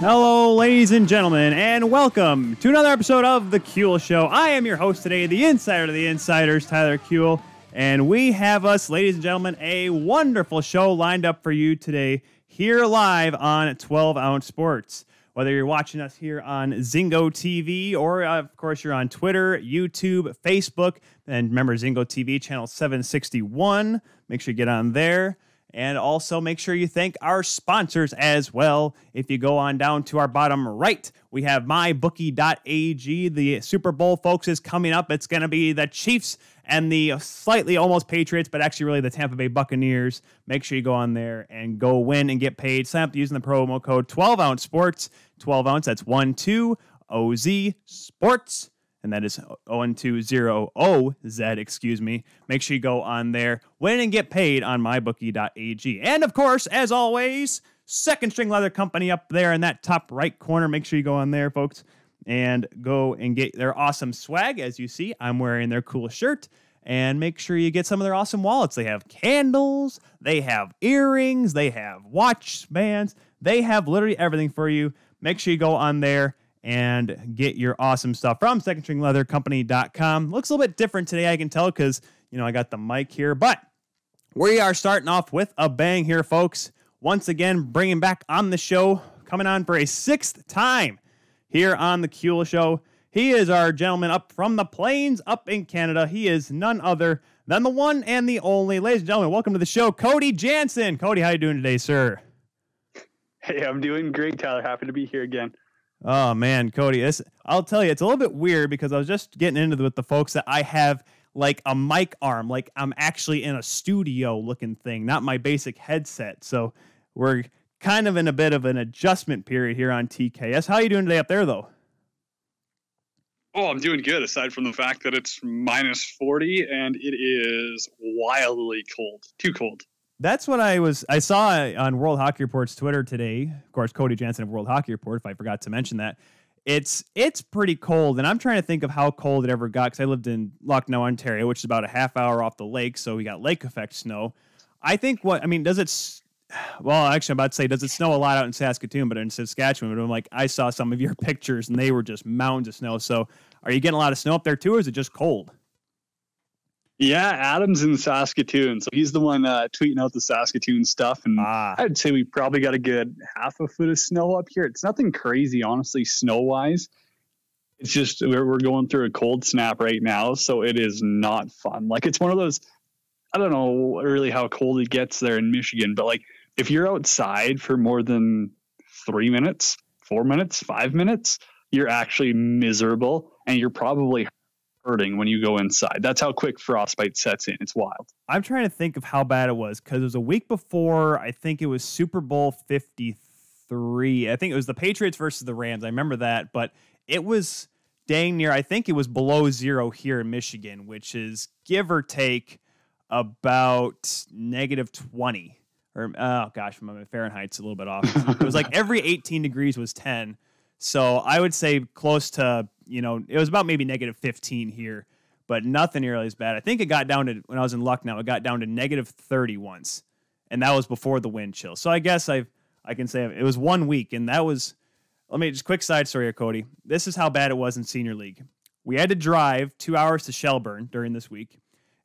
Hello, ladies and gentlemen, and welcome to another episode of The Kuehl Show. I am your host today, the insider of the insiders, Tyler Kuehl, and we have us, ladies and gentlemen, a wonderful show lined up for you today here live on 12 Ounce Sports. Whether you're watching us here on Zingo TV or, of course, you're on Twitter, YouTube, Facebook, and remember Zingo TV, channel 761. Make sure you get on there. And also make sure you thank our sponsors as well. If you go on down to our bottom right, we have mybookie.ag. The Super Bowl, folks, is coming up. It's going to be the Chiefs and the slightly almost Patriots, but actually really the Tampa Bay Buccaneers. Make sure you go on there and go win and get paid. Sign up using the promo code 12 Ounce Sports. 12 ounce, that's 12OZ Sports. And that is 1200Z, excuse me. Make sure you go on there, win and get paid on mybookie.ag. And of course, as always, Second String Leather Company up there in that top right corner. Make sure you go on there, folks, and go and get their awesome swag. As you see, I'm wearing their cool shirt. And make sure you get some of their awesome wallets. They have candles, they have earrings, they have watch bands. They have literally everything for you. Make sure you go on there and get your awesome stuff from secondstringleathercompany.com. Looks a little bit different today, I can tell, because, I got the mic here. But we are starting off with a bang here, folks. Once again, bringing back on the show, coming on for a sixth time here on The Kuehl Show. He is our gentleman up from the plains up in Canada. He is none other than the one and the only. Ladies and gentlemen, welcome to the show, Cody Janzen. Cody, how you doing today, sir? Hey, I'm doing great, Tyler. Happy to be here again. Oh, man, Cody, I'll tell you, it's a little bit weird because I was just getting into it with the folks that I have like a mic arm, like I'm actually in a studio looking thing, not my basic headset. So we're kind of in a bit of an adjustment period here on TKS. How are you doing today up there, though? Oh, I'm doing good, aside from the fact that it's minus 40 and it is wildly cold. Too cold. That's what I saw on World Hockey Report's Twitter today. Of course, Cody Janzen of World Hockey Report, if I forgot to mention that. It's pretty cold, and I'm trying to think of how cold it ever got, because I lived in Lucknow, Ontario, which is about a half hour off the lake, so we got lake effect snow. I think does it, well, actually, I'm about to say, does it snow a lot out in Saskatoon, but in Saskatchewan, but I saw some of your pictures, and they were just mountains of snow. So are you getting a lot of snow up there, too, or is it just cold? Yeah, Adam's in Saskatoon, so he's the one tweeting out the Saskatoon stuff, and I'd say we probably got a good half a foot of snow up here. It's nothing crazy, honestly, snow-wise. It's just we're going through a cold snap right now, so it is not fun. Like, it's one of those, I don't know really how cold it gets there in Michigan, but, like, if you're outside for more than 3 minutes, 4 minutes, 5 minutes, you're actually miserable, and you're probably hurting when you go inside. That's how quick frostbite sets in. It's wild. I'm trying to think of how bad it was, because it was a week before, I think it was Super Bowl 53. I think it was the Patriots versus the Rams. I remember that, but it was dang near, I think it was below zero here in Michigan, which is give or take about negative 20. Or, oh gosh, my Fahrenheit's a little bit off. It was like every 18 degrees was 10. So I would say close to, it was about maybe negative 15 here, but nothing nearly as bad. I think it got down to, when I was in Lucknow, it got down to negative 30 once, and that was before the wind chill. So I guess I can say it was 1 week, and that was, let me just quick side story here, Cody. This is how bad it was in senior league. We had to drive 2 hours to Shelburne during this week,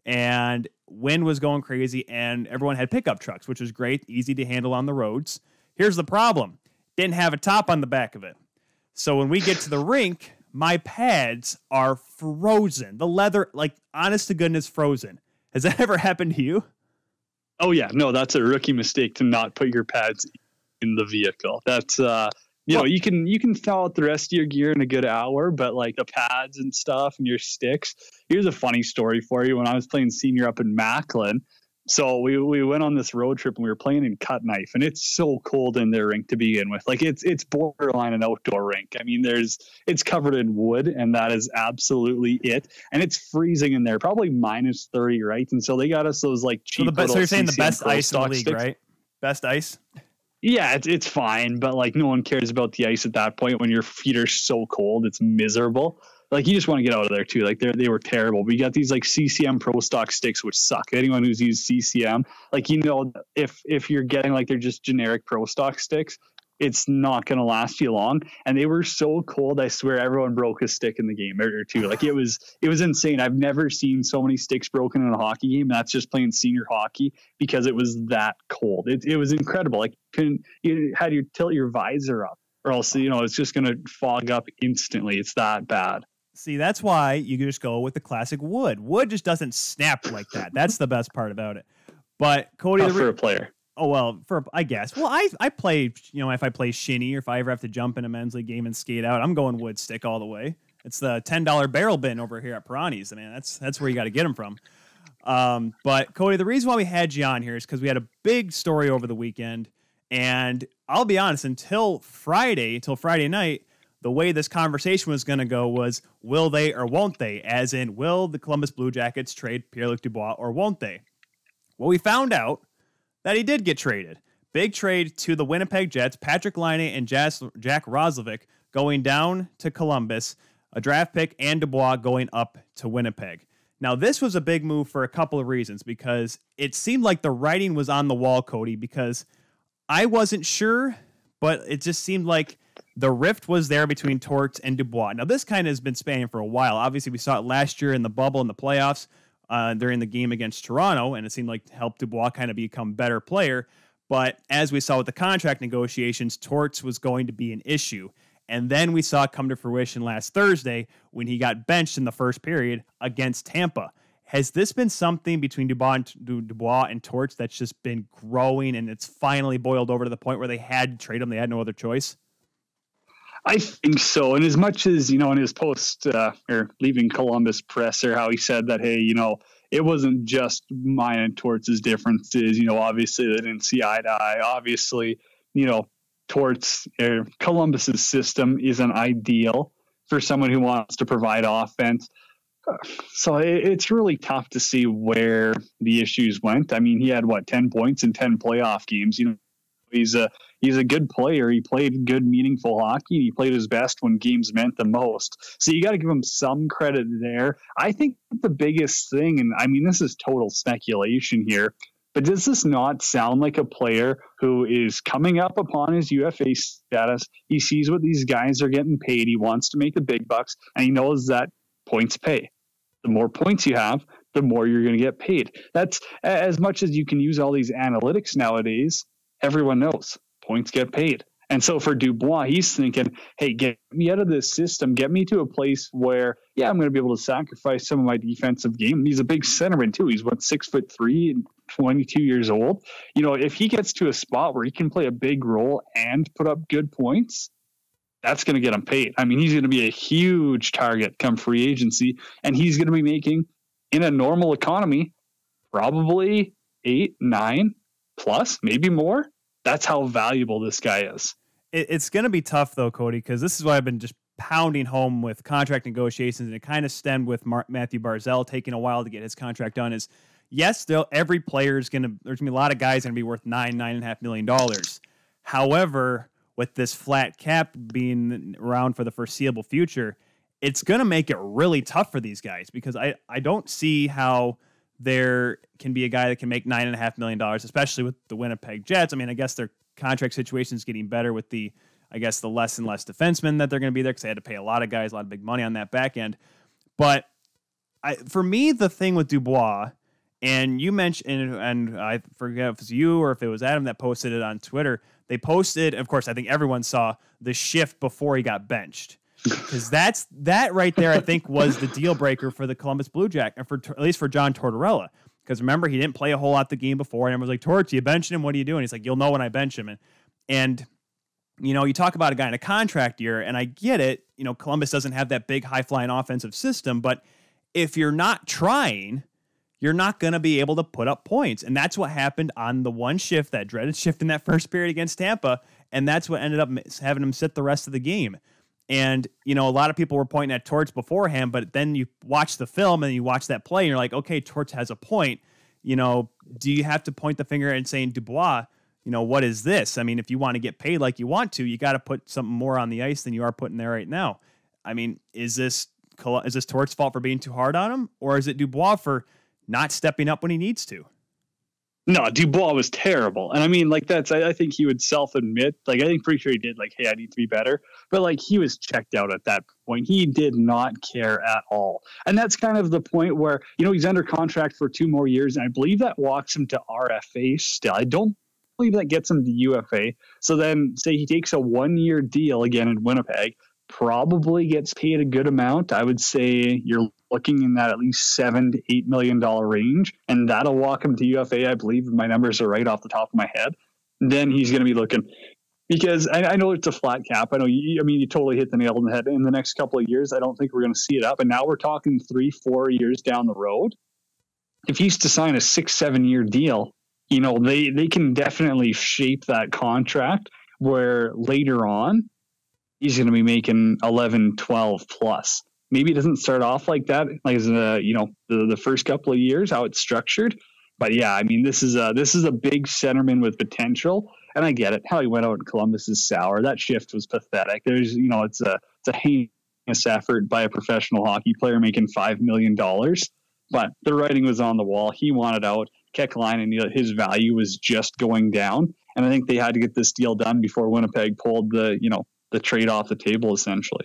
and wind was going crazy, and everyone had pickup trucks, which was great, easy to handle on the roads. Here's the problem. Didn't have a top on the back of it. So when we get to the rink, my pads are frozen. The leather, like, honest to goodness, frozen. Has that ever happened to you? Oh, yeah. No, that's a rookie mistake to not put your pads in the vehicle. That's, you can thaw out the rest of your gear in a good hour, but, like, the pads and stuff and your sticks. Here's a funny story for you. When I was playing senior up in Macklin, so we went on this road trip and we were playing in Cut Knife, and it's so cold in their rink to begin with. Like, it's borderline an outdoor rink. I mean, it's covered in wood, and that is absolutely it. And it's freezing in there, probably minus 30, right? And so they got us those like cheap. So you're saying the best ice in the league, sticks. Right? Best ice. Yeah, it's fine, but like no one cares about the ice at that point when your feet are so cold. It's miserable. Like, you just want to get out of there too. Like, they were terrible. We got these like CCM Pro Stock sticks, which suck. Anyone who's used CCM, like, if you're getting like they're just generic Pro Stock sticks, it's not going to last you long. And they were so cold. I swear everyone broke a stick in the game or two. Like it was insane. I've never seen so many sticks broken in a hockey game. That's just playing senior hockey because it was that cold. It was incredible. Like you had to tilt your visor up or else, it's just going to fog up instantly. It's that bad. See, that's why you just go with the classic wood. Wood just doesn't snap like that. That's the best part about it. But Cody, for a player. Oh, well, I guess. Well, I play, if I play shinny or if I ever have to jump in a men's league game and skate out, I'm going wood stick all the way. It's the $10 barrel bin over here at Pirani's. I mean, that's where you got to get them from. But Cody, the reason why we had you on here is because we had a big story over the weekend. And I'll be honest, until Friday night, the way this conversation was going to go was, will they or won't they? As in, will the Columbus Blue Jackets trade Pierre-Luc Dubois or won't they? Well, we found out that he did get traded. Big trade to the Winnipeg Jets, Patrick Laine and Jack Roslovic going down to Columbus, a draft pick, and Dubois going up to Winnipeg. Now, this was a big move for a couple of reasons, because it seemed like the writing was on the wall, Cody, because I wasn't sure, but it just seemed like the rift was there between Torts and Dubois. Now, this kind of has been spanning for a while. Obviously, we saw it last year in the bubble in the playoffs, during the game against Toronto, and it seemed like to help Dubois kind of become a better player. But as we saw with the contract negotiations, Torts was going to be an issue. And then we saw it come to fruition last Thursday when he got benched in the first period against Tampa. Has this been something between Dubois and Torts that's just been growing, and it's finally boiled over to the point where they had to trade him? They had no other choice? I think so. And as much as, in his post or leaving Columbus presser, how he said that, hey, it wasn't just mine and Torts' differences. Obviously they didn't see eye to eye. Obviously, Torts or Columbus's system isn't ideal for someone who wants to provide offense. So it's really tough to see where the issues went. I mean, he had 10 points in 10 playoff games. He's a good player. He played good, meaningful hockey. He played his best when games meant the most. So you got to give him some credit there. I think the biggest thing, and I mean, this is total speculation here, but does this not sound like a player who is coming up upon his UFA status? He sees what these guys are getting paid. He wants to make the big bucks, and he knows that points pay. The more points you have, the more you're going to get paid. That's as much as you can use all these analytics nowadays. Everyone knows points get paid. And so for Dubois, he's thinking, hey, get me out of this system. Get me to a place where, I'm going to be able to sacrifice some of my defensive game. He's a big centerman too. He's 6'3" and 22 years old. If he gets to a spot where he can play a big role and put up good points, that's going to get him paid. I mean, he's going to be a huge target come free agency, and he's going to be making, in a normal economy, probably 8, 9 plus, maybe more. That's how valuable this guy is. It's going to be tough, though, Cody, because this is what I've been just pounding home with contract negotiations, and it kind of stemmed with Matthew Barzal taking a while to get his contract done. Is yes, still every player is there's going to be a lot of guys going to be worth $9.5 million. However, with this flat cap being around for the foreseeable future, it's going to make it really tough for these guys, because I don't see how there can be a guy that can make $9.5 million, especially with the Winnipeg Jets. I mean, I guess their contract situation is getting better with the less and less defensemen that they're going to be there, because they had to pay a lot of guys a lot of big money on that back end. But for me, the thing with Dubois, and you mentioned, and I forget if it was you or if it was Adam that posted it on Twitter, they posted, of course, I think everyone saw the shift before he got benched. Because that right there, I think, was the deal breaker for the Columbus Blue Jackets, at least for John Tortorella. Because remember, he didn't play a whole lot the game before, and everyone was like, Torts, you benching him? What are you doing? He's like, you'll know when I bench him. And you talk about a guy in a contract year, and I get it. Columbus doesn't have that big, high-flying offensive system, but if you're not trying, you're not going to be able to put up points. And that's what happened on the one shift, that dreaded shift in that first period against Tampa, and that's what ended up having him sit the rest of the game. And, a lot of people were pointing at Torts beforehand, but then you watch the film and you watch that play and you're like, okay, Torts has a point. Do you have to point the finger and saying, Dubois, what is this? I mean, if you want to get paid like you want to, you got to put something more on the ice than you are putting there right now. I mean, is this Torts' fault for being too hard on him, or is it Dubois for not stepping up when he needs to? No, Dubois was terrible. And I mean, like, I think he would self-admit, like, I think pretty sure he did, like, hey, I need to be better. But, like, he was checked out at that point. He did not care at all. And that's kind of the point where, he's under contract for 2 more years. And I believe that walks him to RFA still. I don't believe that gets him to UFA. So then, say he takes a 1-year deal again in Winnipeg, probably gets paid a good amount. I would say you're looking in that at least $7 to $8 million range, and that'll walk him to UFA. I believe my numbers are right off the top of my head. Then he's going to be looking, because I know it's a flat cap. I know you totally hit the nail on the head. In the next couple of years, I don't think we're going to see it up. And now we're talking 3-4 years down the road. If he's to sign a 6-7 year deal, they can definitely shape that contract where later on he's going to be making 11, 12 plus. Maybe it doesn't start off like that, like as the first couple of years, how it's structured. But yeah, I mean, this is a big centerman with potential, and I get it. How he went out in Columbus is sour. That shift was pathetic. There's, it's a heinous effort by a professional hockey player making $5 million, but the writing was on the wall. He wanted out. Kekalainen, his value was just going down, and I think they had to get this deal done before Winnipeg pulled the trade off the table, essentially.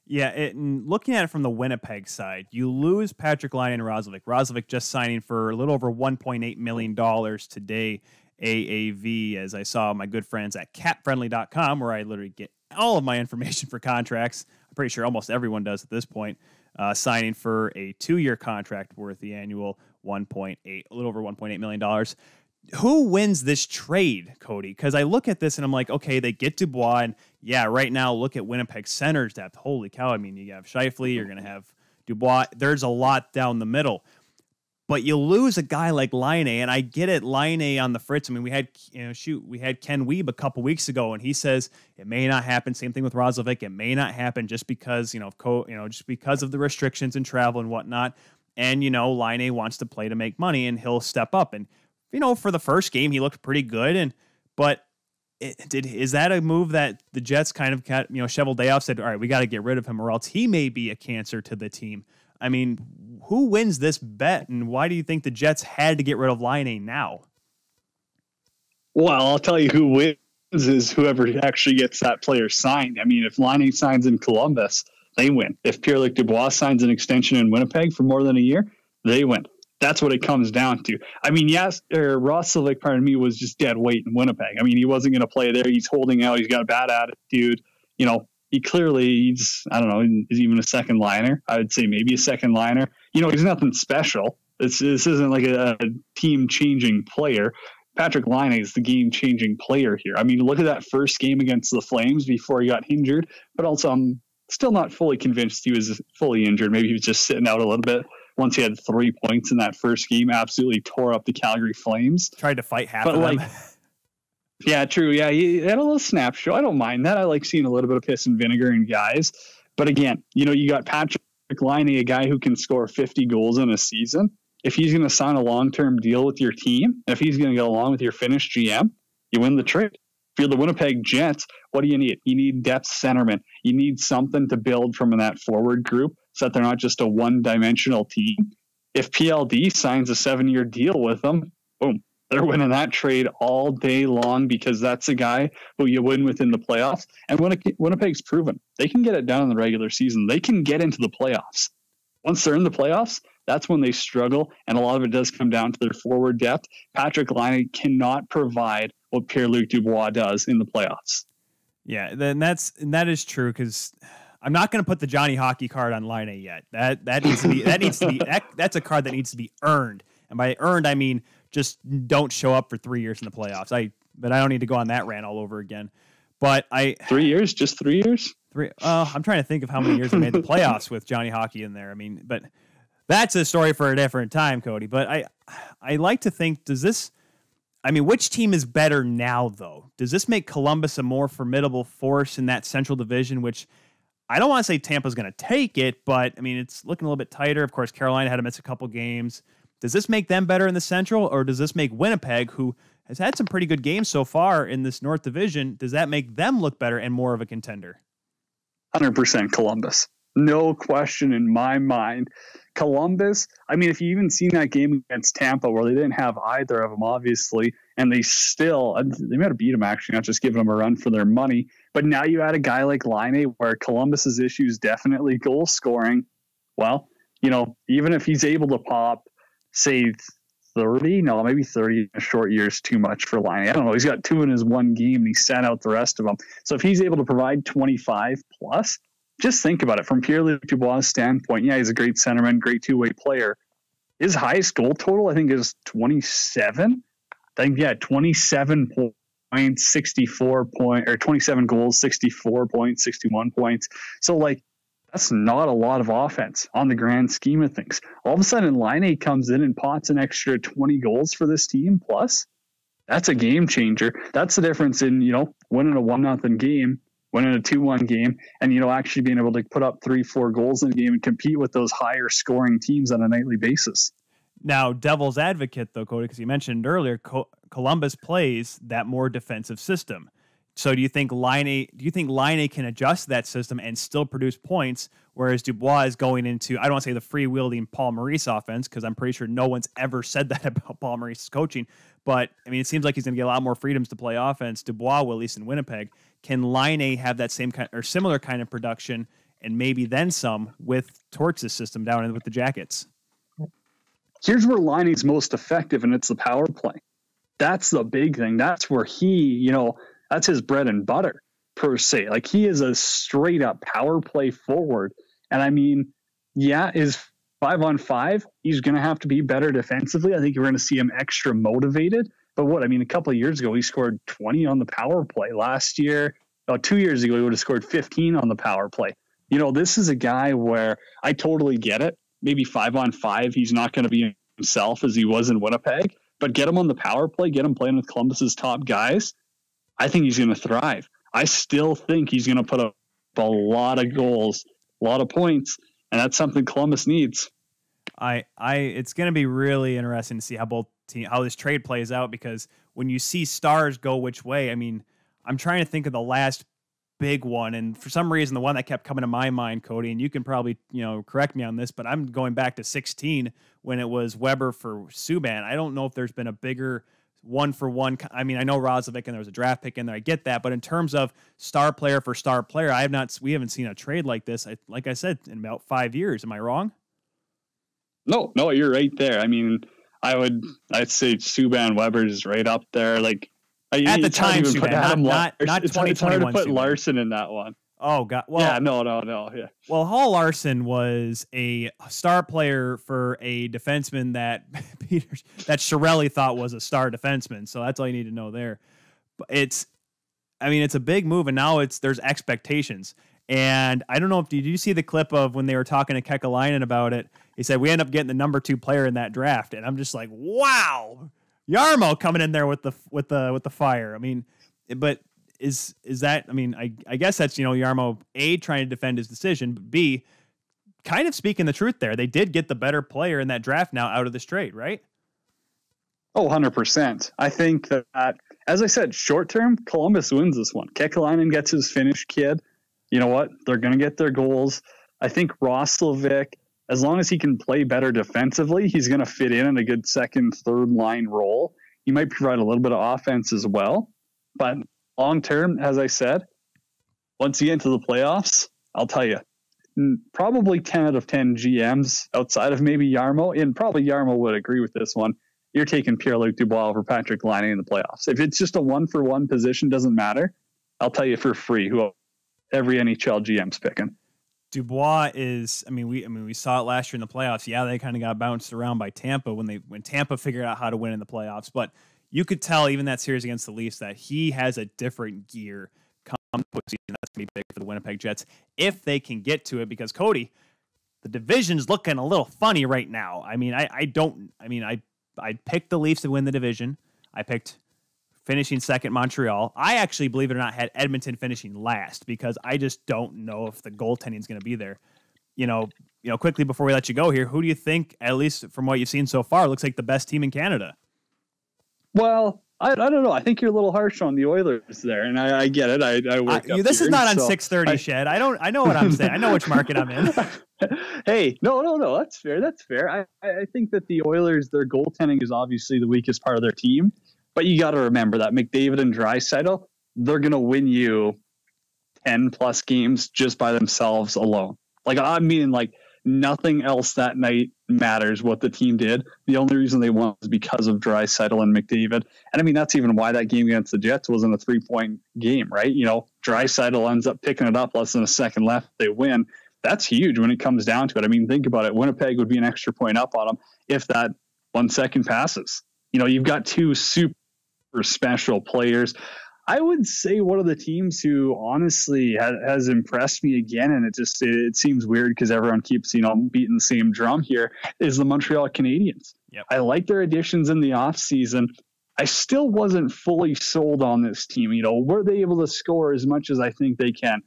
Yeah, and looking at it from the Winnipeg side, you lose Patrick Laine and Roslovic. Roslovic just signing for a little over $1.8 million today, AAV, as I saw my good friends at capfriendly.com, where I literally get all of my information for contracts. I'm pretty sure almost everyone does at this point, signing for a 2-year contract worth the annual a little over $1.8 million. Who wins this trade, Cody? Because I look at this and I'm like, okay, they get Dubois, and yeah, right now look at Winnipeg center's depth. Holy cow! I mean, you have Scheifele, you're going to have Dubois. There's a lot down the middle, but you lose a guy like Laine, and I get it, Laine on the fritz. I mean, we had Ken Wiebe a couple weeks ago, and he says it may not happen. Same thing with Roslovic. It may not happen just because just because of the restrictions and travel and whatnot. And Laine wants to play to make money, and he'll step up. And for the first game, he looked pretty good. But is that a move that the Jets kind of shoveled day off, said, all right, we got to get rid of him or else he may be a cancer to the team? I mean, who wins this bet, and why do you think the Jets had to get rid of Laine now? Well, I'll tell you who wins is whoever actually gets that player signed. I mean, if Laine signs in Columbus, they win. If Pierre-Luc Dubois signs an extension in Winnipeg for more than a year, they win. That's what it comes down to. I mean, Roslovic, pardon me, was just dead weight in Winnipeg. I mean, he wasn't going to play there. He's holding out. He's got a bad attitude. He's I don't know, is even a second liner. I would say maybe a second liner. He's nothing special. This isn't like a team-changing player. Patrick Laine is the game-changing player here. I mean, look at that first game against the Flames before he got injured, but also I'm still not fully convinced he was fully injured. Maybe he was just sitting out a little bit. Once he had 3 points in that first game, absolutely tore up the Calgary Flames. Tried to fight half of them. Yeah, true. Yeah, he had a little snap show. I don't mind that. I like seeing a little bit of piss and vinegar in guys. But again, you got Patrick Laine, a guy who can score 50 goals in a season. If he's going to sign a long-term deal with your team, if he's going to go along with your Finnish GM, you win the trade. If you're the Winnipeg Jets, what do you need? You need depth centerman. You need something to build from that forward group so that they're not just a one-dimensional team. If PLD signs a 7-year deal with them, boom, they're winning that trade all day long because that's a guy who you win within the playoffs. And Winnipeg's proven they can get it done in the regular season. They can get into the playoffs. Once they're in the playoffs, that's when they struggle, and a lot of it does come down to their forward depth. Patrick Laine cannot provide what Pierre-Luc Dubois does in the playoffs. Yeah, that is true, because I'm not going to put the Johnny Hockey card on Laine yet. That needs to be that's a card that needs to be earned, and by earned I mean just don't show up for 3 years in the playoffs. But I don't need to go on that rant all over again. But 3 years, just 3 years. I'm trying to think of how many years they made the playoffs with Johnny Hockey in there. I mean, but that's a story for a different time, Cody. But I like to think, which team is better now, though? Does this make Columbus a more formidable force in that Central Division, which I don't want to say Tampa's going to take it, but, I mean, it's looking a little bit tighter. Of course, Carolina had to miss a couple games. Does this make them better in the Central, or does this make Winnipeg, who has had some pretty good games so far in this North Division, does that make them look better and more of a contender? 100% Columbus. No question in my mind. Columbus, I mean, if you even seen that game against Tampa where they didn't have either of them, obviously, and they might have beat them, actually, not just giving them a run for their money. But now you add a guy like Laine, where Columbus's issue is definitely goal scoring. Well, even if he's able to pop, say, 30, no, maybe 30 in a short year is too much for Laine. I don't know. He's got 2 in his one game and he sat out the rest of them. So if he's able to provide 25 plus, just think about it from Pierre-Luc Dubois' standpoint. Yeah, he's a great centerman, great two-way player. His highest goal total, I think, is 27. 27 points, 64 point, or 27 goals, 64 points, 61 points. So, that's not a lot of offense on the grand scheme of things. All of a sudden, Laine comes in and pots an extra 20 goals for this team. Plus, that's a game changer. That's the difference in, winning a 1-0 game, winning a 2-1 game, and, actually being able to put up 3-4 goals in a game and compete with those higher scoring teams on a nightly basis. Now, devil's advocate, though, Cody, because you mentioned earlier, Columbus plays that more defensive system. So do you think Laine can adjust that system and still produce points, whereas Dubois is going into, I don't want to say the free-wielding Paul Maurice offense, because I'm pretty sure no one's ever said that about Paul Maurice's coaching, but, I mean, it seems like he's going to get a lot more freedoms to play offense. Dubois will, at least in Winnipeg. Can Laine have that same kind or similar kind of production and maybe then some with Torts' system down with the Jackets? Here's where Laine's most effective, and it's the power play. That's the big thing. That's where he, that's his bread and butter, per se. He is a straight up power play forward. And I mean, is 5-on-5, he's going to have to be better defensively. I think you're going to see him extra motivated. But a couple of years ago, he scored 20 on the power play. Last year, 2 years ago, he would have scored 15 on the power play. This is a guy where I totally get it. Maybe 5-on-5, he's not going to be himself as he was in Winnipeg. But get him on the power play, get him playing with Columbus's top guys. I think he's going to thrive. I still think he's going to put up a lot of goals, a lot of points, and that's something Columbus needs. It's going to be really interesting to see how this trade plays out, because when you see stars go which way, I mean, I'm trying to think of the last big one, and for some reason, the one that kept coming to my mind, Cody, and you can probably correct me on this, but I'm going back to 16 when it was Weber for Subban. I don't know if there's been a bigger one-for-one. I mean, I know Roslovic and there was a draft pick in there. I get that. But in terms of star player for star player, we haven't seen a trade like this, like I said, in about 5 years. Am I wrong? No, you're right there. I mean, I'd say Subban Weber is right up there. At the time, Subban, not 2021. It's hard to put Subban. Larson in that one. Oh, God. Well, yeah, no. Yeah. Well, Hall Larson was a star player for a defenseman that Chiarelli thought was a star defenseman. So that's all you need to know there. But it's a big move, and now there's expectations. And I don't know did you see the clip of when they were talking to Kekalainen about it? He said, we end up getting the number 2 player in that draft. And I'm just like, wow, Jarmo coming in there with the fire. I mean, but is that, I mean, I guess that's, Jarmo, A, trying to defend his decision, but B, kind of speaking the truth there. They did get the better player in that draft now out of this trade, right? Oh, 100%. I think that, as I said, short term, Columbus wins this one. Kekalainen gets his Finnish kid. You know what? They're going to get their goals. I think Roslovic, as long as he can play better defensively, he's going to fit in a good second, third line role. He might provide a little bit of offense as well. But long term, as I said, once you get into the playoffs, I'll tell you, probably 10 out of 10 GMs outside of maybe Jarmo, and probably Jarmo would agree with this one, you're taking Pierre-Luc Dubois over Patrick Laine in the playoffs. If it's just a 1-for-1 position, doesn't matter. I'll tell you for free who every NHL GM's picking. Dubois is, we saw it last year in the playoffs. Yeah, they kind of got bounced around by Tampa when Tampa figured out how to win in the playoffs. But you could tell even that series against the Leafs that he has a different gear come postseason. That's going to be big for the Winnipeg Jets if they can get to it, because Cody, the division's looking a little funny right now. I picked the Leafs to win the division. I picked finishing second Montreal. I actually, believe it or not, had Edmonton finishing last because I just don't know if the goaltending is going to be there. Quickly before we let you go here, who do you think, at least from what you've seen so far, looks like the best team in Canada? Well, I don't know. I think you're a little harsh on the Oilers there, and I get it. I work up this here, is not on 630 Shed. I know what I'm saying. I know which market I'm in. Hey, no. That's fair. That's fair. I think that the Oilers, their goaltending is obviously the weakest part of their team, but you got to remember that McDavid and Draisaitl, they're going to win you 10 plus games just by themselves alone. Like, I mean, like, nothing else that night matters what the team did. The only reason they won was because of Draisaitl and McDavid. And I mean, that's even why that game against the Jets wasn't a 3-point game, right? You know, Draisaitl ends up picking it up less than a second left. They win. That's huge when it comes down to it. I mean, think about it. Winnipeg would be an extra point up on them if that 1 second passes. You know, you've got two super special players. I would say one of the teams who honestly has impressed me again, and it seems weird because everyone keeps, beating the same drum here, is the Montreal Canadiens. Yep. I like their additions in the offseason. I still wasn't fully sold on this team. Were they able to score as much as I think they can?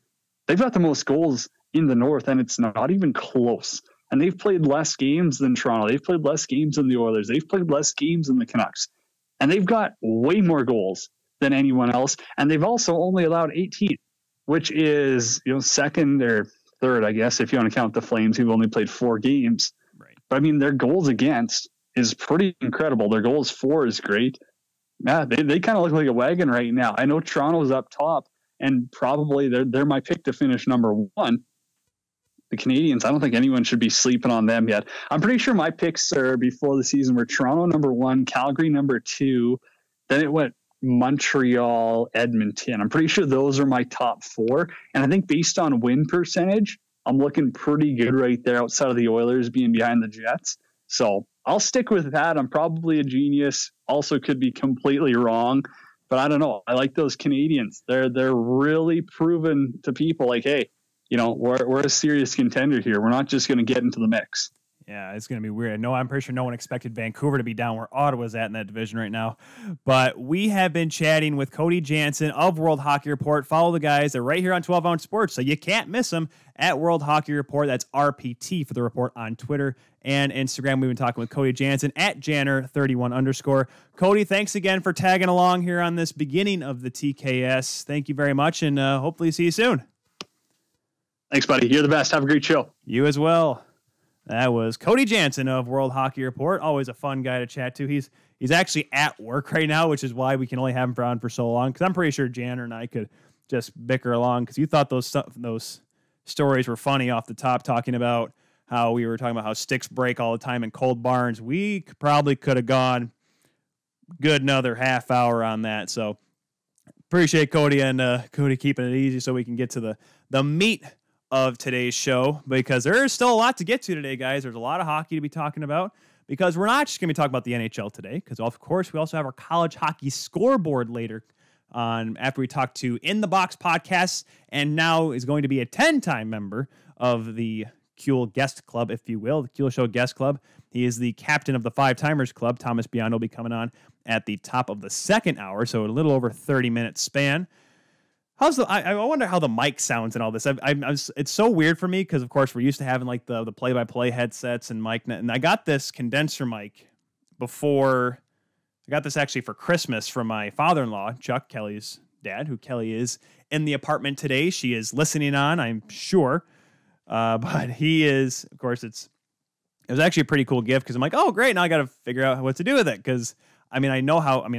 They've got the most goals in the North, and it's not even close. And they've played less games than Toronto. They've played less games than the Oilers. They've played less games than the Canucks. And they've got way more goals than anyone else, and they've also only allowed 18, which is second or third, I guess, if you want to count the Flames, who've only played 4 games. Right. But I mean, their goals against is pretty incredible. Their goals for is great. Yeah, they kind of look like a wagon right now. I know Toronto's up top, and probably they're my pick to finish number 1. The Canadiens, I don't think anyone should be sleeping on them yet. I'm pretty sure my picks are before the season were Toronto number 1, Calgary number 2, then it went Montreal, Edmonton. I'm pretty sure those are my top 4. And I think based on win percentage, I'm looking pretty good right there outside of the Oilers being behind the Jets. So I'll stick with that. I'm probably a genius. Also could be completely wrong, but I don't know. I like those Canadiens. They're really proven to people like, hey, we're a serious contender here. We're not just going to get into the mix. Yeah, it's going to be weird. I'm pretty sure no one expected Vancouver to be down where Ottawa's at in that division right now. But we have been chatting with Cody Janzen of World Hockey Report. Follow the guys. They're right here on 12 Ounce Sports, so you can't miss them at World Hockey Report. That's RPT for the report on Twitter and Instagram. We've been talking with Cody Janzen at Janner31_. Cody, thanks again for tagging along here on this beginning of the TKS. Thank you very much, and hopefully see you soon. Thanks, buddy. You're the best. Have a great show. You as well. That was Cody Janzen of World Hockey Report. Always a fun guy to chat to. He's actually at work right now, which is why we can only have him on for so long. Because I'm pretty sure Janner and I could just bicker along. Because you thought those stories were funny off the top, talking about how we were talking about how sticks break all the time in cold barns. We probably could have gone good another half hour on that. So appreciate Cody and Cody keeping it easy so we can get to the meat of today's show, because there is still a lot to get to today, guys. There's a lot of hockey to be talking about, because we're not just going to be talking about the NHL today, because of course we also have our college hockey scoreboard later on after we talk to In the Box podcast, and now is going to be a 10-time member of the Kuehl Guest Club, if you will, the Kuehl Show Guest Club. He is the captain of the 5-Timers Club. Thomas Biondo will be coming on at the top of the second hour, so a little over 30-minute span. I wonder how the mic sounds and all this. It's so weird for me because, of course, we're used to having like the play-by-play headsets and mic. And I got this condenser mic before. I got this actually for Christmas from my father-in-law, Chuck, Kelly's dad, who Kelly is in the apartment today. She is listening on, I'm sure. But he is, of course, it was actually a pretty cool gift because I'm like, oh, great. Now I got to figure out what to do with it because I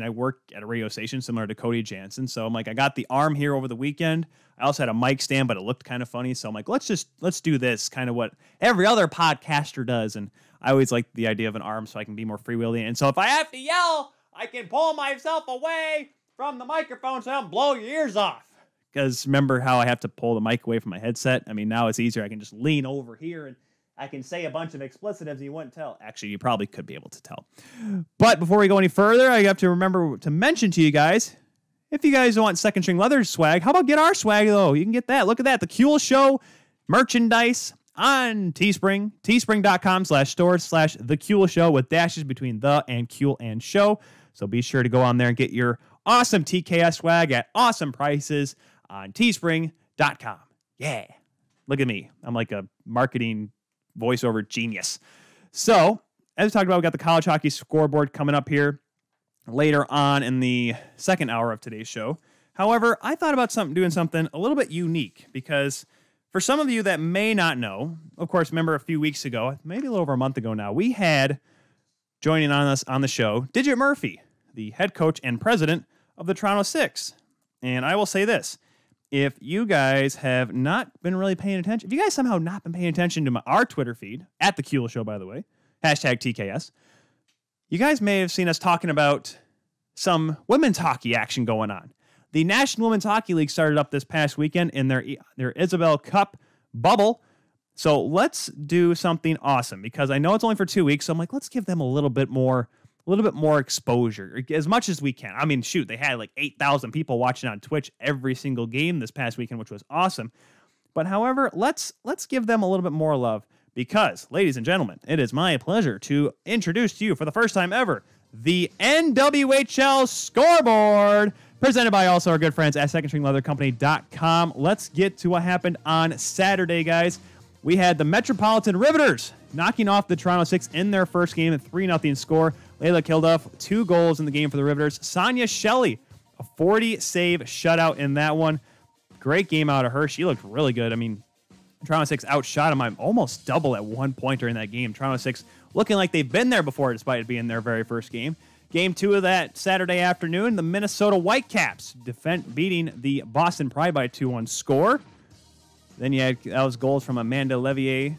work at a radio station similar to Cody Janzen. So I'm like, I got the arm here over the weekend. I also had a mic stand, but it looked kind of funny. So I'm like, let's do this, kind of what every other podcaster does. And I always like the idea of an arm so I can be more freewheeling. And so if I have to yell, I can pull myself away from the microphone so I don't blow your ears off. Because remember how I have to pull the mic away from my headset? I mean, now it's easier. I can just lean over here and I can say a bunch of explicitives and you wouldn't tell. Actually, you probably could be able to tell. But before we go any further, I have to remember to mention to you guys, if you guys want Second String Leather swag, how about get our swag, though? You can get that. Look at that. The Kuehl Show merchandise on Teespring. Teespring.com/store/The Kuehl Show with dashes between the and Kuehl and show. So be sure to go on there and get your awesome TKS swag at awesome prices on Teespring.com. Yeah. Look at me. I'm like a marketing voiceover genius. So, as we talked about, we got the college hockey scoreboard coming up here. later on in the second hour of today's show. However, I thought about doing something a little bit unique because for some of you that may not know, of course, remember a few weeks ago, maybe a little over a month ago now, we had joining on us on the show, Digit Murphy, the head coach and president of the Toronto Six. And I will say this, if you guys have not been really paying attention, if you guys somehow not been paying attention to our Twitter feed, at The Kuehl Show, by the way, hashtag TKS, you guys may have seen us talking about some women's hockey action going on. The National Women's Hockey League started up this past weekend in their Isabel Cup bubble. So let's do something awesome because I know it's only for 2 weeks. So I'm like, let's give them a little bit more exposure as much as we can. I mean, shoot, they had like 8,000 people watching on Twitch every single game this past weekend, which was awesome. But however, let's give them a little bit more love because, ladies and gentlemen, it is my pleasure to introduce to you for the first time ever the NWHL Scoreboard, presented by also our good friends at secondstringleathercompany.com. Let's get to what happened on Saturday, guys. We had the Metropolitan Riveters knocking off the Toronto Six in their first game, a 3-0 score. Layla Kilduff, 2 goals in the game for the Riveters. Sonia Shelley, a 40-save shutout in that one. Great game out of her. She looked really good. I mean, Toronto Six outshot them. I'm almost double at one point during that game. Toronto Six looking like they've been there before despite it being their very first game. Game 2 of that Saturday afternoon, the Minnesota Whitecaps beating the Boston Pride by a 2-1 score. Then you had those goals from Amanda Levier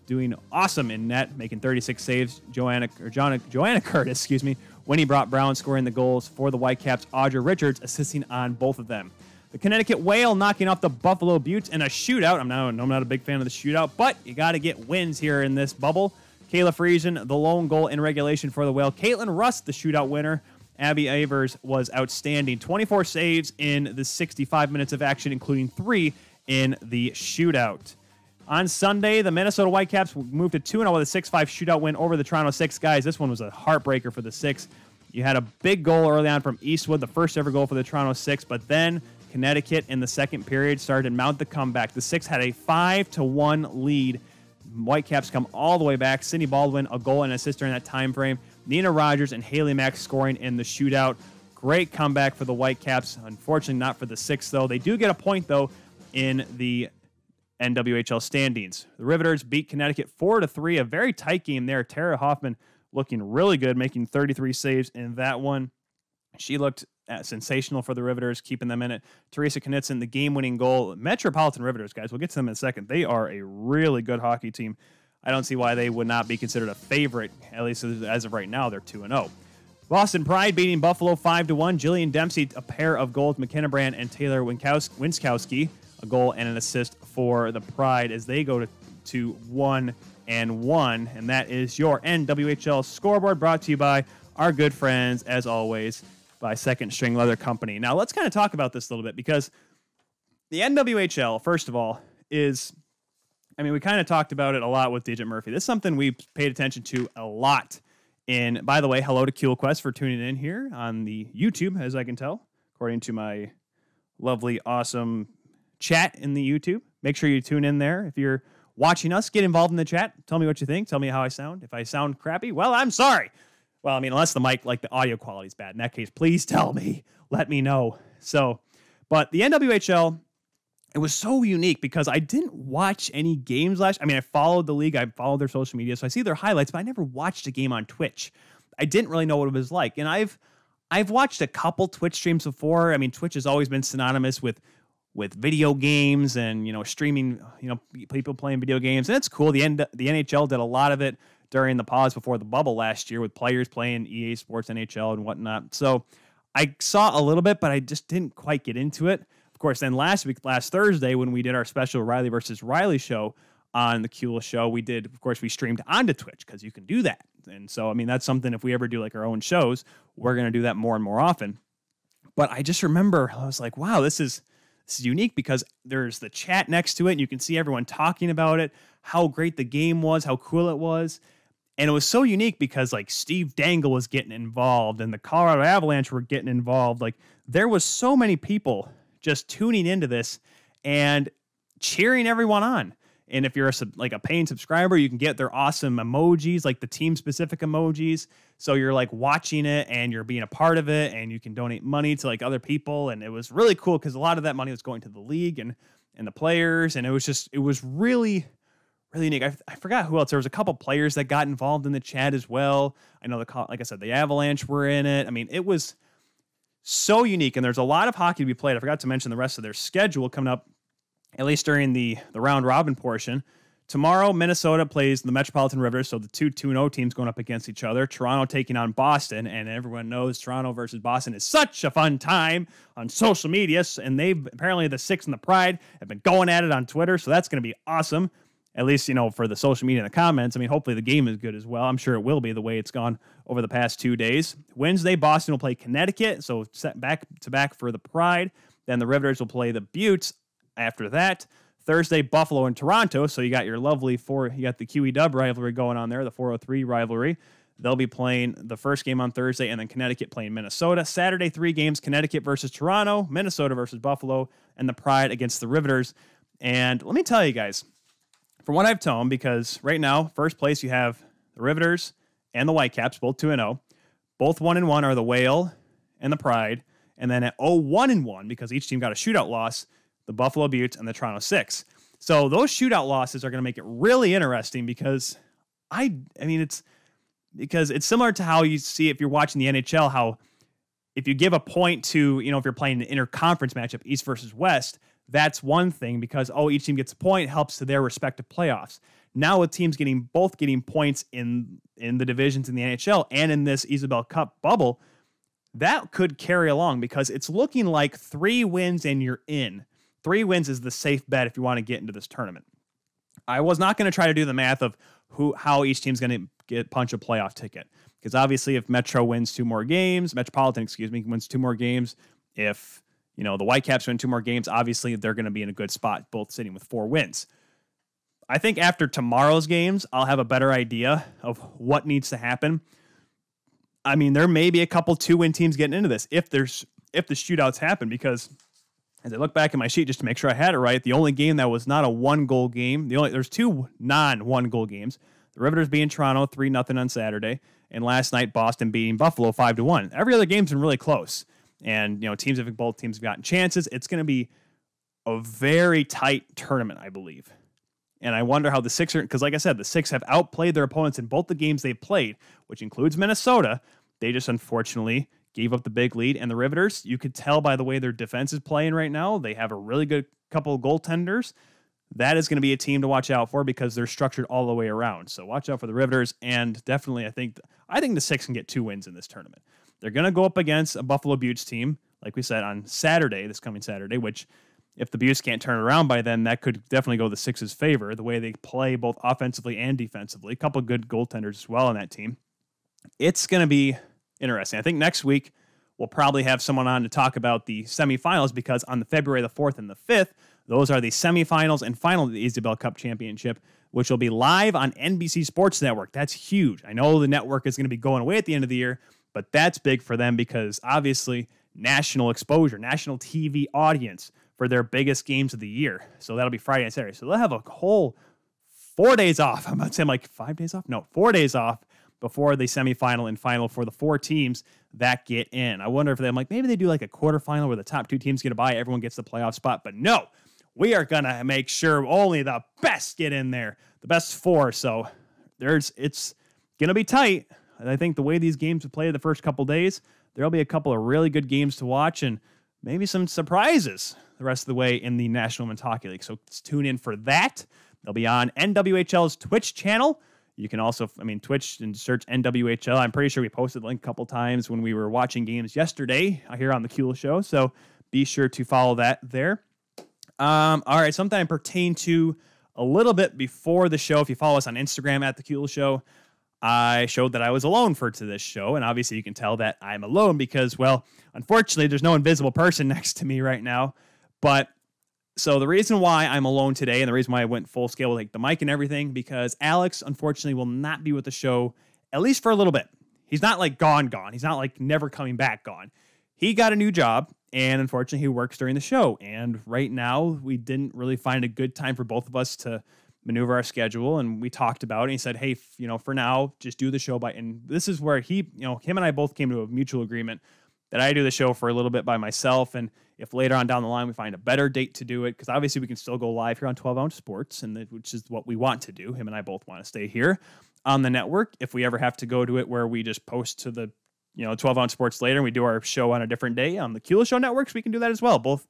doing awesome in net, making 36 saves. Joanna Curtis, Winnie Brown scoring the goals for the Whitecaps. Audra Richards assisting on both of them. The Connecticut Whale knocking off the Buffalo Buttes in a shootout. I'm not a big fan of the shootout, but you got to get wins here in this bubble. Kayla Friesen, the lone goal in regulation for the Whale. Caitlin Rust, the shootout winner. Abby Avers was outstanding. 24 saves in the 65 minutes of action, including 3 in the shootout. On Sunday, the Minnesota Whitecaps moved to 2-0 with a 6-5 shootout win over the Toronto Six. Guys, this one was a heartbreaker for the Six. You had a big goal early on from Eastwood, the first ever goal for the Toronto Six, but then Connecticut in the second period started to mount the comeback. The Six had a 5-1 lead. Whitecaps come all the way back. Cindy Baldwin, a goal and assist during that time frame. Nina Rogers and Haley Mack scoring in the shootout. Great comeback for the Whitecaps. Unfortunately, not for the Six, though. They do get a point, though, in the NWHL standings. The Riveters beat Connecticut 4-3, a very tight game there. Tara Hoffman looking really good, making 33 saves in that one. She looked sensational for the Riveters, keeping them in it. Teresa Knutson, the game-winning goal. Metropolitan Riveters, guys, we'll get to them in a second. They are a really good hockey team. I don't see why they would not be considered a favorite, at least as of right now. They're 2-0. Boston Pride beating Buffalo 5-1. Jillian Dempsey, a pair of goals. McKenna Brand and Taylor Winskowski, a goal and an assist for the Pride as they go to 1-1. And that is your NWHL Scoreboard, brought to you by our good friends, as always, by Second String Leather Company. Now, let's kind of talk about this a little bit because the NWHL, first of all, we kind of talked about it a lot with Digit Murphy. This is something we paid attention to a lot. And by the way, hello to KuehlQuest for tuning in here on the YouTube, as I can tell, according to my lovely, awesome chat in the YouTube. Make sure you tune in there. If you're watching us, get involved in the chat. Tell me what you think. Tell me how I sound. If I sound crappy, well, I'm sorry. Well, unless the mic, the audio quality is bad. In that case, please tell me. Let me know. But the NWHL, it was so unique because I didn't watch any games I followed the league. I followed their social media, so I see their highlights, but I never watched a game on Twitch. I didn't really know what it was like. And I've watched a couple Twitch streams before. Twitch has always been synonymous with video games and, streaming, people playing video games. And it's cool. The NHL did a lot of it during the pause before the bubble last year with players playing EA Sports NHL and whatnot. So I saw a little bit, but I just didn't quite get into it. Of course, then last Thursday, when we did our special Riley versus Riley show on the Kuehl Show, we streamed onto Twitch because you can do that. And so, that's something, if we ever do our own shows, we're going to do that more and more often. But I just remember, I was like, wow, this is unique because there's the chat next to it and you can see everyone talking about it, how great the game was, how cool it was. And it was so unique because Steve Dangle was getting involved and the Colorado Avalanche were getting involved. There was so many people just tuning into this and cheering everyone on. And if you're a paying subscriber, you can get their awesome emojis, like the team-specific emojis. So you're like watching it and you're being a part of it, and you can donate money to like other people. And it was really cool because a lot of that money was going to the league and the players. And it was really, really neat. I forgot who else. There was a couple players that got involved in the chat as well. I know like I said, the Avalanche were in it. I mean, it was so unique, and there's a lot of hockey to be played. I forgot to mention the rest of their schedule coming up, at least during the round robin portion. Tomorrow, Minnesota plays the Metropolitan Riveters, so the 2-2-0 teams going up against each other. Toronto taking on Boston, and everyone knows Toronto versus Boston is such a fun time on social media, and apparently the Six and the Pride have been going at it on Twitter, so that's going to be awesome. At least, for the social media and the comments. I mean, hopefully the game is good as well. I'm sure it will be the way it's gone over the past 2 days. Wednesday, Boston will play Connecticut, so set back-to-back for the Pride. Then the Riveters will play the Buttes after that. Thursday, Buffalo and Toronto, so you got your lovely you got the QE-Dub rivalry going on there, the 403 rivalry. They'll be playing the first game on Thursday, and then Connecticut playing Minnesota. Saturday, 3 games, Connecticut versus Toronto, Minnesota versus Buffalo, and the Pride against the Riveters. And let me tell you guys, from what I've told, because right now, first place you have the Riveters and the Whitecaps, both 2-0. Both 1-1 are the Whale and the Pride. And then at 0-1-1, because each team got a shootout loss, the Buffalo Buttes and the Toronto Six. So those shootout losses are going to make it really interesting because it's similar to how you see if you're watching the NHL, how if you give a point to, if you're playing an interconference matchup, East versus West, that's one thing because, each team gets a point, helps to their respective playoffs. Now with teams both getting points in the divisions in the NHL and in this Isabel Cup bubble, that could carry along because it's looking like 3 wins and you're in. 3 wins is the safe bet if you want to get into this tournament. I was not going to try to do the math of how each team's going to punch a playoff ticket because obviously if Metropolitan wins 2 more games, if the Whitecaps win 2 more games, obviously they're going to be in a good spot, both sitting with 4 wins. I think after tomorrow's games, I'll have a better idea of what needs to happen. I mean, there may be a couple 2-win teams getting into this if the shootouts happen, because as I look back at my sheet just to make sure I had it right, the only game that was not a 1-goal game, there's 2 non-1-goal games. The Riveters beating Toronto 3-0 on Saturday, and last night Boston beating Buffalo 5-1. Every other game's been really close. And, both teams have gotten chances. It's going to be a very tight tournament, I believe. And I wonder how the Six because like I said, the Six have outplayed their opponents in both the games they've played, which includes Minnesota. They just unfortunately gave up the big lead. And the Riveters, you could tell by the way their defense is playing right now, they have a really good couple of goaltenders. That is going to be a team to watch out for because they're structured all the way around. So watch out for the Riveters. And definitely, I think the Six can get 2 wins in this tournament. They're going to go up against a Buffalo Buttes team, like we said, on this coming Saturday, which if the Buttes can't turn it around by then, that could definitely go the Six's favor, the way they play both offensively and defensively. A couple of good goaltenders as well on that team. It's going to be interesting. I think next week we'll probably have someone on to talk about the semifinals because on the February the 4th and the 5th, those are the semifinals and final of the Isabel Cup Championship, which will be live on NBC Sports Network. That's huge. I know the network is going to be going away at the end of the year, but that's big for them because obviously national exposure, national TV audience for their biggest games of the year. So that'll be Friday and Saturday. So they'll have a whole 4 days off. I'm about to say like 5 days off. No, 4 days off before the semifinal and final for the 4 teams that get in. I wonder if maybe they do like a quarterfinal where the top 2 teams get a bye, everyone gets the playoff spot. But no, we are going to make sure only the best get in there, the best 4. So it's going to be tight. And I think the way these games have played the first couple days, there'll be a couple of really good games to watch and maybe some surprises the rest of the way in the National Women's Hockey League. So tune in for that. They'll be on NWHL's Twitch channel. You can also, Twitch and search NWHL. I'm pretty sure we posted the link a couple times when we were watching games yesterday here on the Kuhl Show. So be sure to follow that there. All right, something I pertain to a little bit before the show. If you follow us on Instagram at the Kuhl Show, I showed that I was alone for this show, and obviously you can tell that I'm alone because, well, unfortunately, there's no invisible person next to me right now. But so the reason why I'm alone today, and the reason why I went full scale with like the mic and everything, because Alex, unfortunately, will not be with the show at least for a little bit. He's not like gone. He's not like never coming back gone. He got a new job, and unfortunately, he works during the show. And right now, we didn't really find a good time for both of us to maneuver our schedule. And we talked about it. And he said, hey, for now, just do the show and this is where him and I both came to a mutual agreement that I do the show for a little bit by myself. And if later on down the line we find a better date to do it, because obviously we can still go live here on 12 Ounce Sports, which is what we want to do. Him and I both want to stay here on the network. If we ever have to go to it where we just post to the 12 Ounce Sports later and we do our show on a different day on the Kula Show networks, we can do that as well.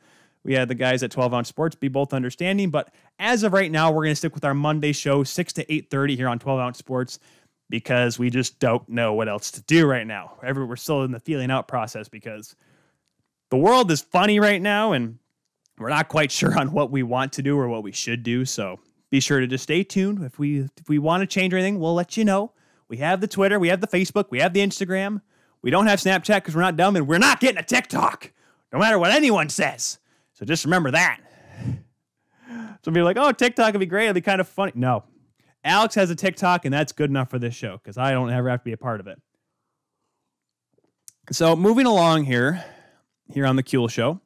We had the guys at 12 Ounce Sports be both understanding, but as of right now, we're going to stick with our Monday show, 6 to 8:30 here on 12 Ounce Sports, because we just don't know what else to do right now. We're still in the feeling out process because the world is funny right now, and we're not quite sure on what we want to do or what we should do. So be sure to just stay tuned. If we want to change anything, we'll let you know. We have the Twitter, we have the Facebook, we have the Instagram. We don't have Snapchat because we're not dumb, and we're not getting a TikTok, no matter what anyone says. So just remember that. Some people are like, oh, TikTok would be great. It'd be kind of funny. No. Alex has a TikTok, and that's good enough for this show because I don't ever have to be a part of it. So moving along here on the Kuhl Show.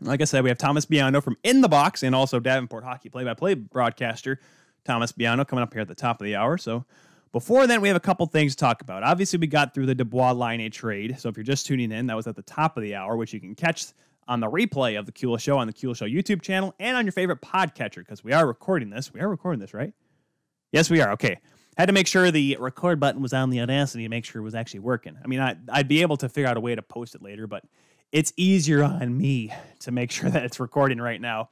Like I said, we have Thomas Biondo from In the Box and also Davenport Hockey play-by-play broadcaster Thomas Biondo coming up here at the top of the hour. So before then, we have a couple things to talk about. Obviously, we got through the Dubois Laine trade. So if you're just tuning in, that was at the top of the hour, which you can catch on the replay of the Kuhl Show on the Kuhl Show YouTube channel and on your favorite podcatcher, because we are recording this. We are recording this, right? Yes, we are. Okay. Had to make sure the record button was on the Audacity to make sure it was actually working. I mean, I'd be able to figure out a way to post it later, but it's easier on me to make sure that it's recording right now.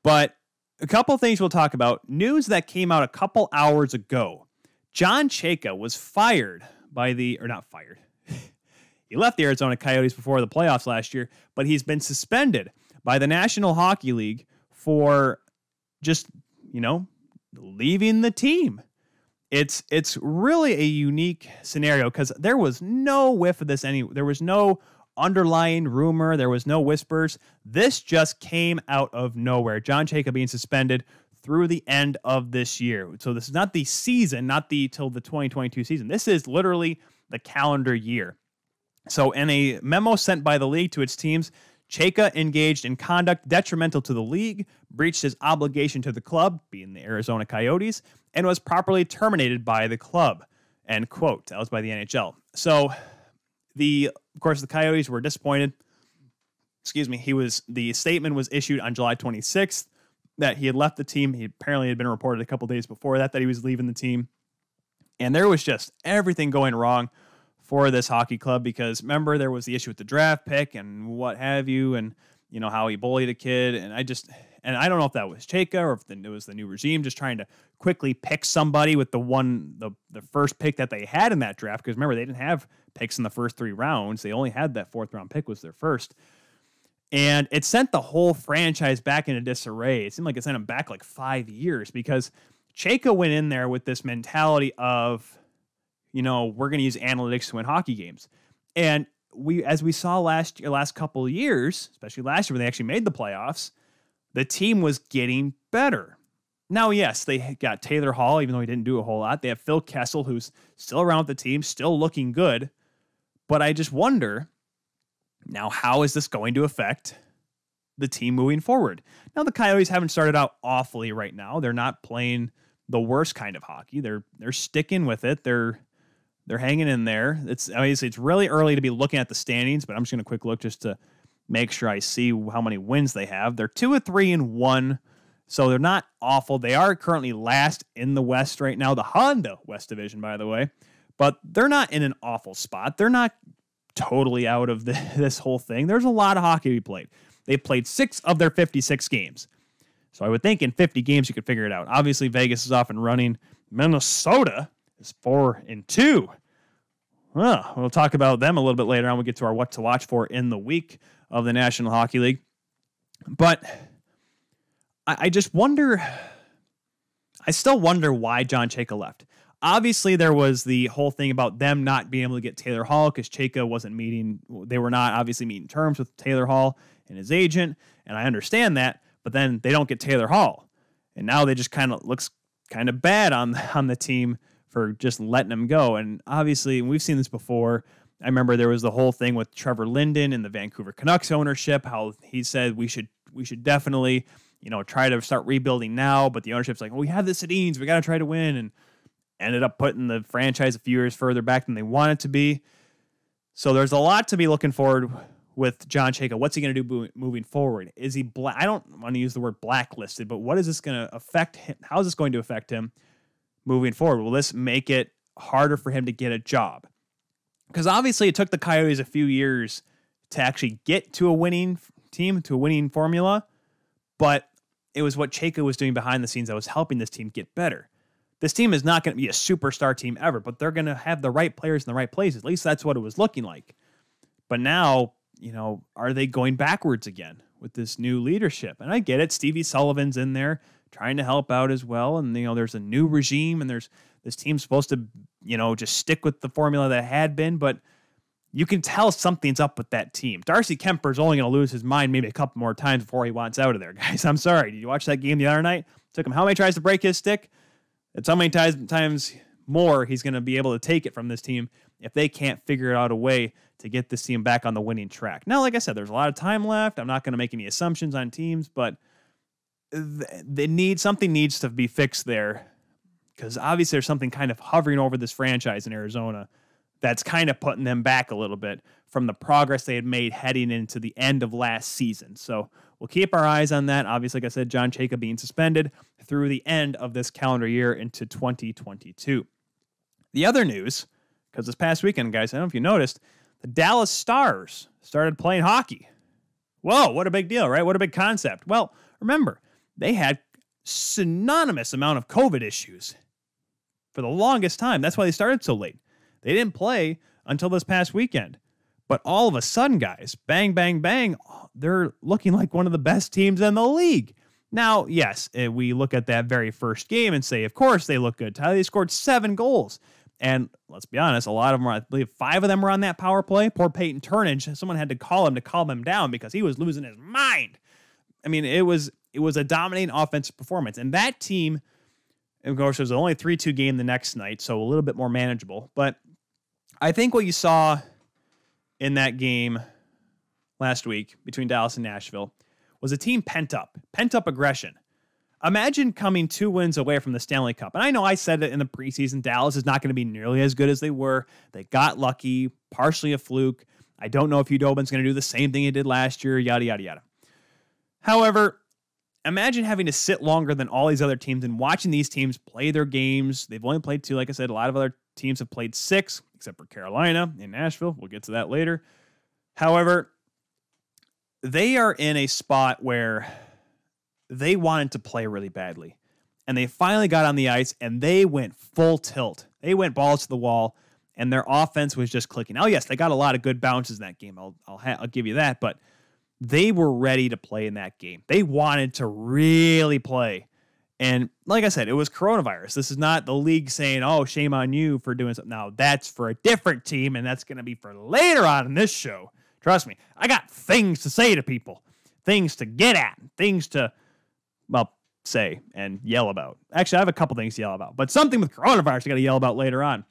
But a couple things we'll talk about. News that came out a couple hours ago. John Chayka was fired not fired. He left the Arizona Coyotes before the playoffs last year, but he's been suspended by the National Hockey League for just, leaving the team. It's really a unique scenario because there was no whiff of this. There was no underlying rumor. There was no whispers. This just came out of nowhere. John Chayka being suspended through the end of this year. So this is not the season, till the 2022 season. This is literally the calendar year. So in a memo sent by the league to its teams, Chayka engaged in conduct detrimental to the league, breached his obligation to the club, being the Arizona Coyotes, and was properly terminated by the club. End quote. That was by the NHL. So of course, the Coyotes were disappointed. The statement was issued on July 26th that he had left the team. He apparently had been reported a couple days before that he was leaving the team. And there was just everything going wrong for this hockey club because remember there was the issue with the draft pick and what have you, and how he bullied a kid, and I don't know if that was Chayka or if it was the new regime just trying to quickly pick somebody with the first pick that they had in that draft, because remember they didn't have picks in the first 3 rounds. They only had that 4th round pick was their first. And it sent the whole franchise back into disarray. It seemed like it sent them back like 5 years because Chayka went in there with this mentality of, we're going to use analytics to win hockey games. And as we saw last couple of years, especially last year when they actually made the playoffs, the team was getting better. Now, yes, they got Taylor Hall, even though he didn't do a whole lot. They have Phil Kessel, who's still around with the team, still looking good. But I just wonder, now, how is this going to affect the team moving forward? Now, the Coyotes haven't started out awfully right now. They're not playing the worst kind of hockey. They're sticking with it. They're hanging in there. It's really early to be looking at the standings, but I'm just going to quick look just to make sure I see how many wins they have. They're 2-3-1, so they're not awful. They are currently last in the West right now, the Honda West Division, by the way, but they're not in an awful spot. They're not totally out of this whole thing. There's a lot of hockey to be played. They've played 6 of their 56 games. So I would think in 50 games you could figure it out. Obviously, Vegas is off and running. Minnesota is 4-2. Well, we'll talk about them a little bit later on. We'll get to our what to watch for in the week of the National Hockey League. But I just wonder, I still wonder why John Chayka left. Obviously, there was the whole thing about them not being able to get Taylor Hall because Chayka they were not obviously meeting terms with Taylor Hall and his agent, and I understand that, but then they don't get Taylor Hall. And now they just looks kind of bad on the team for just letting him go. And obviously, we've seen this before. I remember there was the whole thing with Trevor Linden and the Vancouver Canucks ownership, how he said we should definitely, try to start rebuilding now, but the ownership's like, well, we have this at Eanes, we got to try to win, and ended up putting the franchise a few years further back than they want it to be. So there's a lot to be looking forward with John Chayka. What's he going to do moving forward? Is he I don't want to use the word blacklisted, but what is this going to affect him? How is this going to affect him moving forward? Will this make it harder for him to get a job? Because obviously it took the Coyotes a few years to actually get to a winning team, to a winning formula, but it was what Chayka was doing behind the scenes that was helping this team get better. This team is not going to be a superstar team ever, but they're going to have the right players in the right places. At least that's what it was looking like. But now, are they going backwards again with this new leadership? And I get it. Stevie Sullivan's in there trying to help out as well. And, there's a new regime, and there's this team's supposed to, just stick with the formula that had been. But you can tell something's up with that team. Darcy Kemper's only going to lose his mind maybe a couple more times before he wants out of there, guys. I'm sorry. Did you watch that game the other night? Took him how many tries to break his stick? It's how many times more he's going to be able to take it from this team if they can't figure out a way to get this team back on the winning track. Now, like I said, there's a lot of time left. I'm not going to make any assumptions on teams, but something needs to be fixed there, because obviously there's something kind of hovering over this franchise in Arizona that's kind of putting them back a little bit from the progress they had made heading into the end of last season. So we'll keep our eyes on that. Obviously, like I said, John Chayka being suspended through the end of this calendar year into 2022. The other news, because this past weekend, guys, I don't know if you noticed, the Dallas Stars started playing hockey. Whoa, what a big deal, right? What a big concept. Well, remember, they had synonymous amount of COVID issues for the longest time. That's why they started so late. They didn't play until this past weekend. But all of a sudden, guys, bang, bang, bang, they're looking like one of the best teams in the league. Now, yes, we look at that very first game and say, of course, they look good. Tyler, they scored 7 goals. And let's be honest, a lot of them, I believe 5 of them were on that power play. Poor Peyton Turnage, someone had to calm him down because he was losing his mind. I mean, it was a dominating offensive performance. And that team, of course, it was only a 3-2 game the next night, so a little bit more manageable. But I think what you saw in that game last week between Dallas and Nashville was a team pent up aggression. Imagine coming 2 wins away from the Stanley Cup. And I know I said it in the preseason, Dallas is not going to be nearly as good as they were. They got lucky, partially a fluke. I don't know if Udobin's going to do the same thing he did last year, yada, yada, yada. However, imagine having to sit longer than all these other teams and watching these teams play their games. They've only played 2. Like I said, a lot of other teams have played 6, except for Carolina and Nashville. We'll get to that later. However, they are in a spot where they wanted to play really badly. And they finally got on the ice, and they went full tilt. They went balls to the wall, and their offense was just clicking. Oh, yes, they got a lot of good bounces in that game. I'll give you that. But they were ready to play in that game. They wanted to really play. And like I said, it was coronavirus. This is not the league saying, oh, shame on you for doing something. Now, that's for a different team, and that's going to be for later on in this show. Trust me, I got things to say to people, things to get at, things to, say and yell about. Actually, I have a couple things to yell about, but something with coronavirus I got to yell about later on.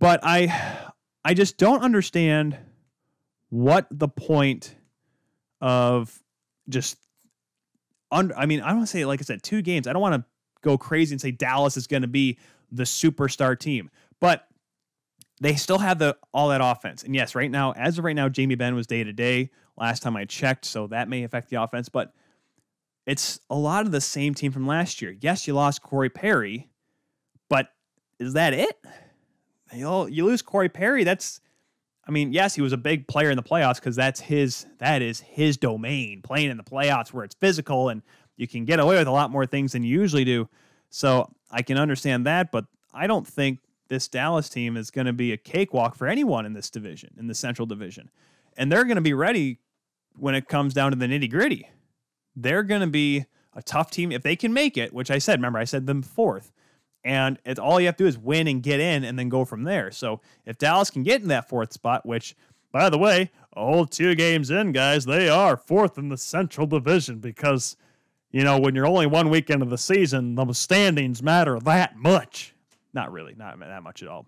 But I just don't understand what the point of just I don't want to say, like I said, 2 games. I don't want to go crazy and say Dallas is going to be the superstar team, but they still have all that offense. And yes, as of right now, Jamie Benn was day-to-day last time I checked, so that may affect the offense, but it's a lot of the same team from last year. Yes, you lost Corey Perry, but is that it? You lose Corey Perry, yes, he was a big player in the playoffs because that is his domain, playing in the playoffs where it's physical and you can get away with a lot more things than you usually do. So I can understand that, but I don't think this Dallas team is going to be a cakewalk for anyone in this division, in the Central Division. And they're going to be ready when it comes down to the nitty-gritty. They're going to be a tough team if they can make it, which I said them 4th. And all you have to do is win and get in and then go from there. So if Dallas can get in that 4th spot, which, by the way, a whole 2 games in, guys, they are 4th in the Central Division because, when you're only 1 week into the season, the standings matter that much. Not really, not that much at all.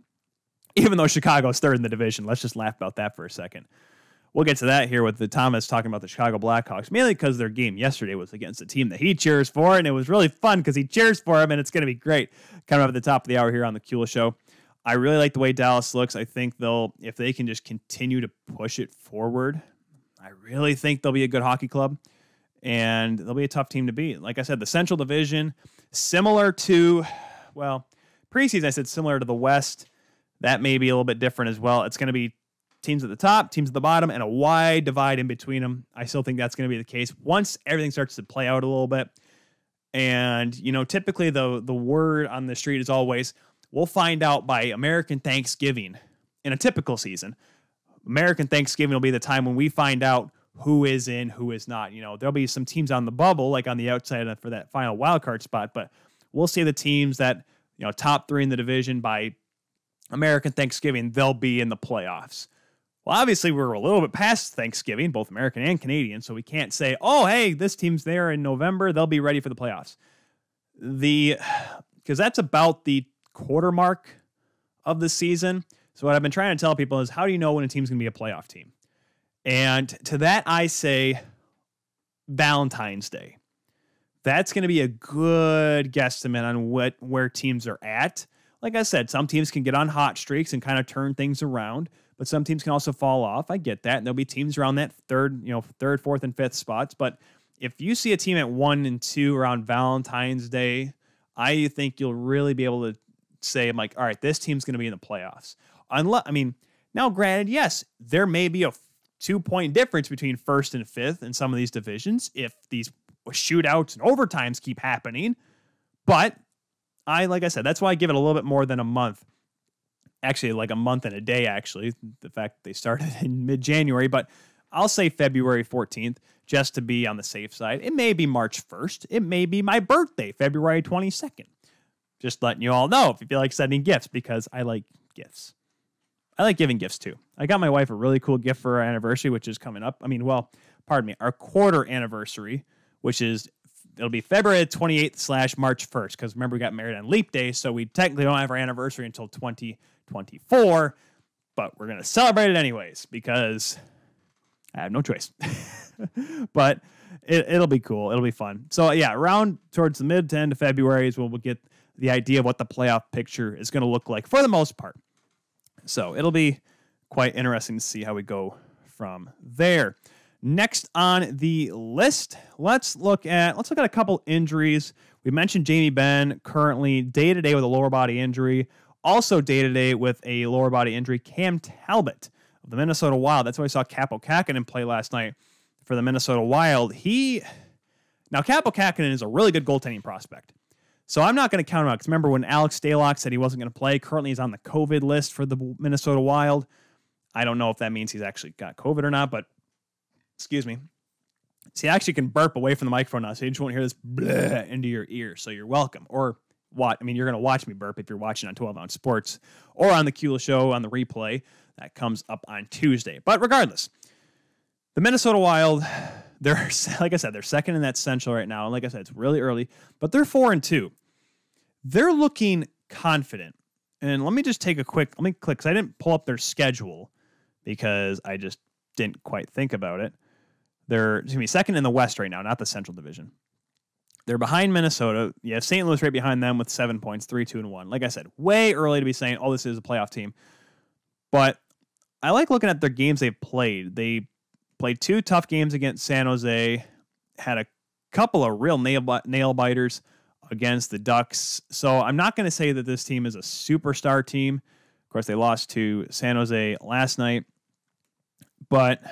Even though Chicago's 3rd in the division, let's just laugh about that for a second. we'll get to that here with the Thomas talking about the Chicago Blackhawks, mainly because their game yesterday was against a team that he cheers for, and it was really fun because he cheers for him, and it's going to be great. Coming up at the top of the hour here on the Kula Show. I really like the way Dallas looks. I think if they can just continue to push it forward, I really think they'll be a good hockey club, and they'll be a tough team to beat. Like I said, the Central Division, similar to, preseason I said similar to the West. That may be a little bit different as well. It's going to be teams at the top, teams at the bottom, and a wide divide in between them. I still think that's going to be the case once everything starts to play out a little bit. And, typically the word on the street is always, we'll find out by American Thanksgiving in a typical season. American Thanksgiving will be the time when we find out who is in, who is not. There'll be some teams on the bubble, like on the outside for that final wild card spot, but we'll see the teams that, top 3 in the division by American Thanksgiving, they'll be in the playoffs. Well, obviously, we're a little bit past Thanksgiving, both American and Canadian, so we can't say, oh, hey, this team's there in November. They'll be ready for the playoffs. Because that's about the quarter mark of the season. So what I've been trying to tell people is, how do you know when a team's going to be a playoff team? And to that, I say Valentine's Day. That's going to be a good guesstimate on where teams are at. Like I said, some teams can get on hot streaks and kind of turn things around, but some teams can also fall off. I get that. And there'll be teams around that third, fourth, and fifth spots. But if you see a team at 1 and 2 around Valentine's Day, I think you'll really be able to say, all right, this team's going to be in the playoffs. Now granted, yes, there may be a 2-point difference between first and fifth in some of these divisions if these shootouts and overtimes keep happening. But like I said, that's why I give it a little bit more than a month. Actually, like a month and a day, actually. The fact they started in mid-January. But I'll say February 14th, just to be on the safe side. It may be March 1st. It may be my birthday, February 22nd. Just letting you all know if you feel like sending gifts, because I like gifts. I like giving gifts, too. I got my wife a really cool gift for our anniversary, which is coming up. Our quarter anniversary, which is... It'll be February 28th / March 1st, because remember, we got married on Leap Day, so we technically don't have our anniversary until 2024, but we're going to celebrate it anyways, because I have no choice. But it'll be cool. It'll be fun. So, yeah, around towards the mid to end of February is when we'll get the idea of what the playoff picture is going to look like for the most part. So it'll be quite interesting to see how we go from there. Next on the list, let's look at a couple injuries. We mentioned Jamie Benn currently day-to-day with a lower body injury. Also day-to-day with a lower body injury, Cam Talbot of the Minnesota Wild. That's why I saw Kaapo Kähkönen play last night for the Minnesota Wild. Now, Kaapo Kähkönen is a really good goaltending prospect. So I'm not going to count him out, because remember when Alex Stalock said he wasn't going to play, currently he's on the COVID list for the Minnesota Wild. I don't know if that means he's actually got COVID or not, but excuse me. See, I actually can burp away from the microphone now, so you just won't hear this bleh into your ear. So you're welcome. Or what? You're going to watch me burp if you're watching on 12 Ounce Sports or on the Kula Show on the replay. That comes up on Tuesday. But regardless, the Minnesota Wild, like I said, they're second in that Central right now. And like I said, it's really early, but they're 4-2. They're looking confident. And let me just take let me click, because I didn't pull up their schedule because I just didn't quite think about it. They're second in the West right now, not the Central Division. They're behind Minnesota. You have St. Louis right behind them with 7 points, 3-2-1. Like I said, way early to be saying, oh, this is a playoff team. But I like looking at their games they've played. They played 2 tough games against San Jose, had a couple of real nail biters against the Ducks. So I'm not going to say that this team is a superstar team. Of course, they lost to San Jose last night. But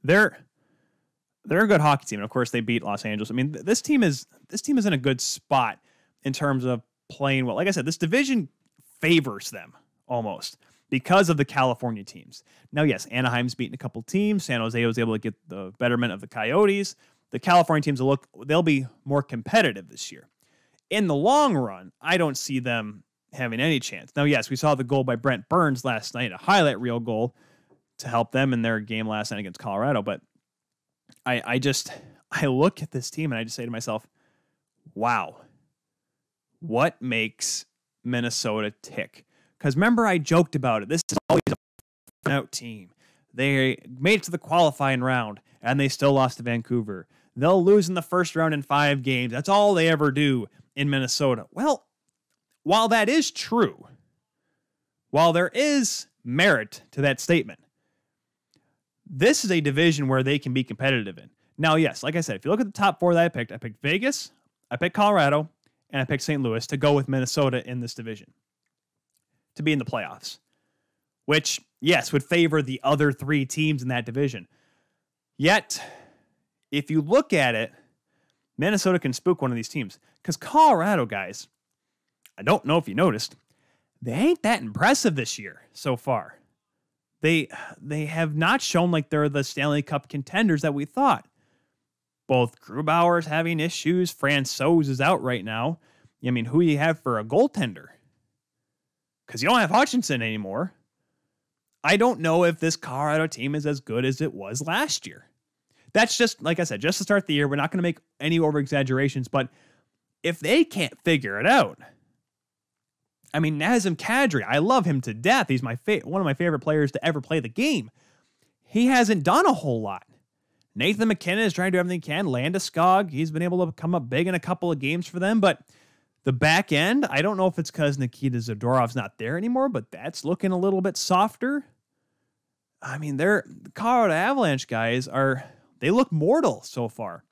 they're a good hockey team. And of course, they beat Los Angeles. This team is in a good spot in terms of playing well. Like I said, this division favors them almost because of the California teams. Now, yes, Anaheim's beaten a couple teams. San Jose was able to get the betterment of the Coyotes. The California teams they'll be more competitive this year. In the long run, I don't see them having any chance. Now, yes, we saw the goal by Brent Burns last night, a highlight reel goal to help them in their game last night against Colorado. But I look at this team and I just say to myself, wow, what makes Minnesota tick? Because remember, I joked about it. This is always a out team. They made it to the qualifying round, and they still lost to Vancouver. They'll lose in the first round in 5 games. That's all they ever do in Minnesota. Well, while that is true, while there is merit to that statement, this is a division where they can be competitive in. Now, yes, like I said, if you look at the top 4 that I picked Vegas, I picked Colorado, and I picked St. Louis to go with Minnesota in this division to be in the playoffs, which, yes, would favor the other 3 teams in that division. Yet, if you look at it, Minnesota can spook one of these teams. Because Colorado, guys, I don't know if you noticed, they ain't that impressive this year so far. They have not shown like they're the Stanley Cup contenders that we thought. Both Grubauer's having issues. Francouz is out right now. I mean, who do you have for a goaltender? Because you don't have Hutchinson anymore. I don't know if this Colorado team is as good as it was last year. That's just, like I said, just to start the year. We're not going to make any over-exaggerations, but if they can't figure it out, I mean, Nazem Kadri, I love him to death. He's one of my favorite players to ever play the game. He hasn't done a whole lot. Nathan McKinnon is trying to do everything he can. Landeskog, he's been able to come up big in a couple of games for them, but the back end, I don't know if it's because Nikita Zadorov's not there anymore, but that's looking a little bit softer. I mean, the Colorado Avalanche guys they look mortal so far.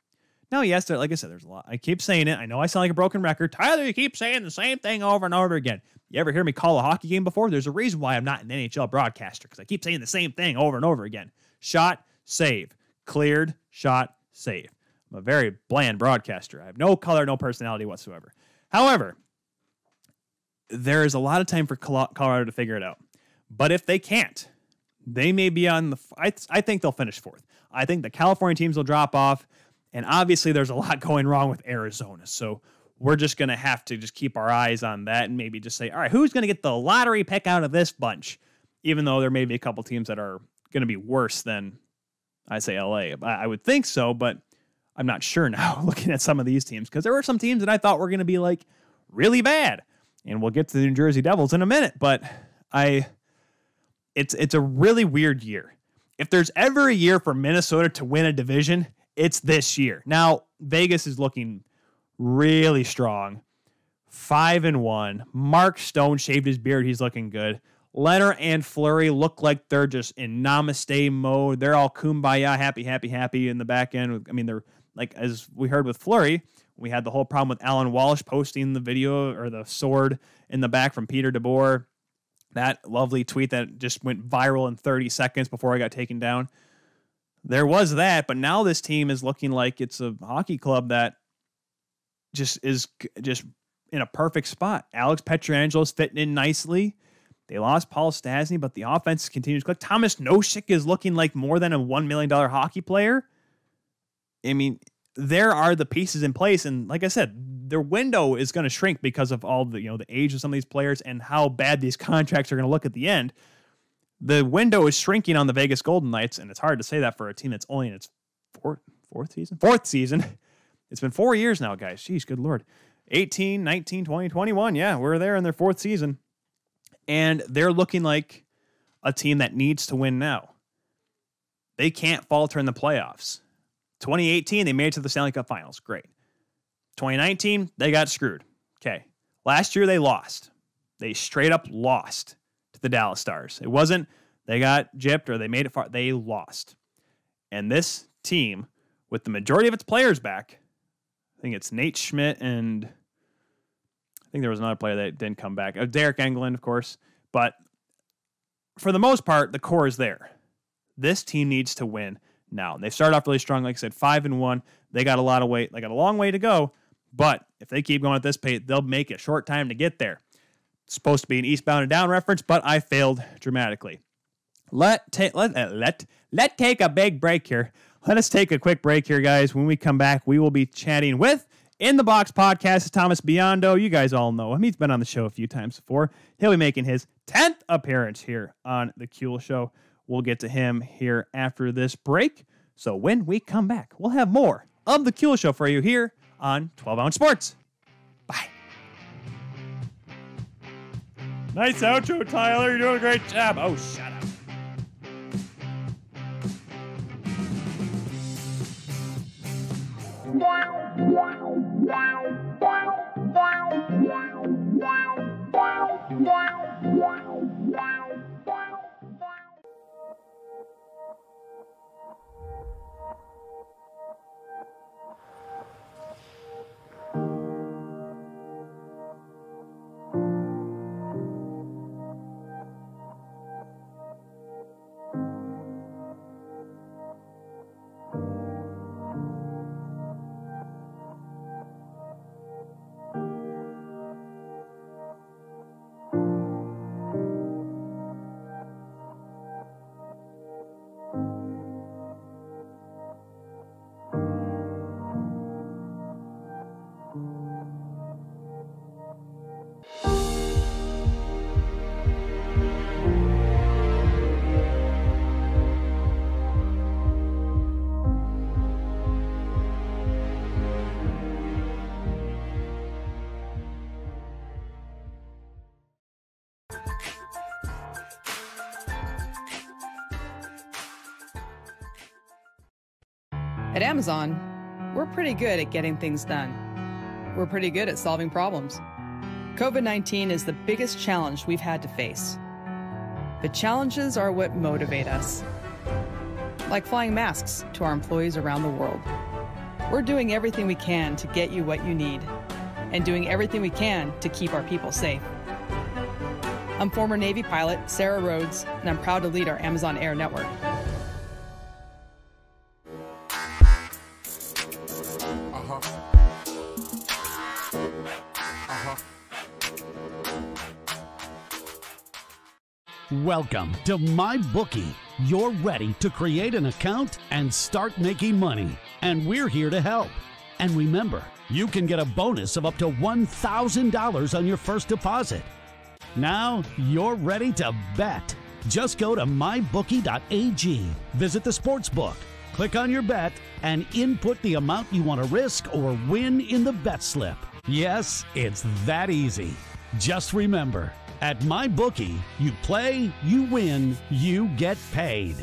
Now, yes, like I said, there's a lot. I keep saying it. I know I sound like a broken record. Tyler, you keep saying the same thing over and over again. You ever hear me call a hockey game before? There's a reason why I'm not an NHL broadcaster, because I keep saying the same thing over and over again. Shot, save. Cleared, shot, save. I'm a very bland broadcaster. I have no color, no personality whatsoever. However, there is a lot of time for Colorado to figure it out. But if they can't, they may be on the... I think they'll finish 4th. I think the California teams will drop off. And obviously, there's a lot going wrong with Arizona. So we're just going to have to just keep our eyes on that and maybe just say, all right, who's going to get the lottery pick out of this bunch? Even though there may be a couple teams that are going to be worse than, I say, LA. I would think so, but I'm not sure now looking at some of these teams, because there were some teams that I thought were going to be like really bad. And we'll get to the New Jersey Devils in a minute, but it's a really weird year. If there's ever a year for Minnesota to win a division, it's this year. Now, Vegas is looking really strong. 5-1. Mark Stone shaved his beard. He's looking good. Leonard and Fleury look like they're just in namaste mode. They're all kumbaya, happy, happy, happy in the back end. I mean, they're like, as we heard with Fleury, we had the whole problem with Alan Walsh posting the video or the sword in the back from Peter DeBoer. That lovely tweet that just went viral in 30 seconds before I got taken down. There was that, but now this team is looking like it's a hockey club that just is just in a perfect spot. Alex Petrangelo's fitting in nicely. They lost Paul Stastny, but the offense continues to click. Thomas Nosek is looking like more than a $1 million hockey player. I mean, there are the pieces in place, and like I said, their window is going to shrink because of all the the age of some of these players and how bad these contracts are going to look at the end. The window is shrinking on the Vegas Golden Knights, and it's hard to say that for a team that's only in its fourth season. It's been 4 years now, guys. Jeez, good Lord. 18, 19, 20, 21. Yeah, we're there in their 4th season. And they're looking like a team that needs to win now. They can't falter in the playoffs. 2018, they made it to the Stanley Cup Finals. Great. 2019, they got screwed. Okay. Last year, they lost. They straight up lost to the Dallas Stars. It wasn't they got gypped or they made it far. They lost. And this team, with the majority of its players back, I think it's Nate Schmidt and I think there was another player that didn't come back. Derek Engelland, of course. But for the most part, the core is there. This team needs to win now. They started off really strong, like I said, 5-1. They got a lot of weight. They got a long way to go. But if they keep going at this pace, they'll make a short time to get there. It's supposed to be an eastbound and down reference, but I failed dramatically. Let's take a big break here. Let us take a quick break here, guys. When we come back, we will be chatting with In the Box podcast is Thomas Biondo. You guys all know him. He's been on the show a few times before. He'll be making his 10th appearance here on The Kuehl Show. We'll get to him here after this break. So when we come back, we'll have more of The Kuehl Show for you here on 12 Ounce Sports. Bye. Nice outro, Tyler. You're doing a great job. Oh, shut up. At Amazon, we're pretty good at getting things done. We're pretty good at solving problems. COVID-19 is the biggest challenge we've had to face. The challenges are what motivate us. Like flying masks to our employees around the world. We're doing everything we can to get you what you need, and doing everything we can to keep our people safe. I'm former Navy pilot Sarah Rhodes, and I'm proud to lead our Amazon Air network. Welcome to MyBookie. You're ready to create an account and start making money, and we're here to help. And remember, you can get a bonus of up to $1,000 on your first deposit. Now you're ready to bet. Just go to mybookie.ag, visit the sportsbook, click on your bet, and input the amount you want to risk or win in the bet slip. Yes, it's that easy. Just remember, at MyBookie, you play, you win, you get paid.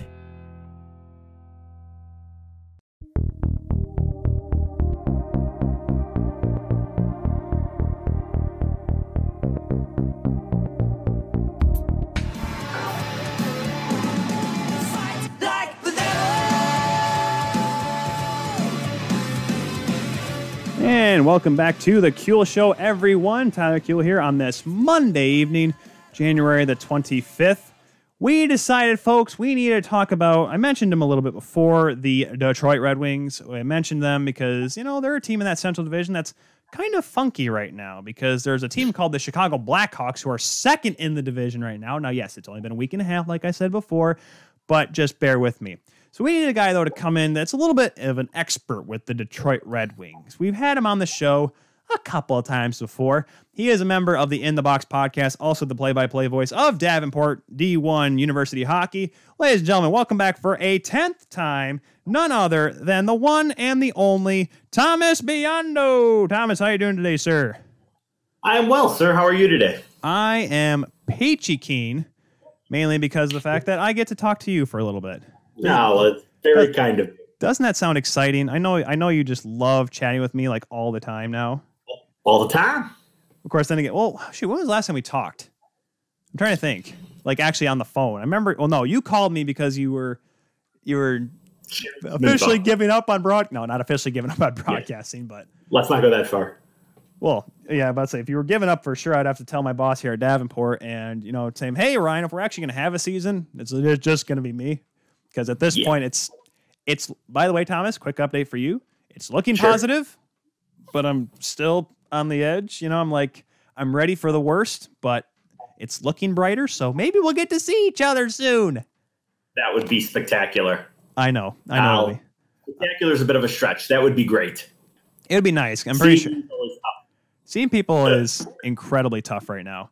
And welcome back to the Kuehl Show, everyone. Tyler Kuehl here on this Monday evening, January the 25th. We decided, folks, we need to talk about, I mentioned them a little bit before, the Detroit Red Wings. I mentioned them because, you know, they're a team in that Central Division that's kind of funky right now because there's a team called the Chicago Blackhawks who are second in the division right now. Now, yes, it's only been a week and a half, like I said before, but just bear with me. So we need a guy, though, to come in that's a little bit of an expert with the Detroit Red Wings. We've had him on the show a couple of times before. He is a member of the In the Box podcast, also the play-by-play voice of Davenport D1 University Hockey. Ladies and gentlemen, welcome back for a 10th time, none other than the one and the only Thomas Biondo. Thomas, how are you doing today, sir? I am well, sir. How are you today? I am peachy keen, mainly because of the fact that I get to talk to you for a little bit. No, it's very kind of. Doesn't that sound exciting? I know you just love chatting with me like all the time now. All the time. Of course, then again, well, shoot, when was the last time we talked? I'm trying to think. Like actually on the phone. I remember. Well, no, you called me because you were officially giving up on No, not officially giving up on broadcasting, but let's not go that far. Well, yeah, I'm about to say if you were giving up for sure, I'd have to tell my boss here at Davenport and say, hey Ryan, if we're actually going to have a season, it's just going to be me. Because at this point, it's. By the way, Thomas, quick update for you. It's looking positive, but I'm still on the edge. I'm ready for the worst, but it's looking brighter. So maybe we'll get to see each other soon. That would be spectacular. I know. Spectacular is a bit of a stretch. That would be great. It would be nice. I'm pretty sure. Seeing people is incredibly tough right now.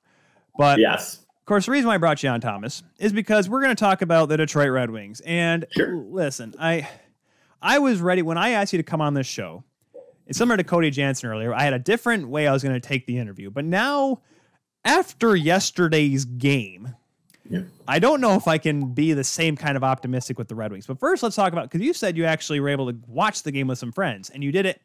But yes. Of course, the reason why I brought you on, Thomas, is because we're going to talk about the Detroit Red Wings. And listen, I was ready when I asked you to come on this show. It's similar to Cody Janzen earlier. I had a different way I was going to take the interview. But now, after yesterday's game, I don't know if I can be the same kind of optimistic with the Red Wings. But first, let's talk about, because you said you actually were able to watch the game with some friends, and you did it,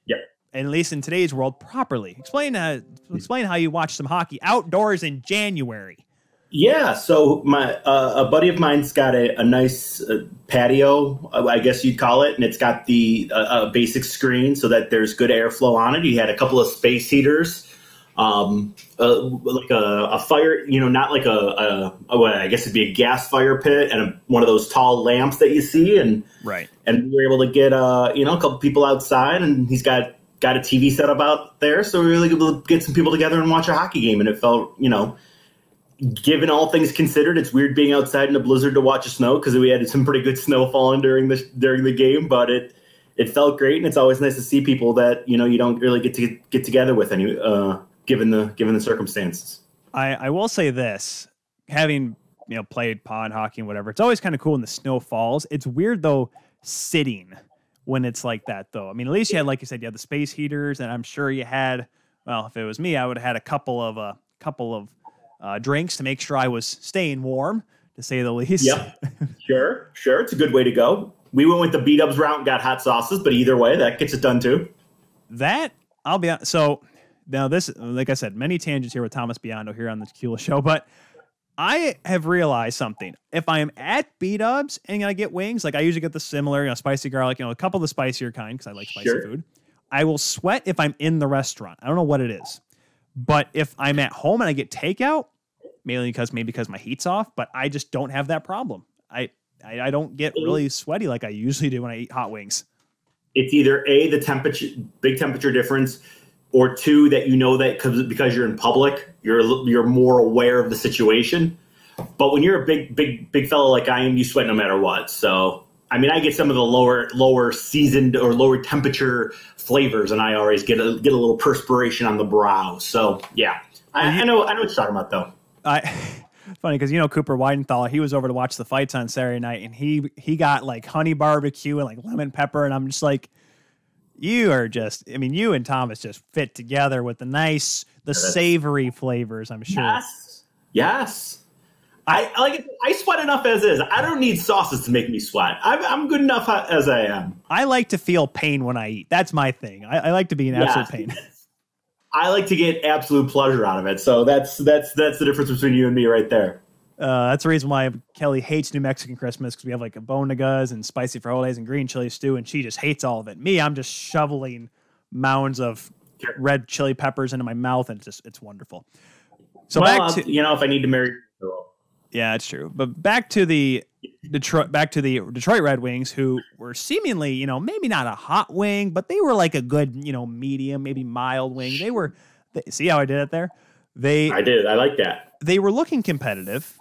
at least in today's world, properly. Explain how you watched some hockey outdoors in January. Yeah, so a buddy of mine's got a nice patio, I guess you'd call it, and it's got the basic screen so that there's good airflow on it. He had a couple of space heaters, like a fire, not like I guess it'd be a gas fire pit and one of those tall lamps that you see, and we were able to get a couple people outside, and he's got a TV set up out there, so we were really able to get some people together and watch a hockey game, and it felt given all things considered, it's weird being outside in a blizzard to watch snow because we had some pretty good snow falling during the game, but it felt great, and it's always nice to see people that you don't really get together with any given the circumstances. I will say this, having played pond hockey and whatever, it's always kind of cool when the snow falls. It's weird though sitting when it's like that though. I mean, at least you had, like you said, you had the space heaters, and I'm sure you had. Well, if it was me, I would have had a couple of drinks to make sure I was staying warm, to say the least. Yep. Sure. It's a good way to go. We went with the B-dubs route and got hot sauces, but either way, that gets it done too. That, I'll be honest. So now this, like I said, many tangents here with Thomas Biondo here on the Tequila Show, but I have realized something. If I'm at B-dubs and I get wings, like I usually get the similar, spicy garlic, a couple of the spicier kind because I like spicy food. I will sweat if I'm in the restaurant. I don't know what it is. But if I'm at home and I get takeout, maybe because my heat's off, but I just don't have that problem. I don't get really sweaty like I usually do when I eat hot wings. It's either A, the temperature, big temperature difference, or two, that that because you're in public, you're more aware of the situation. But when you're a big fellow like I am, you sweat no matter what. So, I mean, I get some of the lower seasoned or lower temperature flavors, and I always get a little perspiration on the brow. So, yeah, I know what you're talking about, though. Funny because Cooper Weidenthal, he was over to watch the fights on Saturday night, and he got like honey barbecue and like lemon pepper, and I'm just like, you and Thomas just fit together with the savory flavors, I'm sure. Yes. I sweat enough as is. I don't need sauces to make me sweat. I'm good enough as I am. I like to feel pain when I eat. That's my thing. I like to be in absolute pain. I like to get absolute pleasure out of it. So that's the difference between you and me right there. That's the reason why Kelly hates New Mexican Christmas, because we have like a bone de guz and spicy frijoles and green chili stew, and she just hates all of it. Me, I'm just shoveling mounds of red chili peppers into my mouth, and it's wonderful. So if I need to marry. Yeah, it's true. But back to the Detroit Red Wings, who were seemingly, maybe not a hot wing, but they were like a good, medium, maybe mild wing. See how I did it there? I did. I like that. They were looking competitive.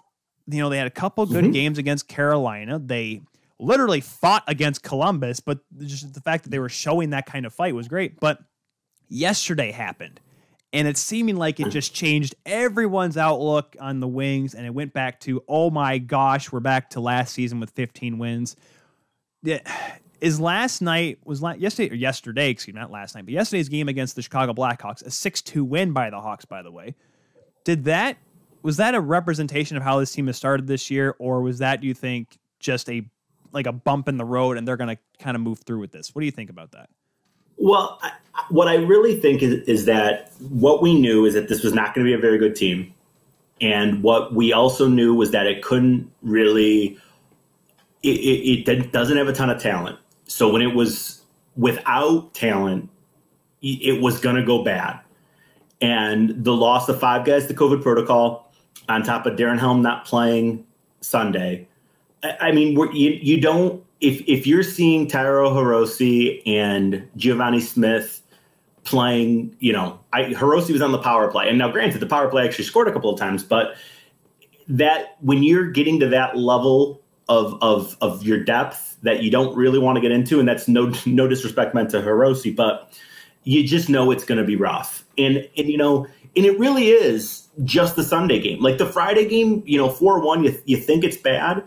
They had a couple good games against Carolina. They literally fought against Columbus, but just the fact that they were showing that kind of fight was great. But yesterday happened. And it's seeming like it just changed everyone's outlook on the Wings, and it went back to, oh my gosh, we're back to last season with 15 wins. Yesterday, not last night, but yesterday's game against the Chicago Blackhawks, a 6-2 win by the Hawks, by the way. Was that a representation of how this team has started this year, or was that, do you think, just a bump in the road and they're going to kind of move through with this? What do you think about that? Well, what I really think is that what we knew is that this was not going to be a very good team. And what we also knew was that it couldn't really – it doesn't have a ton of talent. So when it was without talent, it was going to go bad. And the loss of 5 guys to COVID protocol on top of Darren Helm not playing Sunday, I mean, you don't – If you're seeing Taro Hirose and Giovanni Smith playing, Hirose was on the power play. And now, granted, the power play actually scored a couple of times, but that when you're getting to that level of your depth that you don't really want to get into, and that's no disrespect meant to Hirose, but you just know it's going to be rough. And it really is just the Sunday game. Like the Friday game, 4-1, you think it's bad.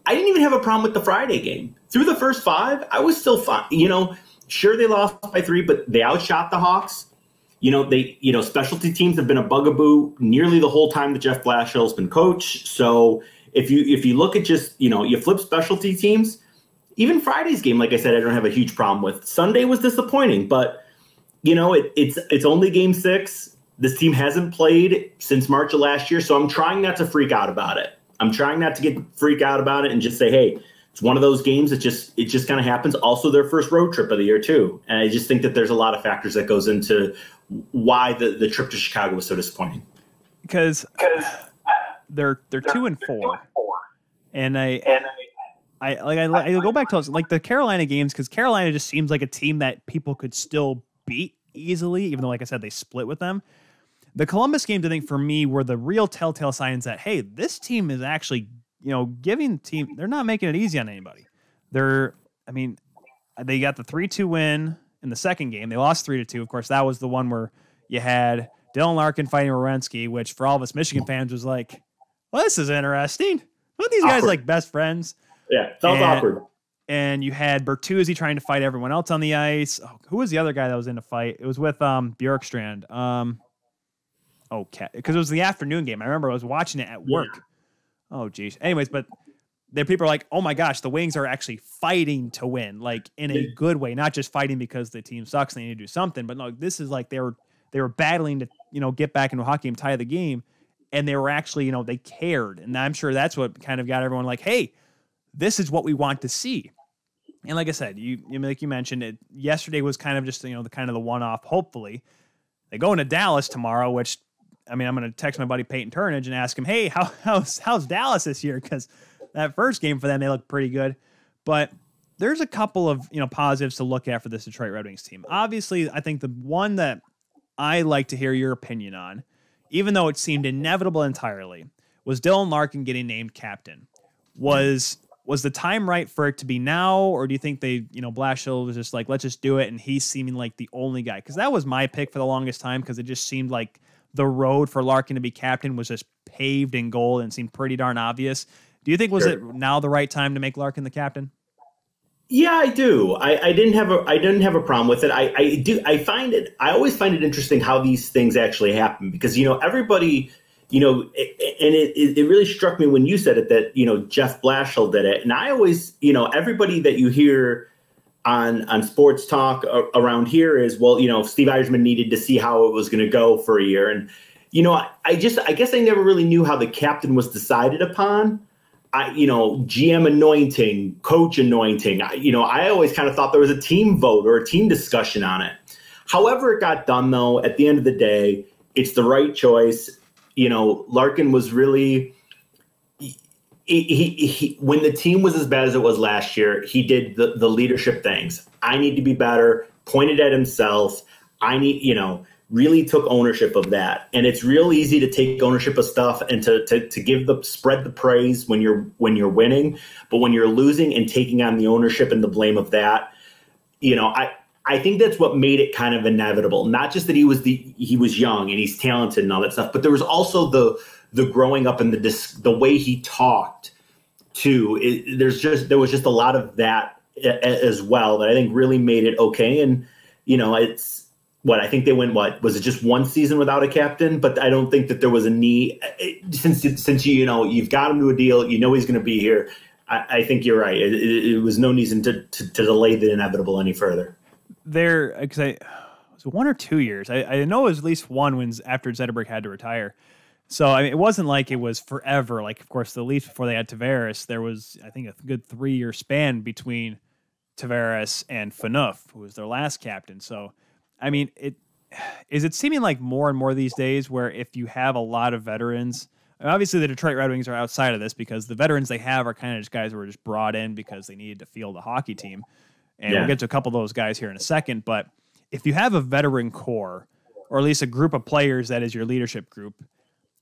I didn't even have a problem with the Friday game. Through the first 5, I was still fine. Sure, they lost by 3, but they outshot the Hawks. Specialty teams have been a bugaboo nearly the whole time that Jeff Blashill's been coach. So if you look at just, you flip specialty teams, even Friday's game, like I said, I don't have a huge problem with. Sunday was disappointing, but it's only game 6. This team hasn't played since March of last year, so I'm trying not to freak out about it. I'm trying not to freak out about it and just say, hey, it's one of those games that it just kind of happens. Also, their first road trip of the year, too. And I just think that there's a lot of factors that goes into why the trip to Chicago was so disappointing. Because they're 2-4. And I go back to like the Carolina games, because Carolina just seems like a team that people could still beat easily, even though, like I said, they split with them. The Columbus games, I think, for me, were the real telltale signs that, hey, this team is actually, giving the team, they're not making it easy on anybody. They got the 3-2 win in the second game. They lost 3-2. Of course, that was the one where you had Dylan Larkin fighting Werenski, which for all of us Michigan fans was like, well, this is interesting. Aren't these guys like best friends? Yeah, sounds awkward. And you had Bertuzzi trying to fight everyone else on the ice. Oh, who was the other guy that was in the fight? It was with Bjorkstrand. Okay, because it was the afternoon game. I remember I was watching it at work. Oh, geez. Anyways, but people are like, oh my gosh, the Wings are actually fighting to win, like in a good way, not just fighting because the team sucks and they need to do something. But no, this is like they were battling to, get back into a hockey game, tie the game. And they were actually, they cared. And I'm sure that's what kind of got everyone like, hey, this is what we want to see. And like I said, like you mentioned, it yesterday was kind of just, the kind of the one-off, hopefully. They go into Dallas tomorrow, which, I'm going to text my buddy Peyton Turnage and ask him, hey, how's Dallas this year? Because that first game for them, they look pretty good. But there's a couple of, positives to look at for this Detroit Red Wings team. Obviously, I think the one that I like to hear your opinion on, even though it seemed inevitable entirely, was Dylan Larkin getting named captain. Was the time right for it to be now, or do you think they, Blashill was just like, let's just do it, and he's seeming like the only guy? Because that was my pick for the longest time, because it just seemed like the road for Larkin to be captain was just paved in gold and seemed pretty darn obvious. Do you think it now the right time to make Larkin the captain? Yeah, I do. I didn't have a problem with it. I always find it interesting how these things actually happen, because everybody, and it really struck me when you said it that Jeff Blashill did it, and I always everybody that you hear on sports talk around here is, well, Steve Yzerman needed to see how it was going to go for a year, and I guess I never really knew how the captain was decided upon. GM anointing, coach anointing. I always kind of thought there was a team vote or a team discussion on it. However it got done, though, at the end of the day, it's the right choice. Larkin was really he when the team was as bad as it was last year, he did the leadership things. I need to be better, pointed at himself. Really took ownership of that. And it's real easy to take ownership of stuff and to spread the praise when you're winning. But when you're losing and taking on the ownership and the blame of that, I think that's what made it kind of inevitable. Not just that he was young and he's talented and all that stuff, but there was also the growing up and the way he talked too. There was just a lot of that as well that I think really made it okay. And it's I think they went, was it just one season without a captain? But I don't think that there was a need since you've got him to a deal, he's going to be here. I think you're right. It was no reason to delay the inevitable any further. Because it was 1 or 2 years. I know it was at least one after Zetterberg had to retire. So it wasn't like it was forever. Like, of course, the Leafs before they had Tavares, there was, I think, a good 3-year span between Tavares and Phaneuf, who was their last captain. So, is it seeming like more and more these days where if you have a lot of veterans, obviously the Detroit Red Wings are outside of this because the veterans they have are kind of just guys who were just brought in because they needed to field a hockey team. And we'll get to a couple of those guys here in a second. But if you have a veteran core, or at least a group of players that is your leadership group,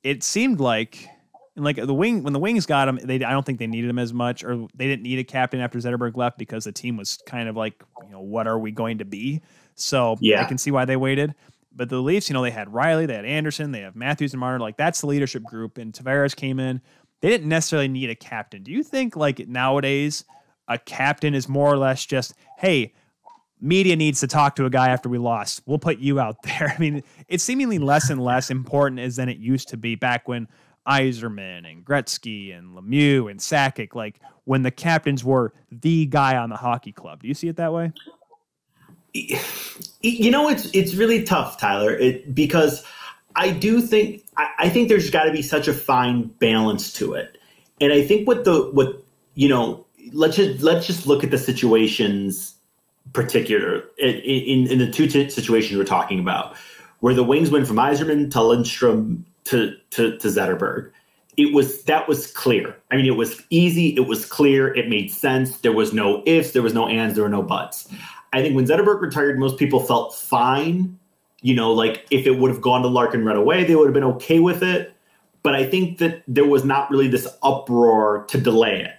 it seemed like, when the Wings got him, I don't think they needed him as much, or they didn't need a captain after Zetterberg left because the team was kind of like, what are we going to be? So I can see why they waited. But the Leafs, they had Riley, they had Anderson, they have Matthews and Marner. Like, that's the leadership group. And Tavares came in. They didn't necessarily need a captain. Do you think, like, nowadays a captain is more or less just, hey, media needs to talk to a guy after we lost, we'll put you out there? It's seemingly less and less important than it used to be back when Yzerman and Gretzky and Lemieux and Sakic, like when the captains were the guy on the hockey club. Do you see it that way? It's really tough, Tyler, because I do think I think there's got to be such a fine balance to it, and I think let's just look at the situations particular in the two situations we're talking about, where the Wings went from Yzerman to Lindstrom to Zetterberg. That was clear. It was easy. It was clear. It made sense. There was no ifs. There was no ands. There were no buts. I think when Zetterberg retired, most people felt fine. Like if it would have gone to Larkin right away, they would have been okay with it. But I think that there was not really this uproar to delay it.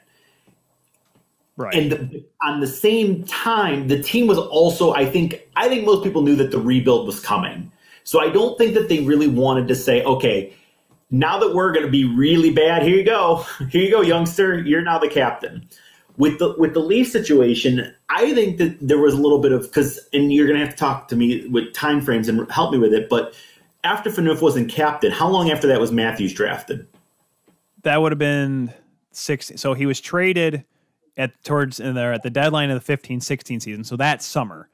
Right. And on the same time, the team was also, I think most people knew that the rebuild was coming. So I don't think that they really wanted to say, okay, now that we're going to be really bad, here you go, youngster, you're now the captain. With the Leaf situation, I think that there was a little bit of, and you're going to have to talk to me with time frames and help me with it, but after Phaneuf wasn't captain, how long after that was Matthews drafted? That would have been So he was traded at the deadline of the 15-16 season. So that summer,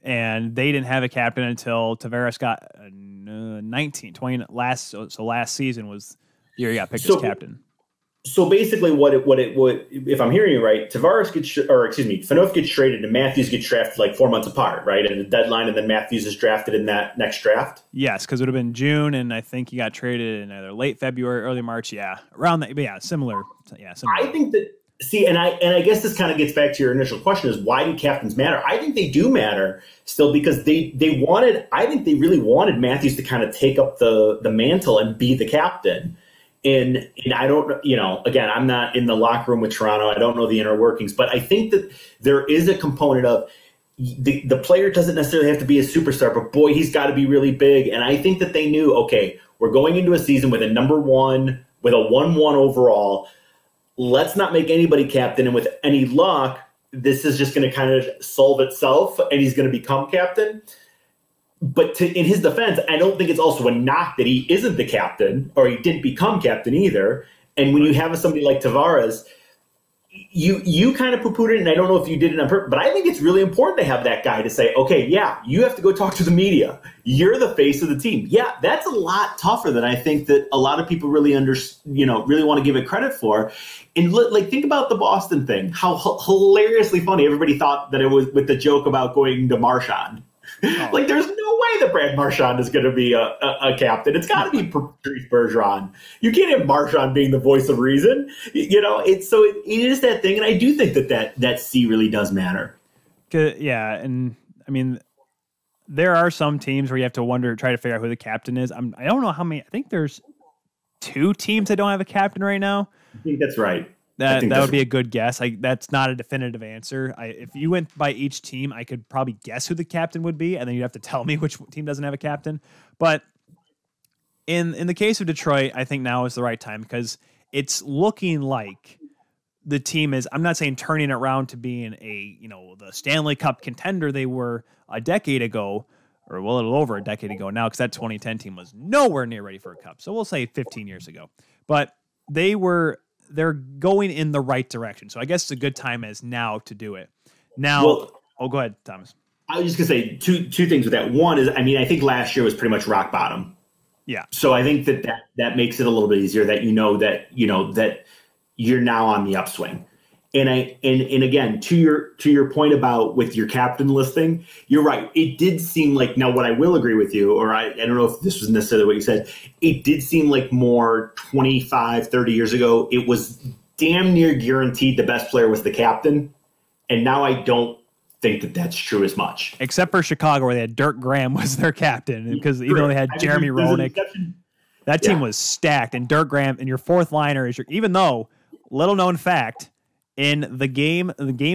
and they didn't have a captain until Tavares got 20 last season was the year he got picked as captain. So basically, what it would, if I'm hearing you right, Phaneuf gets traded and Matthews gets drafted like 4 months apart, right? And the deadline, and then Matthews is drafted in that next draft. Yes, because it would have been June, and I think he got traded in either late February, early March. Yeah, around that. But yeah, similar. Yeah, similar. I think that. See, and I guess this kind of gets back to your initial question: is why do captains matter? I think they do matter still because they wanted. I think they really wanted Matthews to kind of take up the mantle and be the captain. And I don't, again, I'm not in the locker room with Toronto. I don't know the inner workings, but I think that there is a component of the player doesn't necessarily have to be a superstar, but boy, he's got to be really big. And I think that they knew, okay, we're going into a season with a number one, with a 1-1 overall. Let's not make anybody captain. And with any luck, this is just going to kind of solve itself and he's going to become captain. But in his defense, I don't think it's also a knock that he isn't the captain or he didn't become captain either. And when you have somebody like Tavares, you kind of poo-pooed it, and I don't know if you did it on purpose, but I think it's really important to have that guy to say, okay, yeah, you have to go talk to the media. You're the face of the team. Yeah, that's a lot tougher than I think that a lot of people really really want to give it credit for. And think about the Boston thing, how hilariously funny everybody thought that it was with the joke about going to Marchand. Oh. There's no way that Brad Marchand is going to be a captain. It's got to be Patrice Bergeron. You can't have Marchand being the voice of reason. It is that thing, and I do think that C really does matter. Yeah, and I mean, there are some teams where you have to try to figure out who the captain is. I don't know how many. I think there's 2 teams that don't have a captain right now. I think that's right. That would be a good guess. That's not a definitive answer. If you went by each team, I could probably guess who the captain would be, and then you'd have to tell me which team doesn't have a captain. But in the case of Detroit, I think now is the right time because it's looking like the team is, I'm not saying turning it around to being the Stanley Cup contender they were a decade ago, or a little over a decade ago now, because that 2010 team was nowhere near ready for a cup. So we'll say 15 years ago. But they're going in the right direction. So I guess it's a good time as now to do it. Now, go ahead, Thomas. I was just going to say two things with that. One is, I think last year was pretty much rock bottom. Yeah. So I think that makes it a little bit easier that that you're now on the upswing. And again, to your point about with your captain listing, you're right. It did seem like, now what I will agree with you, or I don't know if this was necessarily what you said, it did seem like more 25, 30 years ago, it was damn near guaranteed the best player was the captain. And now I don't think that that's true as much. Except for Chicago, where they had Dirk Graham was their captain, because even though they had Jeremy Roenick, that team was stacked. And Dirk Graham, and your fourth liner is even though, little known fact, in the game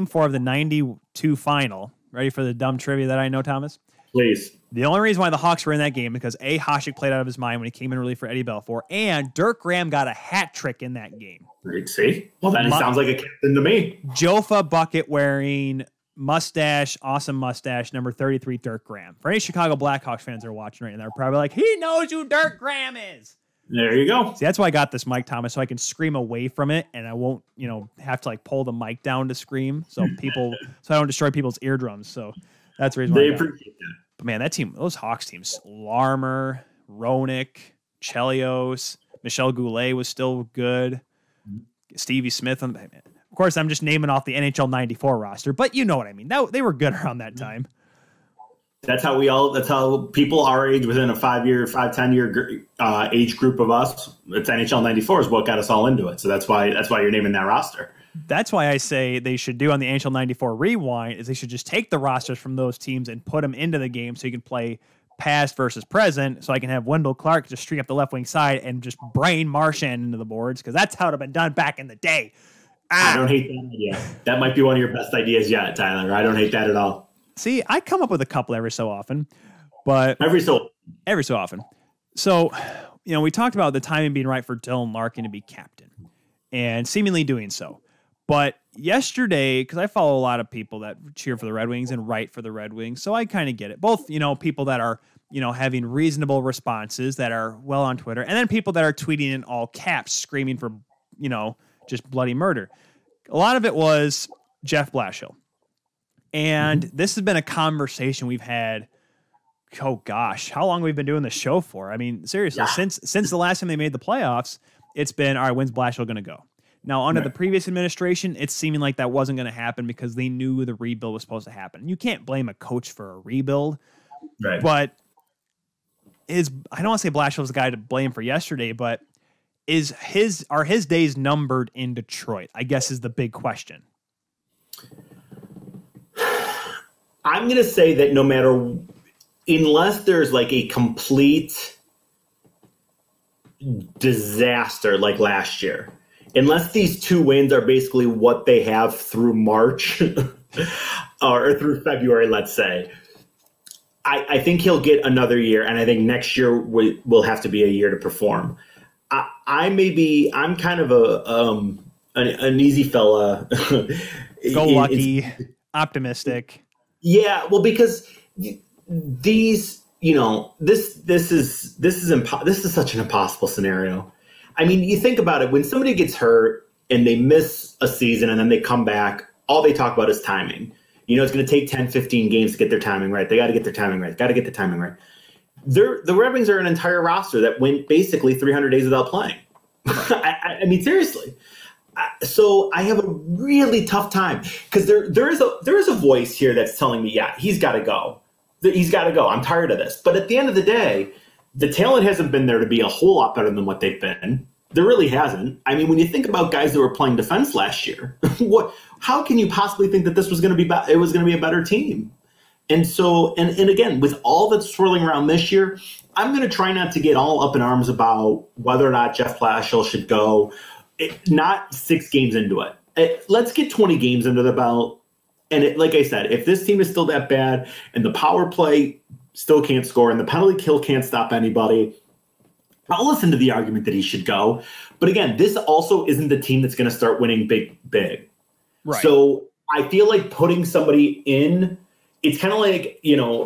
4 of the 92 final, ready for the dumb trivia that I know, Thomas? Please. The only reason why the Hawks were in that game because Hasek played out of his mind when he came in relief for Eddie Belfour, and Dirk Graham got a hat trick in that game. See? Well, then he sounds like a captain to me. Jofa bucket wearing awesome mustache, number 33, Dirk Graham. For any Chicago Blackhawks fans that are watching right now, they're probably like, he knows who Dirk Graham is. There you go. See, that's why I got this mic, Thomas, so I can scream away from it, and I won't, have to pull the mic down to scream, so I don't destroy people's eardrums. So that's the reason why. They appreciate that. But man, that team, those Hawks teams, Larmer, Roenick, Chelios, Michel Goulet was still good. Stevie Smith. Of course, I'm just naming off the NHL 94 roster, but you know what I mean. They were good around that time. That's how people our age within a 10 year age group of us, it's NHL 94 is what got us all into it. So that's why you're naming that roster. That's why I say they should do on the NHL 94 rewind is they should just take the rosters from those teams and put them into the game so you can play past versus present. So I can have Wendell Clark just string up the left wing side and just brain Marchand into the boards, because that's how it would have been done back in the day. I don't hate that idea. That might be one of your best ideas yet, Tyler. I don't hate that at all. See, I come up with a couple every so often, but every so often. So, we talked about the timing being right for Dylan Larkin to be captain and seemingly doing so. But yesterday, because I follow a lot of people that cheer for the Red Wings and write for the Red Wings, so I kind of get it. Both, people that are, having reasonable responses that are well on Twitter, and then people that are tweeting in all caps, screaming for, just bloody murder. A lot of it was Jeff Blashill. And this has been a conversation we've had. Oh gosh, how long have we been doing this show for? I mean, seriously, since the last time they made the playoffs, it's been, all right, when's Blashill going to go? Now, under the previous administration, it's seeming like that wasn't going to happen because they knew the rebuild was supposed to happen. You can't blame a coach for a rebuild, but I don't want to say Blashill's the guy to blame for yesterday, but are his days numbered in Detroit? I guess is the big question. I'm going to say that no matter, unless there's like a complete disaster like last year, unless these 2 wins are basically what they have through March or through February, let's say, I think he'll get another year. And I think next year will have to be a year to perform. I'm kind of an easy fella. Go lucky, optimistic. Yeah, well, because these, this is such an impossible scenario. I mean, you think about it, when somebody gets hurt and they miss a season and then they come back, all they talk about is timing. It's going to take 10, 15 games to get their timing right. They got to get their timing right. Got to get the timing right. The Red Wings are an entire roster that went basically 300 days without playing. I mean, seriously. So I have a really tough time because there is a voice here that's telling me, yeah, he's got to go. He's got to go. I'm tired of this. But at the end of the day, the talent hasn't been there to be a whole lot better than what they've been. There really hasn't. I mean, when you think about guys that were playing defense last year, how can you possibly think that this was going to be it was going to be a better team? And so, and again, with all that's swirling around this year, I'm going to try not to get all up in arms about whether or not Jeff Blashill should go. Not 6 games into it. Let's get 20 games under the belt. And like I said, if this team is still that bad and the power play still can't score and the penalty kill can't stop anybody, I'll listen to the argument that he should go. But again, this also isn't the team that's going to start winning big. Right. So I feel like putting somebody in, it's kind of like,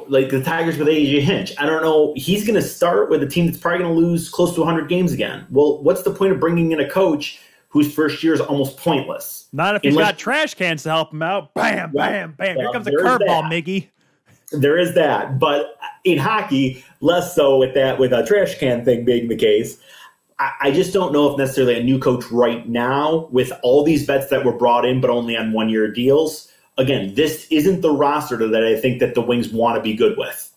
like the Tigers with AJ Hinch. I don't know. He's going to start with a team that's probably going to lose close to 100 games again. Well, what's the point of bringing in a coach whose first year is almost pointless? Not if he's got trash cans to help him out. Bam, bam, bam. Here comes a curveball, Miggy. There is that. But in hockey, less so with a trash can thing being the case. I just don't know if necessarily a new coach right now with all these vets that were brought in but only on 1-year deals. Again, this isn't the roster that I think that the Wings want to be good with,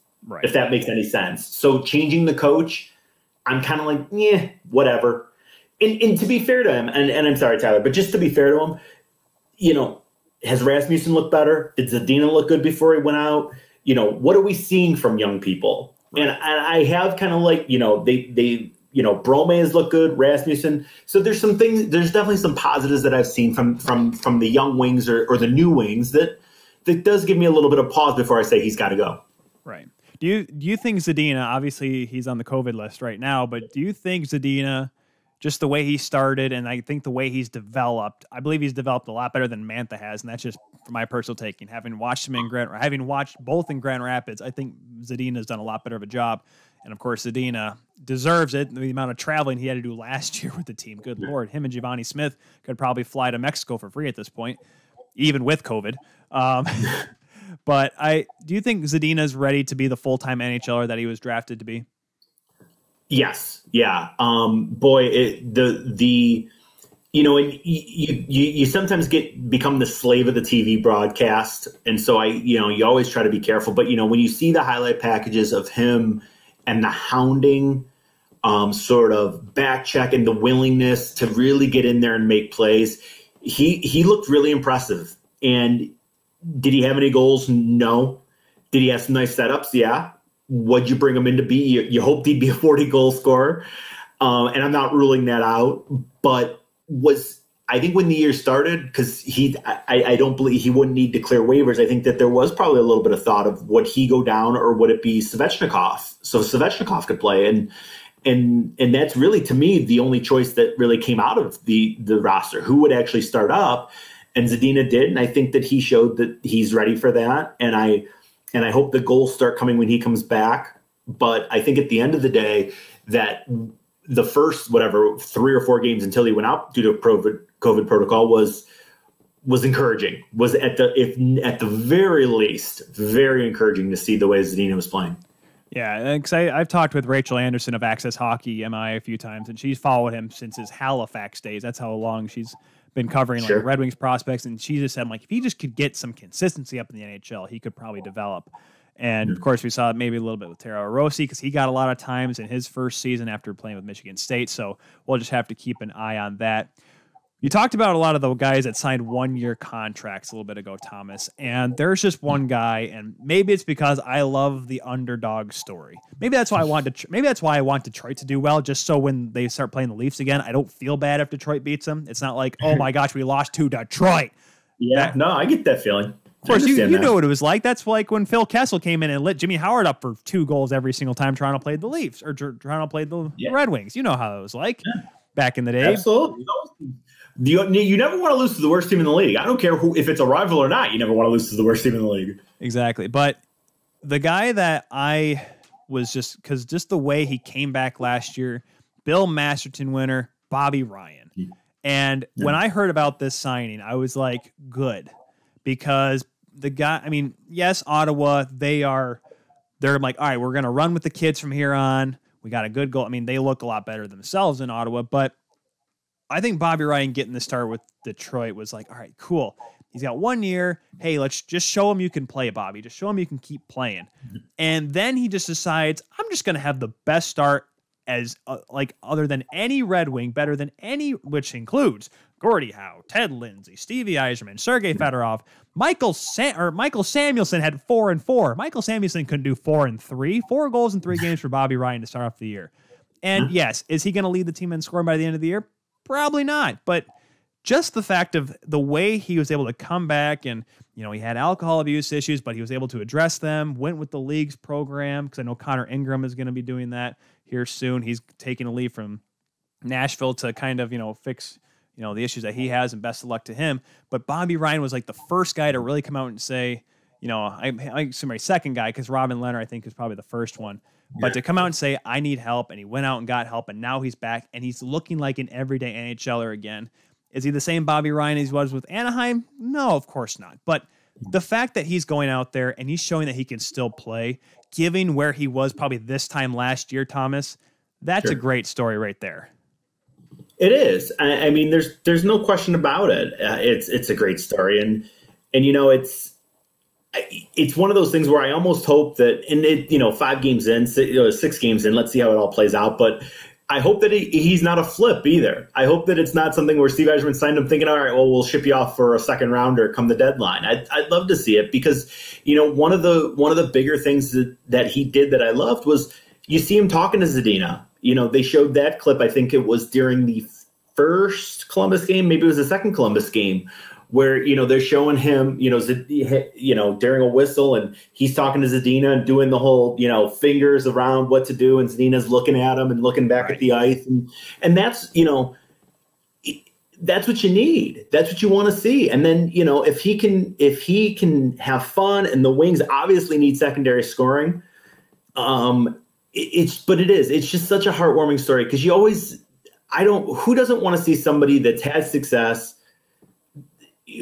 if that makes any sense. So changing the coach, I'm kind of like, yeah, whatever. And to be fair to him, and I'm sorry, Tyler, but just to be fair to him, has Rasmussen looked better? Did Zadina look good before he went out? What are we seeing from young people? Right. And I have kind of like, Brome has looked good, Rasmussen. So there's definitely some positives that I've seen from the young Wings or the new Wings that does give me a little bit of pause before I say he's got to go. Right. Do you think Zadina, obviously he's on the COVID list right now, but do you think Zadina, just the way he started and I think the way he's developed, I believe he's developed a lot better than Mantha has, and that's just for my personal taking. Having watched him having watched both in Grand Rapids, I think Zadina's done a lot better of a job. And of course, Zadina deserves it. The amount of traveling he had to do last year with the team. Good Lord. Him and Giovanni Smith could probably fly to Mexico for free at this point, even with COVID. But do you think Zadina's ready to be the full-time NHLer that he was drafted to be? Yes. Yeah. You sometimes become the slave of the TV broadcast. And so you always try to be careful. But, when you see the highlight packages of him and the hounding, sort of back check and the willingness to really get in there and make plays, he looked really impressive. And did he have any goals? No. Did he have some nice setups? Yeah. What'd you bring him in to be? You hoped he'd be a 40-goal scorer. And I'm not ruling that out. But I think when the year started, because I don't believe he wouldn't need to clear waivers. I think that there was probably a little bit of thought of would he go down or would it be Svechnikov? So Svechnikov could play. And that's really, to me, the only choice that really came out of the roster. Who would actually start up? And Zadina did. And I think that he showed that he's ready for that. And I hope the goals start coming when he comes back. But I think at the end of the day that the first, 3 or 4 games until he went out due to COVID protocol was encouraging. Was at the very least very encouraging to see the way Zadina was playing. Yeah, because I've talked with Rachel Anderson of Access Hockey MI a few times, and she's followed him since his Halifax days. That's how long she's been covering like Red Wings prospects, and she just said, like, if he just could get some consistency up in the NHL, he could probably develop. And of course, we saw it maybe a little bit with Taro Rossi because he got a lot of times in his first season after playing with Michigan State. So we'll just have to keep an eye on that. You talked about a lot of the guys that signed one-year contracts a little bit ago, Thomas, and there's just one guy, and maybe it's because I love the underdog story. Maybe that's why I want Detroit to do well, just so when they start playing the Leafs again, I don't feel bad if Detroit beats them. It's not like, oh my gosh, we lost to Detroit. Yeah, no, I get that feeling. Of course, you know what it was like. That's like when Phil Kessel came in and lit Jimmy Howard up for 2 goals every single time Toronto played the Leafs or Toronto played the Red Wings. You know how it was like back in the day. Absolutely. You never want to lose to the worst team in the league. I don't care if it's a rival or not. You never want to lose to the worst team in the league. Exactly. But the guy that I was just the way he came back last year, Bill Masterton winner, Bobby Ryan. And when I heard about this signing, I was like, good. Because the guy, I mean, yes, Ottawa, they're like, all right, we're going to run with the kids from here on. We got a good goal. I mean, they look a lot better themselves in Ottawa, but I think Bobby Ryan getting the start with Detroit was like, all right, cool. He's got 1 year. Hey, let's just show him you can play, Bobby. Just show him you can keep playing. And then he just decides, I'm just going to have the best start as other than any Red Wing, better than any, which includes Gordie Howe, Ted Lindsay, Stevie Yzerman, Sergei Fedorov, Michael Samuelsson had 4-4. Michael Samuelsson couldn't do 4-3. 4 goals in 3 games for Bobby Ryan to start off the year. And yes, is he going to lead the team in scoring by the end of the year? Probably not, but just the fact of the way he was able to come back and, you know, he had alcohol abuse issues, but he was able to address them, went with the league's program, because I know Connor Ingram is going to be doing that here soon. He's taking a leave from Nashville to kind of, you know, fix, you know, the issues that he has, and best of luck to him. But Bobby Ryan was like the first guy to really come out and say, you know, I assume my second guy, because Robin Leonard, I think, is probably the first one. But to come out and say, I need help, and he went out and got help, and now he's back, and he's looking like an everyday NHLer again. Is he the same Bobby Ryan as he was with Anaheim? No, of course not. But the fact that he's going out there and he's showing that he can still play, given where he was probably this time last year, Thomas, that's a great story right there. It is. I mean, there's no question about it. It's a great story, and you know, it's one of those things where I almost hope that, and it, you know, 5 games in, 6 games in, let's see how it all plays out. But I hope that he's not a flip either. I hope that it's not something where Steve Yzerman signed him thinking, all right, well, we'll ship you off for a second rounder come the deadline. I'd love to see it because, you know, one of the bigger things that he did that I loved was you see him talking to Zadina. You know, they showed that clip. I think it was during the first Columbus game. Maybe it was the second Columbus game, where, you know, they're showing him, you know, during a whistle, and he's talking to Zadina and doing the whole, you know, fingers around what to do, and Zadina's looking at him and looking back at the ice, and that's, you know, that's what you need. That's what you want to see. And then, you know, if he can have fun, and the Wings obviously need secondary scoring, it's just such a heartwarming story, because who doesn't want to see somebody that's had success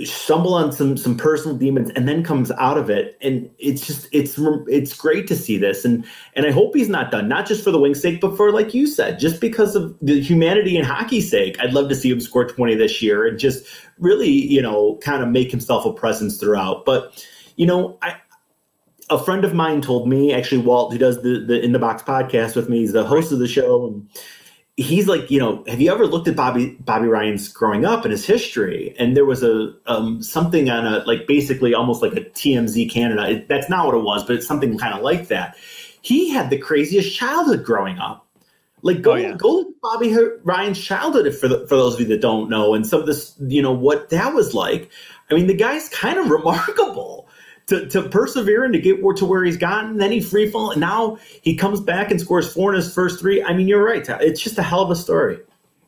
stumble on some personal demons and then comes out of it, and it's great to see this, and I hope he's not done, not just for the Wings' sake, but for, like you said, just because of the humanity and hockey's sake. I'd love to see him score 20 this year and just really, you know, kind of make himself a presence throughout. But, you know, a friend of mine told me, actually, Walt, who does the In the Box podcast with me, he's the host of the show, and he's like, you know, have you ever looked at Bobby Ryan's growing up and his history? And there was something on basically almost like a TMZ Canada. That's not what it was, but it's something kind of like that. He had the craziest childhood growing up. Like, go look at Bobby Ryan's childhood for those of you that don't know, and some of this, you know, what that was like. I mean, the guy's kind of remarkable. To persevere and to get to where he's gotten, then he free fall, and now he comes back and scores 4 in his first 3. I mean, you're right. It's just a hell of a story.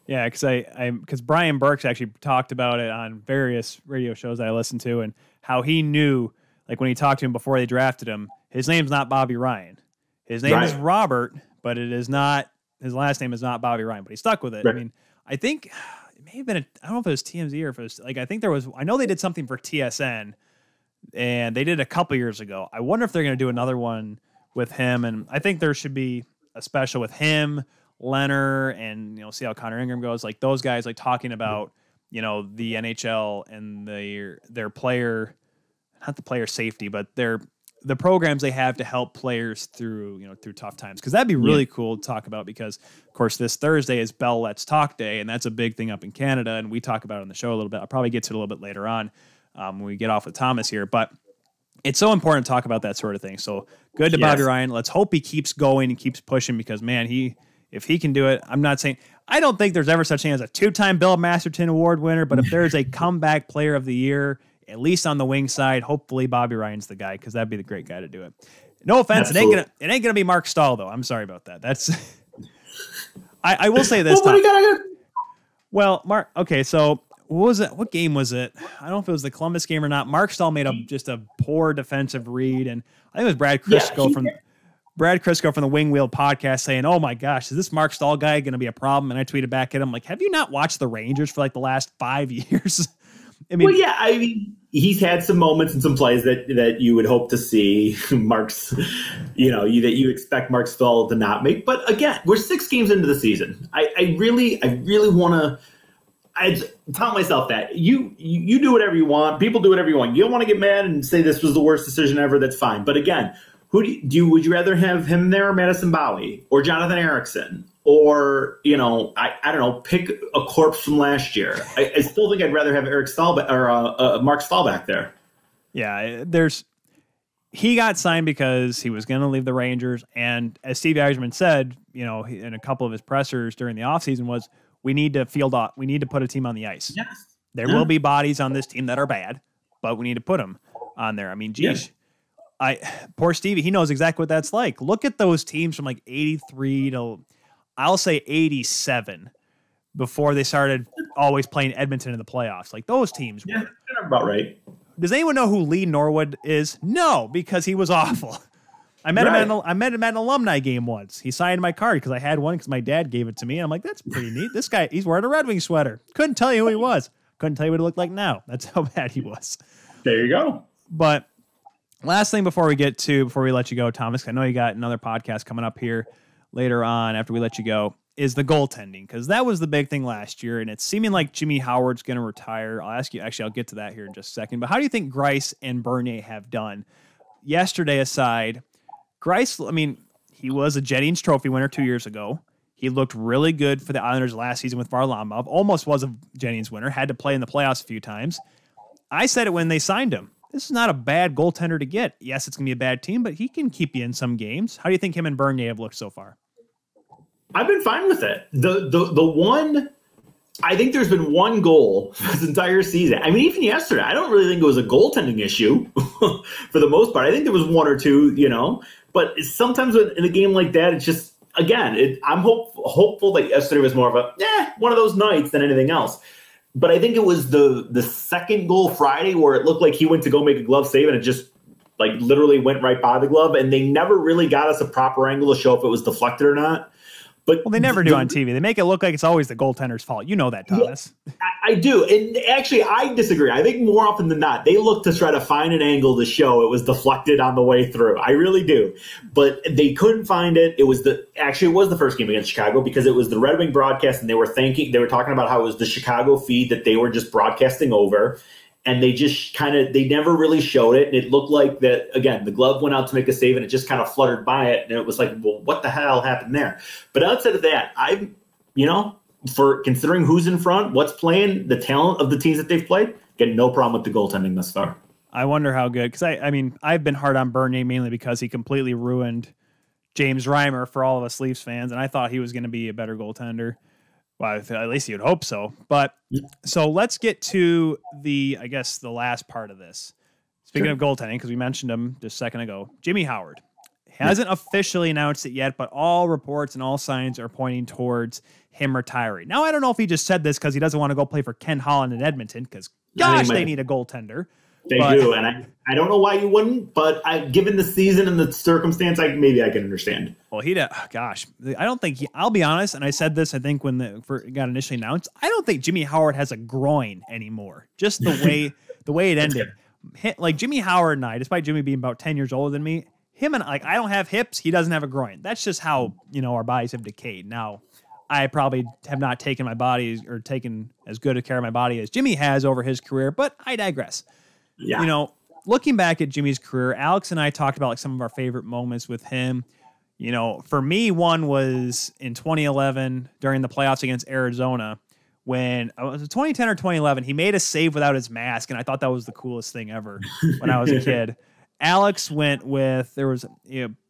Yeah, because Brian Burks actually talked about it on various radio shows that I listened to, and how he knew, like when he talked to him before they drafted him, his name's not Bobby Ryan. His name is Robert, but it is not. His last name is not Bobby Ryan, but he stuck with it. Right. I mean, I think may have been, I don't know if it was TMZ or if it was like, I think there was, I know they did something for TSN and they did a couple years ago. I wonder if they're going to do another one with him. And I think there should be a special with him, Leonard, and, see how Connor Ingram goes. Like those guys, like talking about, the NHL and their player, not the player safety, but the programs they have to help players through, through tough times. Cause that'd be really cool to talk about because of course this Thursday is Bell Let's Talk Day. And that's a big thing up in Canada. And we talk about it on the show a little bit. I'll probably get to it a little bit later on when we get off with Thomas here, but it's so important to talk about that sort of thing. So good to Bobby Ryan. Let's hope he keeps going and keeps pushing because man, if he can do it, I don't think there's ever such thing as a 2-time Bill Masterton Award winner, but if there's a comeback player of the year, at least on the wing side, hopefully Bobby Ryan's the guy because that'd be the great guy to do it. No offense, it ain't gonna be Mark Stahl though. I'm sorry about that. That's I will say this. Well, Mark. Okay, so what was it? What game was it? I don't know if it was the Columbus game or not. Mark Stahl made just a poor defensive read, and I think it was Brad Crisco from the Wing Wheel podcast saying, "Oh my gosh, is this Mark Stahl guy going to be a problem?" And I tweeted back at him like, "Have you not watched the Rangers for like the last 5 years?" He's had some moments and some plays that you would hope to see Mark's, that you expect Mark Stahl to not make. But again, we're 6 games into the season. I really want to tell myself that you do whatever you want. People do whatever you want. You don't want to get mad and say this was the worst decision ever. That's fine. But again, would you rather have him there or Madison Bowie or Jonathan Erickson? Or, I don't know, pick a corpse from last year. I still think I'd rather have Eric Stahl or Mark Stahl back there. Yeah, he got signed because he was going to leave the Rangers. And as Steve Yzerman said, in a couple of his pressers during the offseason was, we need to put a team on the ice. Yes. There will be bodies on this team that are bad, but we need to put them on there. I mean, geez. Yeah. Poor Stevie, he knows exactly what that's like. Look at those teams from like 83 to... I'll say 87 before they started always playing Edmonton in the playoffs. Like those teams. Yeah, that's about right. Does anyone know who Lee Norwood is? No, because he was awful. I met him at an alumni game once. He signed my card because I had one because my dad gave it to me. And I'm like, that's pretty neat. This guy, he's wearing a Red Wing sweater. Couldn't tell you who he was. Couldn't tell you what he looked like now. That's how bad he was. There you go. But last thing before we let you go, Thomas, I know you got another podcast coming up here later on after we let you go, is the goaltending, because that was the big thing last year, and it's seeming like Jimmy Howard's going to retire. I'll ask you, actually, I'll get to that here in just a second, but how do you think Greiss and Bernier have done? Yesterday aside, Greiss, he was a Jennings Trophy winner 2 years ago. He looked really good for the Islanders last season with Varlamov, almost was a Jennings winner, had to play in the playoffs a few times. I said it when they signed him. This is not a bad goaltender to get. Yes, it's going to be a bad team, but he can keep you in some games. How do you think him and Bernier have looked so far? I've been fine with it. The one, I think there's been one goal this entire season. Even yesterday, I don't really think it was a goaltending issue for the most part. I think there was one or two, but sometimes in a game like that, it's just, again, I'm hopeful that yesterday was more of one of those nights than anything else. But I think it was the second goal Friday where it looked like he went to go make a glove save and it just literally went right by the glove. And they never really got us a proper angle to show if it was deflected or not. But they never do on TV. They make it look like it's always the goaltender's fault. You know that, Thomas. Yeah, I do. And actually, I disagree. I think more often than not, they look to try to find an angle to show it was deflected on the way through. I really do. But they couldn't find it. It was the first game against Chicago because it was the Red Wing broadcast, and they were talking about how it was the Chicago feed that they were just broadcasting over. And they just they never really showed it. And it looked like that, again, the glove went out to make a save and it just kind of fluttered by it. And it was like, well, what the hell happened there? But outside of that, for considering who's in front, what's playing, the talent of the teams that they've played, get no problem with the goaltending thus far. I wonder how good, because I've been hard on Bernier mainly because he completely ruined James Reimer for all of us Leafs fans. And I thought he was going to be a better goaltender. Well, at least you'd hope so. But so let's get to the last part of this. Speaking of goaltending, because we mentioned him just a second ago, Jimmy Howard hasn't officially announced it yet, but all reports and all signs are pointing towards him retiring. Now, I don't know if he just said this because he doesn't want to go play for Ken Holland in Edmonton, because gosh, they need a goaltender. They do, and I don't know why you wouldn't, but given the season and the circumstance, maybe I can understand. Well, gosh, I don't think I'll be honest, and I said this, I think, when it got initially announced, I don't think Jimmy Howard has a groin anymore. Just the way it ended. Like Jimmy Howard and I, despite Jimmy being about 10 years older than me, him and I don't have hips, he doesn't have a groin. That's just how, our bodies have decayed. Now, I probably have not taken my body or taken as good a care of my body as Jimmy has over his career, but I digress. Yeah. Looking back at Jimmy's career, Alex and I talked about some of our favorite moments with him. For me, one was in 2011 during the playoffs against Arizona when it was 2010 or 2011. He made a save without his mask, and I thought that was the coolest thing ever when I was a kid. Alex went with, there was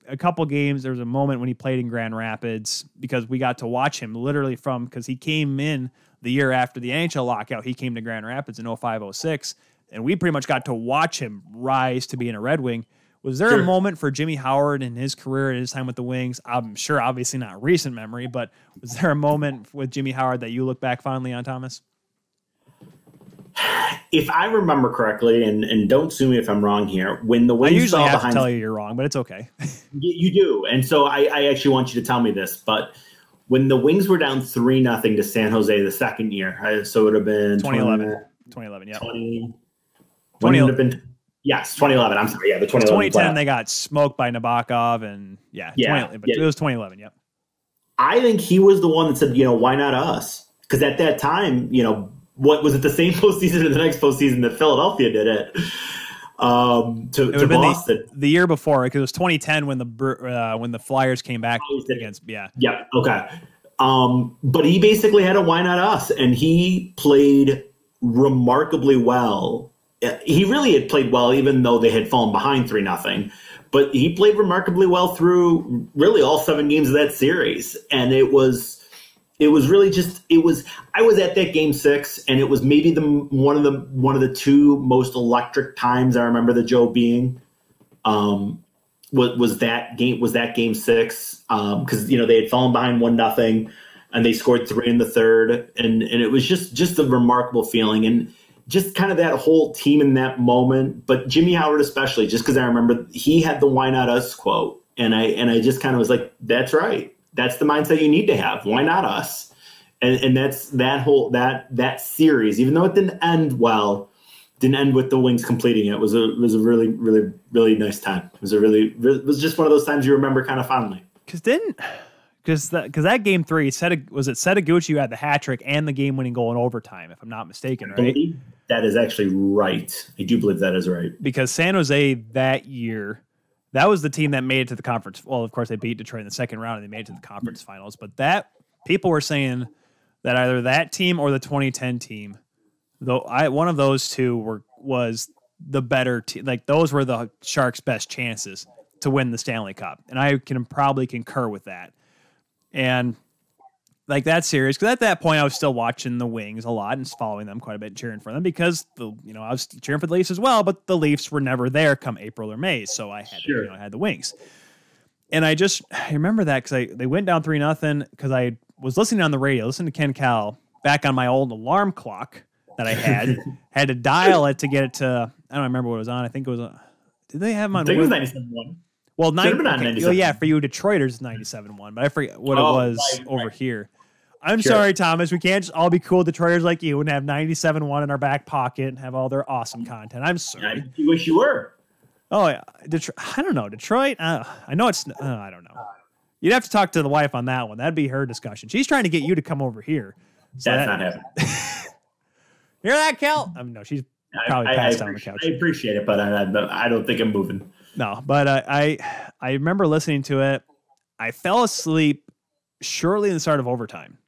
a couple games. There was a moment when he played in Grand Rapids because we got to watch him literally because he came in the year after the NHL lockout. He came to Grand Rapids in 05-06. And we pretty much got to watch him rise to being a Red Wing. Was there a moment for Jimmy Howard in his career at his time with the Wings? I'm sure, obviously not recent memory, but was there a moment with Jimmy Howard that you look back fondly on, Thomas? If I remember correctly, and don't sue me if I'm wrong here, when the Wings I usually fell have behind, to tell you you're wrong, but it's okay. You do, and so I actually want you to tell me this. But when the Wings were down 3-0 to San Jose the second year, so it would have been 2011, yeah. 2011. Yes, 2011. I'm sorry. Yeah, the 2011. 2010, they got smoked by Nabokov, and it was 2011. Yep. I think he was the one that said, why not us? Because at that time, what was it? The same postseason or the next postseason that Philadelphia did it to Boston. The year before, because it was 2010 when the Flyers came back against. Yeah. Okay. But he basically had a why not us, and he played remarkably well. He really had played well, even though they had fallen behind 3-0. But he played remarkably well through really all 7 games of that series, and it was really just I was at that game 6, and it was maybe one of the 2 most electric times I remember the Joe being. Was that game 6 because they had fallen behind 1-0 and they scored 3 in the third, and it was just a remarkable feeling, and just kind of that whole team in that moment, but Jimmy Howard especially, just because I remember he had the "Why not us" quote, and I just kind of was like, that's right, that's the mindset you need to have. Why not us? And that's that series, even though it didn't end well, didn't end with the Wings completing it. It was a really, really, really nice time. It was just one of those times you remember kind of fondly. Because that game 3, was it Setaguchi had the hat trick and the game-winning goal in overtime, if I'm not mistaken, right? That is actually right. I do believe that is right. Because San Jose that year, that was the team that made it to the conference. Well, of course, they beat Detroit in the second round and they made it to the conference finals. But that people were saying that either that team or the 2010 team, one of those two was the better team. Like those were the Sharks' best chances to win the Stanley Cup, and I can probably concur with that. And like that series, because at that point I was still watching the Wings a lot and following them quite a bit, cheering for them because I was cheering for the Leafs as well, but the Leafs were never there come April or May, so I had I had the Wings. And I remember that because they went down 3-0 because I was listening on the radio, listening to Ken Cal back on my old alarm clock that I had to dial it to get it to, I don't remember what it was on. I think it was did they have them on? I think it was 97.1. Well, for you Detroiters, 97.1, but I forget what it was over here. I'm sorry, Thomas. We can't just all be cool Detroiters like you and have 97.1 in our back pocket and have all their awesome content. I'm sorry. I wish you were. Oh, yeah. I don't know. Detroit? I know it's... I don't know. You'd have to talk to the wife on that one. That'd be her discussion. She's trying to get you to come over here. So that's not happening. Hear that, Cal? No, she's probably passed out on the couch. I appreciate it, but I don't think I'm moving. No, but I remember listening to it. I fell asleep shortly in the start of overtime.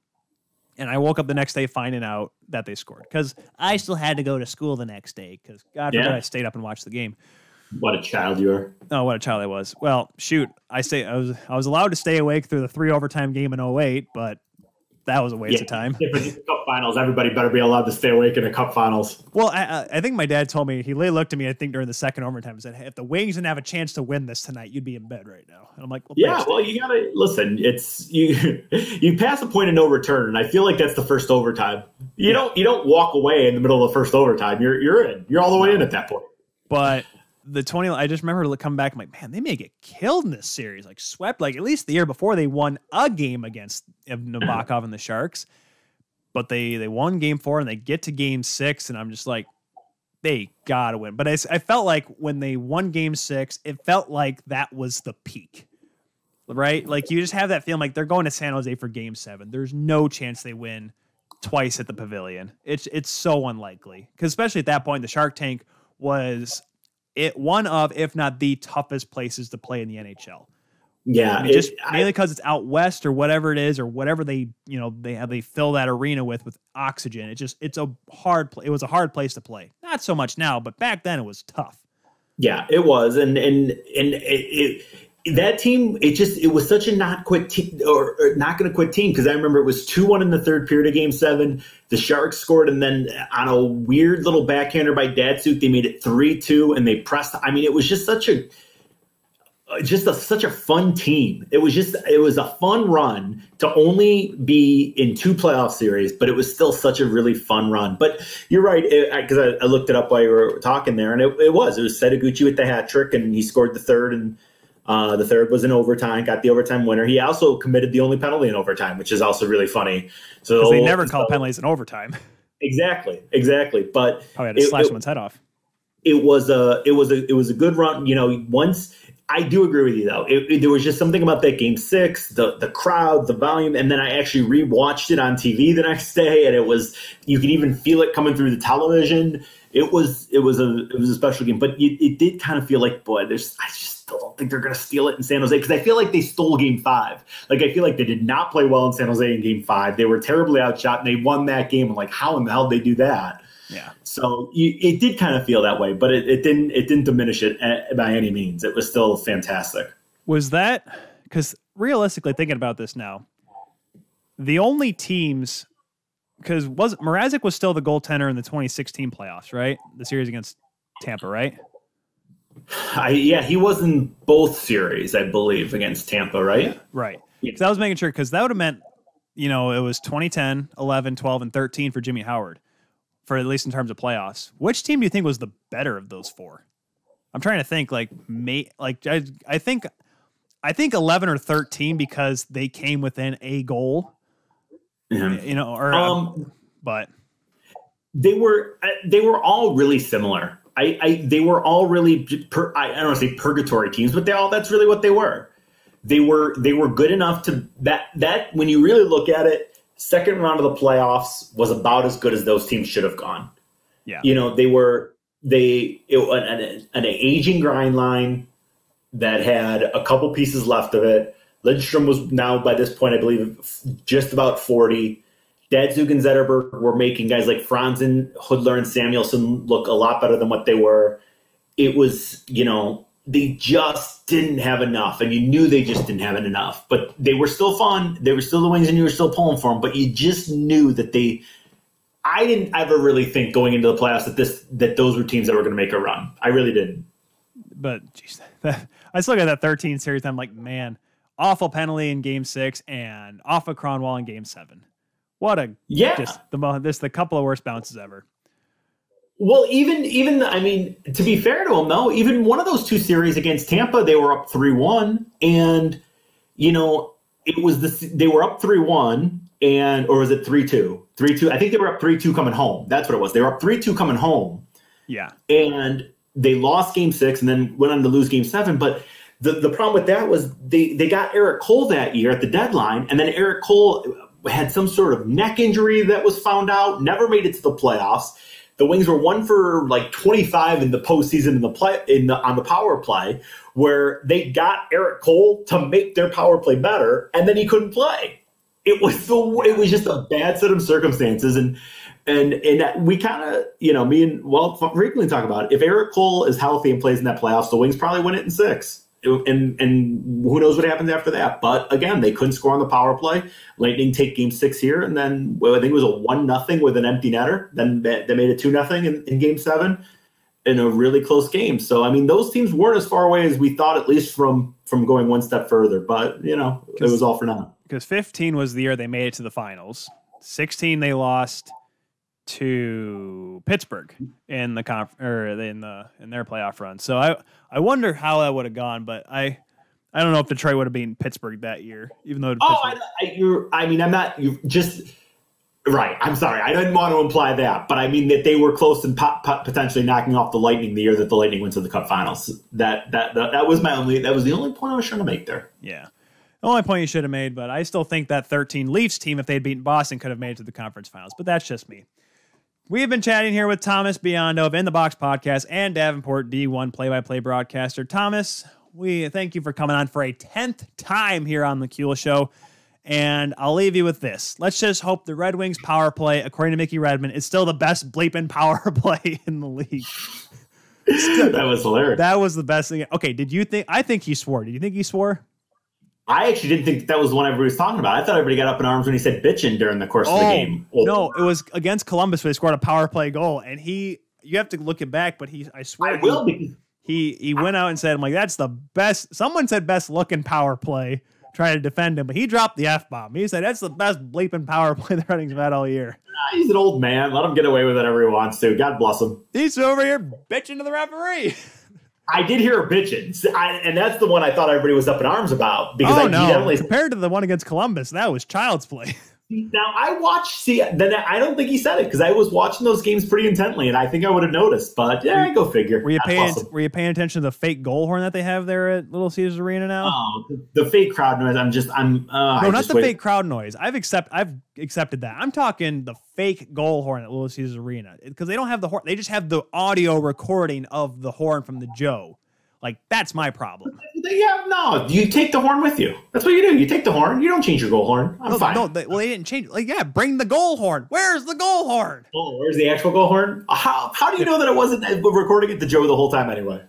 And I woke up the next day finding out that they scored because I still had to go to school the next day because God forbid I stayed up and watched the game. What a child you are. Oh, what a child I was. Well, shoot, I was allowed to stay awake through the 3 overtime game in 08, but that was a waste of time. For the Cup Finals, everybody better be allowed to stay awake in the Cup Finals. Well, I think my dad told me, he looked at me, I think, during the second overtime and said, hey, if the Wings didn't have a chance to win this tonight, you'd be in bed right now. And I'm like, well, you got to listen. It's you pass a point of no return, and I feel like that's the first overtime. You don't walk away in the middle of the first overtime. You're in. You're all the way in at that point. But the 20, I just remember coming back. I'm like, man, they may get killed in this series. Like swept. Like at least the year before they won a game against Nabokov and the Sharks. But they won game 4 and they get to game 6. And I'm just like, they got to win. But I felt like when they won game 6, it felt like that was the peak. Right? Like you just have that feeling like they're going to San Jose for game 7. There's no chance they win twice at the Pavilion. It's so unlikely. Because especially at that point, the Shark Tank was one of, if not the toughest places to play in the NHL. Yeah. Just mainly because it's out west or whatever it is, or whatever they fill that arena with oxygen. It was a hard place to play. Not so much now, but back then it was tough. Yeah, it was. And that team, it was such a not quit team or not going to quit team. Cause I remember it was 2-1 in the third period of game 7. The Sharks scored. And then on a weird little backhander by Datsuk, they made it 3-2 and they pressed. I mean, it was just such a fun team. It was a fun run to only be in 2 playoff series, but it was still such a really fun run. But you're right, because I looked it up while you were talking there, and it was Setoguchi with the hat trick, and he scored the third, and the third was in overtime, got the overtime winner. He also committed the only penalty in overtime, which is also really funny. So they never call penalties in overtime. Exactly. But I had to slash someone's head off. It was a good run. Once. I do agree with you, though. There was just something about that game 6, the crowd, the volume, and then I actually rewatched it on TV the next day, and you could even feel it coming through the television. It was a special game, but it did kind of feel like, boy, I just still don't think they're going to steal it in San Jose, because I feel like they stole game 5. Like, I feel like they did not play well in San Jose in game 5. They were terribly outshot, and they won that game. I'm like, how in the hell did they do that? Yeah. So it did kind of feel that way, but it didn't diminish it by any means. It was still fantastic. Was that, because realistically thinking about this now, the only teams, because Mrazek was still the goaltender in the 2016 playoffs, right? The series against Tampa, right? He was in both series, I believe, against Tampa, right? Right. Because I was making sure, because that would have meant, it was 2010, 11, 12, and 13 for Jimmy Howard. For at least in terms of playoffs. Which team do you think was the better of those 4? I'm trying to think I think 11 or 13 because they came within a goal. Yeah. But they were all really similar. They were all really I don't want to say purgatory teams, but that's really what they were. They were good enough to that when you really look at it. Second round of the playoffs was about as good as those teams should have gone. Yeah. They were an aging grind line that had a couple pieces left of it. Lidstrom was now, by this point, I believe, just about 40. Datsuk and Zetterberg were making guys like Franzen, Hudler, and Samuelson look a lot better than what they were. It was, they just didn't have enough, and you knew they just didn't have it enough. But they were still fun. They were still the Wings, and you were still pulling for them. But you just knew that I didn't ever really think going into the playoffs that those were teams that were going to make a run. I really didn't. But geez, I still got that 13 series. I'm like, man, awful penalty in game 6 and off of Cronwall in game 7. What a just the couple of worst bounces ever. Well, even I mean, to be fair to them, though, even one of those 2 series against Tampa, they were up 3-1, and it was they were up 3-1, or was it 3-2? 3-2. I think they were up 3-2 coming home. That's what it was. They were up 3-2 coming home. Yeah, and they lost game 6, and then went on to lose game 7. But the problem with that was they got Eric Cole that year at the deadline, and then Eric Cole had some sort of neck injury that was found out. Never made it to the playoffs. The Wings were 1 for 25 in the postseason on the power play, where they got Eric Cole to make their power play better, and then he couldn't play. It was just a bad set of circumstances, and we kind of me and frequently talk about it. If Eric Cole is healthy and plays in that playoffs, the Wings probably win it in 6. And who knows what happens after that. But again, they couldn't score on the power play. Lightning take game 6 here, and then I think it was a 1-0 with an empty netter. Then they made it 2-0 in game 7 in a really close game. So I mean, those teams weren't as far away as we thought, at least from going one step further. But it was all for now. Because 15 was the year they made it to the finals. 16 they lost to Pittsburgh in the in their playoff run. So I wonder how that would have gone, but I don't know if Detroit would have beaten Pittsburgh that year, even though. Right. I'm sorry. I didn't want to imply that, but I mean that they were close and potentially knocking off the Lightning the year that the Lightning went to the Cup Finals. That was the only point I was trying to make there. Yeah. The only point you should have made, but I still think that 13 Leafs team, if they'd beaten Boston, could have made it to the conference finals, but that's just me. We have been chatting here with Thomas Biondo of In the Box Podcast and Davenport D1 play-by-play broadcaster. Thomas, we thank you for coming on for a 10th time here on the Kuehl Show. And I'll leave you with this. Let's just hope the Red Wings power play, according to Mickey Redmond, is still the best bleeping power play in the league. That was hilarious. That was the best thing. Okay, I think he swore. Did you think he swore? I actually didn't think that was the one everybody was talking about. I thought everybody got up in arms when he said bitchin' during the course of the game. No, it was against Columbus where they scored a power play goal. And you have to look it back, but I swear he went out and said, I'm like, that's the best. Someone said best looking power play. Try to defend him, but he dropped the F-bomb. He said, that's the best bleeping power play the Red Wings have had all year. He's an old man. Let him get away with it whenever he wants to. God bless him. He's over here bitching to the referee. I did hear a bitching, and that's the one I thought everybody was up in arms about. Because compared to the one against Columbus, that was child's play. Now, then I don't think he said it because I was watching those games pretty intently, and I think I would have noticed. But yeah, go figure. Were you paying attention to the fake goal horn that they have there at Little Caesars Arena now? Oh, the fake crowd noise. Fake crowd noise. I've accepted that. I'm talking the fake goal horn at Little Caesars Arena because they don't have the horn. They just have the audio recording of the horn from the Joe. Like, that's my problem. Yeah, no, you take the horn with you. That's what you do. You take the horn. You don't change your goal horn. I'm fine. They didn't change. Like, yeah, bring the goal horn. Where's the goal horn? Oh, where's the actual goal horn? How do you know that it wasn't recording at the Joe the whole time anyway?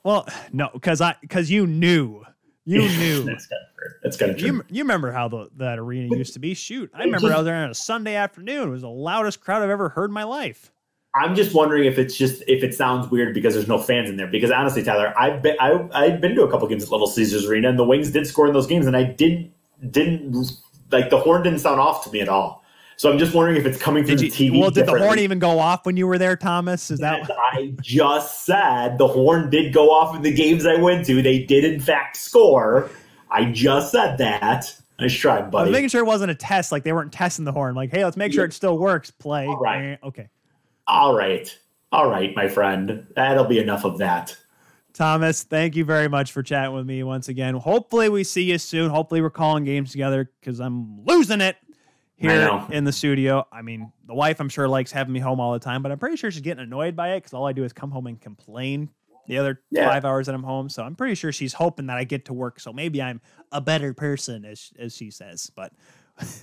Well, no, because you knew. You knew. That's kind of true. You remember how that arena used to be? Shoot, I remember I was there on a Sunday afternoon. It was the loudest crowd I've ever heard in my life. I'm just wondering if it sounds weird because there's no fans in there. Because honestly, Tyler, I've been to a couple games at Little Caesars Arena, and the Wings did score in those games, and I didn't like the horn didn't sound off to me at all. So I'm just wondering if it's coming through the TV. Well, did the horn even go off when you were there, Thomas? I just said the horn did go off in the games I went to. They did in fact score. I just said that. Nice try, buddy. I was making sure it wasn't a test. Like they weren't testing the horn. Like, hey, let's make sure it still works. Play. All right. Okay. All right, my friend. That'll be enough of that. Thomas, thank you very much for chatting with me once again. Hopefully we see you soon. Hopefully we're calling games together because I'm losing it here in the studio. I mean, the wife, I'm sure, likes having me home all the time, but I'm pretty sure she's getting annoyed by it because all I do is come home and complain the other 5 hours that I'm home. So I'm pretty sure she's hoping that I get to work. So maybe I'm a better person, as she says. But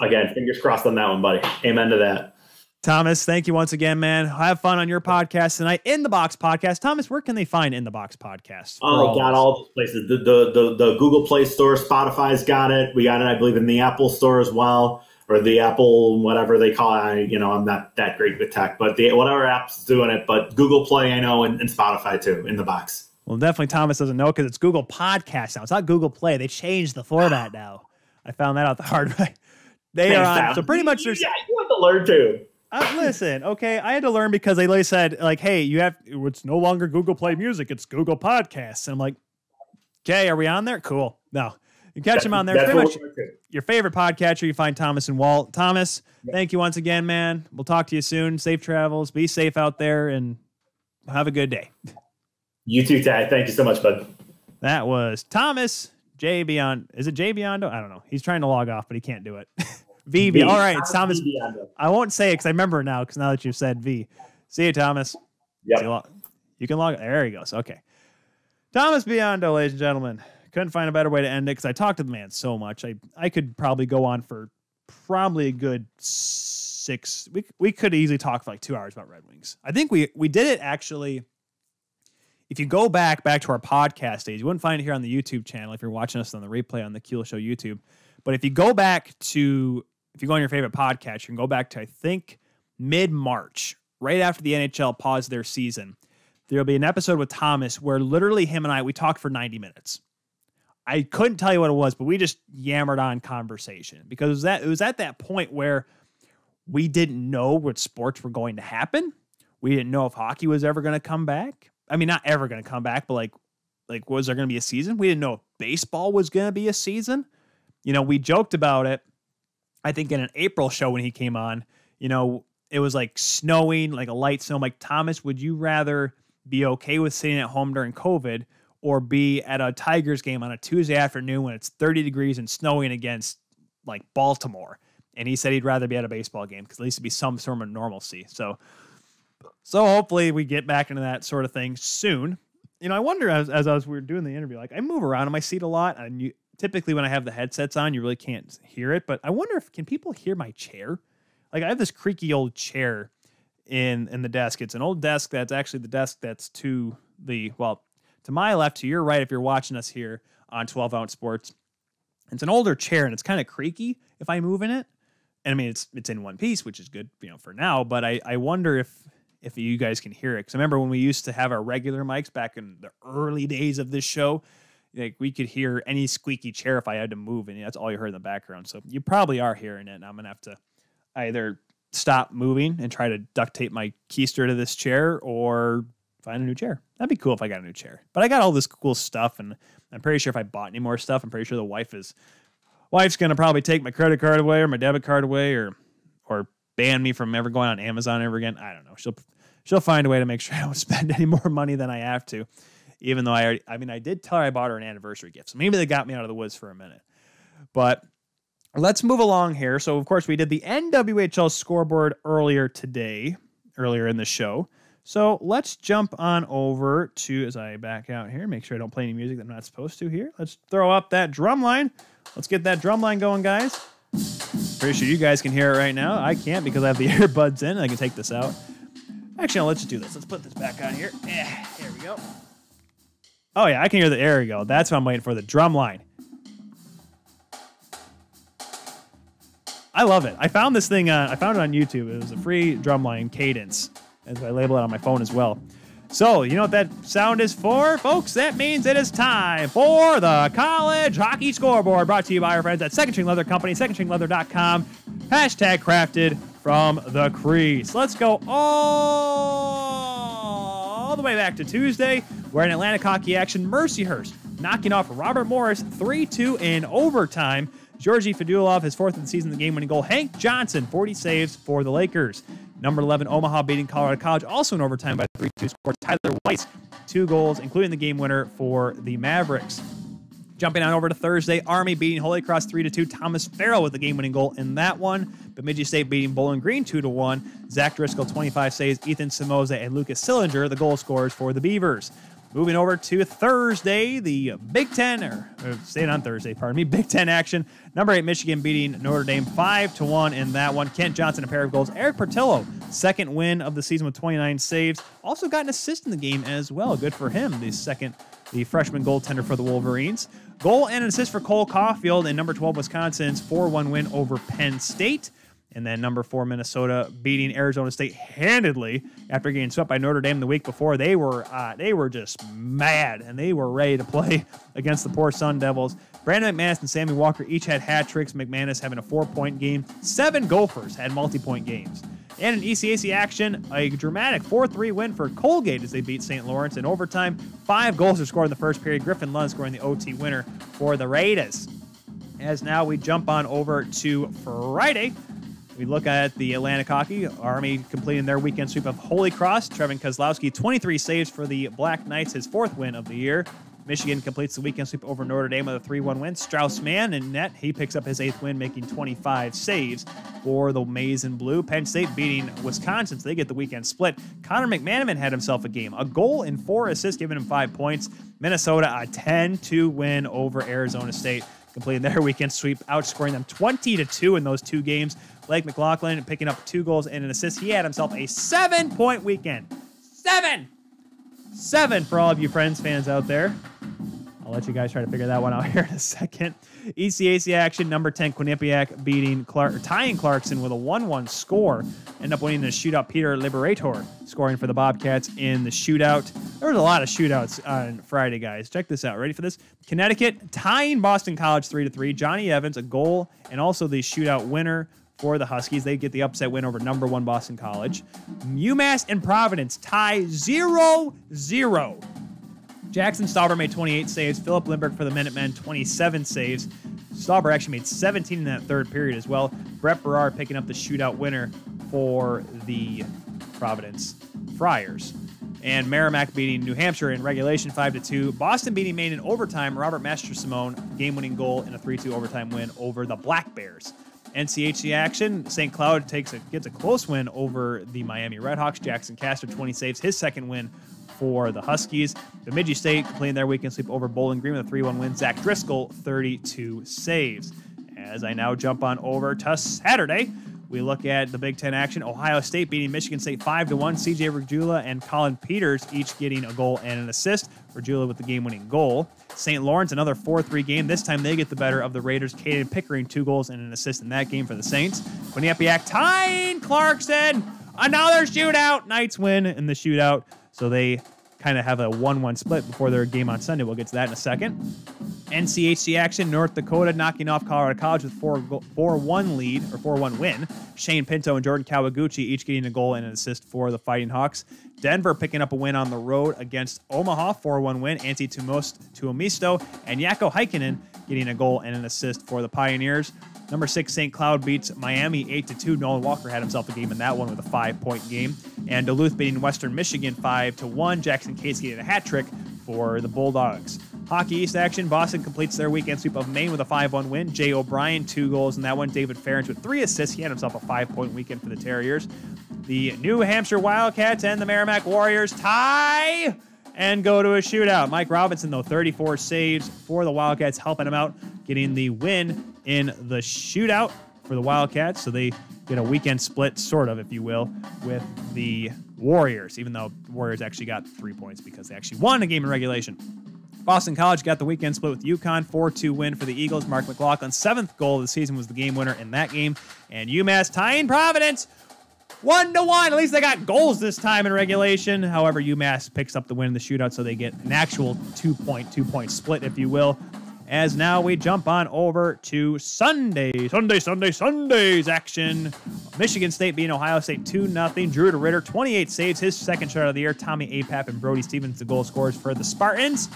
again, fingers crossed on that one, buddy. Amen to that. Thomas, thank you once again, man. Have fun on your podcast tonight. In the Box Podcast. Thomas, where can they find In the Box Podcast? Oh, got all those places. The Google Play Store, Spotify's got it. We got it, I believe, in the Apple Store as well, or the Apple, whatever they call it. I'm not that great with tech, but whatever app's doing it. But Google Play, I know, and Spotify too, In the Box. Well, definitely Thomas doesn't know because it's Google Podcast now. It's not Google Play. They changed the format now. I found that out the hard way. They are on. So pretty much there's. Yeah, you had to learn too. Listen, okay, I had to learn because they said, like, hey, it's no longer Google Play Music, it's Google Podcasts. And I'm like, okay, are we on there? Cool. No, you catch them on there. Pretty much your favorite podcatcher, you find Thomas and Walt. Thomas, thank you once again, man. We'll talk to you soon. Safe travels. Be safe out there and have a good day. You too, Ty. Thank you so much, bud. That was Thomas J. Biondo. Is it J. Biondo? I don't know. He's trying to log off, but he can't do it. V. All right, it's Thomas. I won't say it because I remember now because now that you've said V. See you, Thomas. Yeah. You can log. There he goes. Okay. Thomas Biondo, ladies and gentlemen. Couldn't find a better way to end it because I talked to the man so much. I could probably go on for probably a good 6. We could easily talk for like 2 hours about Red Wings. I think we did it actually. If you go back to our podcast days, you wouldn't find it here on the YouTube channel if you're watching us on the replay on the Kuehl Show YouTube. But if you go on your favorite podcast, you can go back to, I think, mid-March, right after the NHL paused their season. There'll be an episode with Thomas where literally him and we talked for 90 minutes. I couldn't tell you what it was, but we just yammered on conversation because it was at that point where we didn't know what sports were going to happen. We didn't know if hockey was ever going to come back. I mean, not ever going to come back, but like was there going to be a season? We didn't know if baseball was going to be a season. You know, we joked about it, I think in an April show when he came on, you know, it was like snowing, like a light snow. I'm like, Thomas, would you rather be okay with sitting at home during COVID or be at a Tigers game on a Tuesday afternoon when it's 30 degrees and snowing against like Baltimore? And he said he'd rather be at a baseball game because at least it'd be some sort of normalcy. So hopefully we get back into that sort of thing soon. You know, I wonder as we were doing the interview, like I move around in my seat a lot, and typically when I have the headsets on, you really can't hear it. But I wonder can people hear my chair? Like I have this creaky old chair in the desk. It's an old desk that's actually the desk that's to my left, to your right if you're watching us here on 12 Ounce Sports. It's an older chair and it's kind of creaky if I move in it. And I mean, it's in one piece, which is good, you know, for now. But I wonder if you guys can hear it. Because I remember when we used to have our regular mics back in the early days of this show, like we could hear any squeaky chair if I had to move, and that's all you heard in the background. So you probably are hearing it. And I'm going to have to either stop moving and try to duct tape my keister to this chair or find a new chair. That'd be cool if I got a new chair. But I got all this cool stuff, and I'm pretty sure if I bought any more stuff, I'm pretty sure the wife's going to probably take my credit card away or my debit card away or ban me from ever going on Amazon ever again. I don't know. She'll find a way to make sure I don't spend any more money than I have to, even though I did tell her I bought her an anniversary gift. So maybe they got me out of the woods for a minute. But let's move along here. So, of course, we did the NWHL scoreboard earlier in the show. So let's jump on over to, as I back out here, make sure I don't play any music that I'm not supposed to here. Let's throw up that drum line. Let's get that drum line going, guys. Pretty sure you guys can hear it right now. I can't because I have the earbuds in. I can take this out. Actually, no, let's just do this. Let's put this back on here. There we go. Oh, yeah, I can hear there we go. That's what I'm waiting for, the drum line. I love it. I found this thing I found it on YouTube. It was a free drumline cadence, as I label it on my phone as well. So, you know what that sound is for, folks? That means it is time for the College Hockey Scoreboard, brought to you by our friends at Second String Leather Company, secondstringleather.com, #crafted from the crease. Let's go all the way back to Tuesday, where in Atlantic hockey action, Mercyhurst knocking off Robert Morris 3-2 in overtime. Georgi Fedulov, his fourth of the season, the game-winning goal. Hank Johnson, 40 saves for the Lakers. Number 11, Omaha beating Colorado College, also in overtime by 3-2 score. Tyler Weiss, 2 goals, including the game winner for the Mavericks. Jumping on over to Thursday, Army beating Holy Cross 3-2. Thomas Farrell with the game-winning goal in that one. Bemidji State beating Bowling Green 2-1. Zach Driscoll, 25 saves. Ethan Samoza and Lucas Sillinger, the goal scorers for the Beavers. Moving over to Thursday, the Big Ten, staying on Thursday, pardon me, Big Ten action. Number 8, Michigan beating Notre Dame 5-1 in that one. Kent Johnson, a pair of goals. Eric Portillo, second win of the season with 29 saves. Also got an assist in the game as well. Good for him, the freshman goaltender for the Wolverines. Goal and an assist for Cole Caulfield, and number 12, Wisconsin's 4-1 win over Penn State. And then number 4, Minnesota beating Arizona State handedly after getting swept by Notre Dame the week before. They were just mad, and they were ready to play against the poor Sun Devils. Brandon McManus and Sammy Walker each had hat tricks. McManus having a 4-point game. 7 Gophers had multi-point games. And in ECAC action, a dramatic 4-3 win for Colgate as they beat St. Lawrence in overtime. 5 goals were scored in the first period. Griffin Lund scoring the OT winner for the Raiders. As now we jump on over to Friday, we look at the Atlantic Hockey. Army completing their weekend sweep of Holy Cross. Trevin Kozlowski, 23 saves for the Black Knights, his 4th win of the year. Michigan completes the weekend sweep over Notre Dame with a 3-1 win. Strauss Mann in net. He picks up his 8th win, making 25 saves for the Maize and Blue. Penn State beating Wisconsin, so they get the weekend split. Connor McManaman had himself a game. A goal and 4 assists, giving him 5 points. Minnesota, a 10-2 win over Arizona State, completing their weekend sweep, outscoring them 20-2 in those 2 games. Blake McLaughlin picking up 2 goals and an assist. He had himself a 7-point weekend. 7 for all of you Friends fans out there. I'll let you guys try to figure that one out here in a second. ECAC action, number 10, Quinnipiac tying Clarkson with a 1-1 score. End up winning the shootout. Peter Liberator scoring for the Bobcats in the shootout. There was a lot of shootouts on Friday, guys. Check this out. Ready for this? Connecticut tying Boston College 3-3. Johnny Evans, a goal, and also the shootout winner for the Huskies. They get the upset win over number 1 Boston College. UMass and Providence tie 0-0. Jackson Stauber made 28 saves. Philip Lindbergh for the Minutemen, 27 saves. Stauber actually made 17 in that third period as well. Brett Berard picking up the shootout winner for the Providence Friars. And Merrimack beating New Hampshire in regulation 5-2. Boston beating Maine in overtime. Robert Master-Simone, game-winning goal in a 3-2 overtime win over the Black Bears. NCHC action, St. Cloud gets a close win over the Miami Redhawks. Jackson Castor, 20 saves, his second win for the Huskies. Bemidji State completing their weekend sweep over Bowling Green with a 3-1 win. Zach Driscoll, 32 saves. As I now jump on over to Saturday, we look at the Big Ten action. Ohio State beating Michigan State 5-1. CJ Regula and Colin Peters each getting a goal and an assist. Regula with the game-winning goal. St. Lawrence, another 4-3 game. This time they get the better of the Raiders. Caden Pickering, 2 goals and an assist in that game for the Saints. Quinnipiac tying Clarkson. Another shootout. Knights win in the shootout. So they kind of have a 1-1 split before their game on Sunday. We'll get to that in a second. NCHC action, North Dakota knocking off Colorado College with 4-1 lead, or 4-1 win. Shane Pinto and Jordan Kawaguchi each getting a goal and an assist for the Fighting Hawks. Denver picking up a win on the road against Omaha, 4-1 win. Antti Tuomisto and Jaakko Heikkinen getting a goal and an assist for the Pioneers. Number 6, St. Cloud beats Miami 8-2. Nolan Walker had himself a game in that one with a 5-point game. And Duluth beating Western Michigan 5-1. Jackson Case getting a hat trick for the Bulldogs. Hockey East action, Boston completes their weekend sweep of Maine with a 5-1 win. Jay O'Brien, 2 goals in that one. David Ferentz with 3 assists. He had himself a 5-point weekend for the Terriers. The New Hampshire Wildcats and the Merrimack Warriors tie and go to a shootout. Mike Robinson, though, 34 saves for the Wildcats, helping him out, getting the win in the shootout for the Wildcats. So they get a weekend split, sort of, if you will, with the Warriors, even though the Warriors actually got 3 points because they actually won a game in regulation. Boston College got the weekend split with UConn, 4-2 win for the Eagles. Mark McLaughlin's 7th goal of the season was the game winner in that game. And UMass tying Providence 1-1. At least they got goals this time in regulation. However, UMass picks up the win in the shootout, so they get an actual 2-point split, if you will. As now we jump on over to Sunday's action. Michigan State beating Ohio State 2-0. Drew DeRitter, 28 saves, his second shutout of the year. Tommy Apap and Brody Stevens, the goal scorers for the Spartans.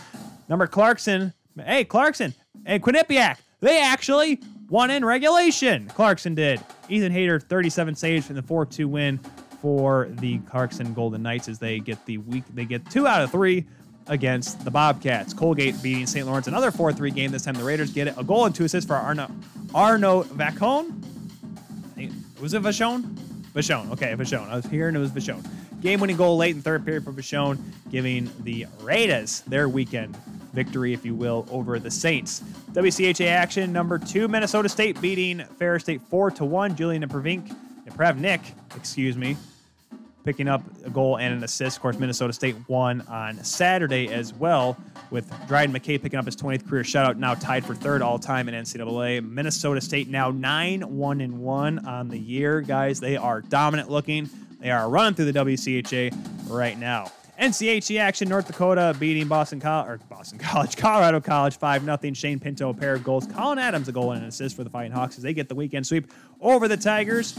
Number Clarkson and Quinnipiac, they actually won in regulation. Clarkson did. Ethan Hayter, 37 saves in the 4-2 win for the Clarkson Golden Knights as they get 2 out of 3 against the Bobcats. Colgate beating St. Lawrence, another 4-3 game. This time the Raiders get it. A goal and 2 assists for Arno Vachon. Was it Vachon? Vachon. Okay, Vachon. I was here and it was Vachon. Game-winning goal late in third period for Vachon, giving the Raiders their weekend victory, if you will, over the Saints. WCHA action, number 2, Minnesota State beating Ferris State 4-1. Julian Pravnik, picking up a goal and an assist. Of course, Minnesota State won on Saturday as well, with Dryden McKay picking up his 20th career shutout, now tied for 3rd all-time in NCAA. Minnesota State now 9-1-1 on the year, guys. They are dominant looking. They are running through the WCHA right now. NCHC action, North Dakota beating Colorado College 5-0. Shane Pinto, a pair of goals. Colin Adams, a goal and an assist for the Fighting Hawks as they get the weekend sweep over the Tigers.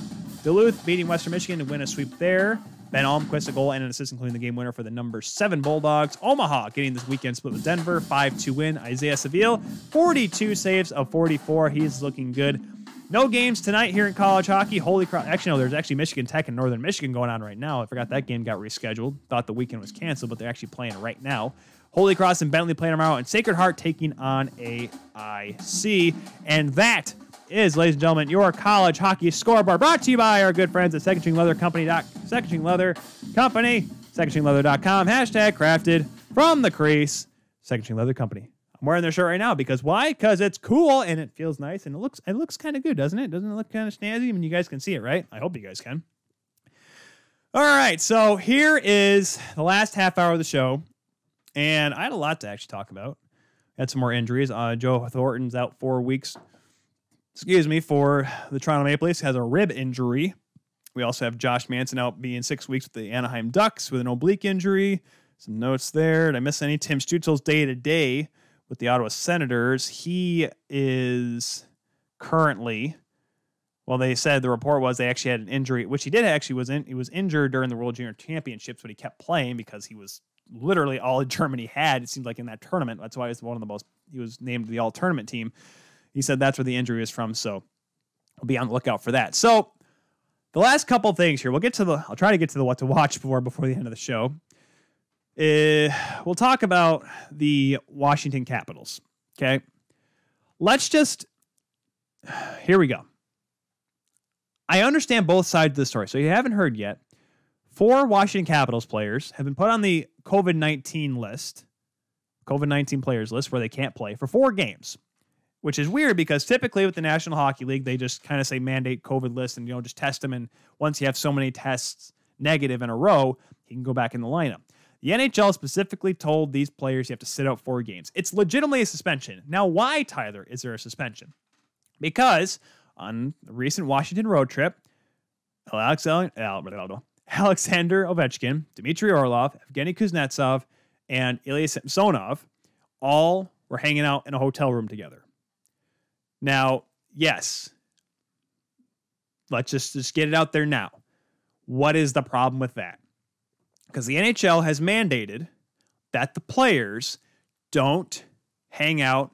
Duluth beating Western Michigan to win a sweep there. Ben Almquist, a goal and an assist, including the game winner for the number 7 Bulldogs. Omaha getting this weekend split with Denver, 5-2 win. Isaiah Seville, 42 saves of 44. He's looking good. No games tonight here in college hockey. Holy Cross. Actually, no, there's actually Michigan Tech and Northern Michigan going on right now. I forgot that game got rescheduled. Thought the weekend was canceled, but they're actually playing right now. Holy Cross and Bentley playing tomorrow, and Sacred Heart taking on AIC. And that is, ladies and gentlemen, your college hockey scoreboard, brought to you by our good friends at Second String Leather Company, secondstringleather.com, #crafted from the crease, Second String Leather Company. I'm wearing their shirt right now because why? Because it's cool and it feels nice and it looks kind of good, doesn't it? Doesn't it look kind of snazzy? I mean, you guys can see it, right? I hope you guys can. All right, so here is the last half hour of the show, and I had a lot to actually talk about. Had some more injuries. Joe Thornton's out 4 weeks. For the Toronto Maple Leafs, has a rib injury. We also have Josh Manson out being 6 weeks with the Anaheim Ducks with an oblique injury. Some notes there. Did I miss any? Tim Stutzel's day-to-day with the Ottawa Senators. He is currently Well, they said the report was they actually had an injury, which he did actually he was injured during the World Junior Championships, but he kept playing because he was literally all Germany had, it seemed like, in that tournament. That's why he was named the all-tournament team. He said that's where the injury is from, so we'll be on the lookout for that. So the last couple things here, I'll try to get to the what to watch for before the end of the show. We'll talk about the Washington Capitals, okay? Here we go. I understand both sides of the story. So you haven't heard yet. 4 Washington Capitals players have been put on the COVID-19 players list, where they can't play for 4 games, which is weird because typically with the National Hockey League, they just kind of say mandate COVID list and, just test them. And once you have so many tests negative in a row, he can go back in the lineup. The NHL specifically told these players you have to sit out 4 games. It's legitimately a suspension. Now, why, Tyler, is there a suspension? Because on the recent Washington road trip, Alexander Ovechkin, Dmitry Orlov, Evgeny Kuznetsov, and Ilya Samsonov all were hanging out in a hotel room together. Now, yes, let's just get it out there now. What is the problem with that? Because the NHL has mandated that the players don't hang out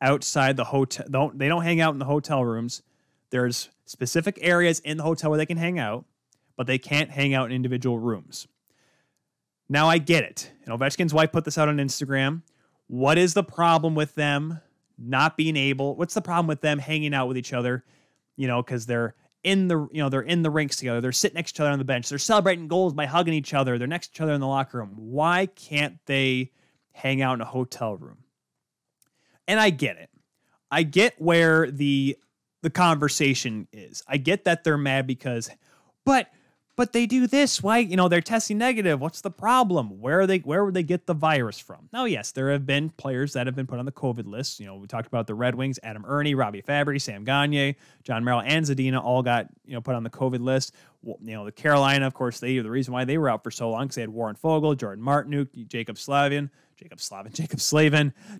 outside the hotel. They don't hang out in the hotel rooms. There's specific areas in the hotel where they can hang out, but they can't hang out in individual rooms. Now, I get it. And Ovechkin's wife put this out on Instagram. What is the problem with them not being able? What's the problem with them hanging out with each other? Because they're in the rinks together. They're sitting next to each other on the bench. They're celebrating goals by hugging each other. They're next to each other in the locker room. Why can't they hang out in a hotel room? And I get it. I get where the conversation is. I get that they're mad because, but they do this. Why? They're testing negative. What's the problem? Where would they get the virus from? Now, yes, there have been players that have been put on the COVID list. We talked about the Red Wings, Adam Ernie, Robbie Fabry, Sam Gagner, John Merrill, and Zadina all got, put on the COVID list. The Carolina, of course, the reason why they were out for so long because they had Warren Fogle, Jordan Martinook, Jacob Slavin,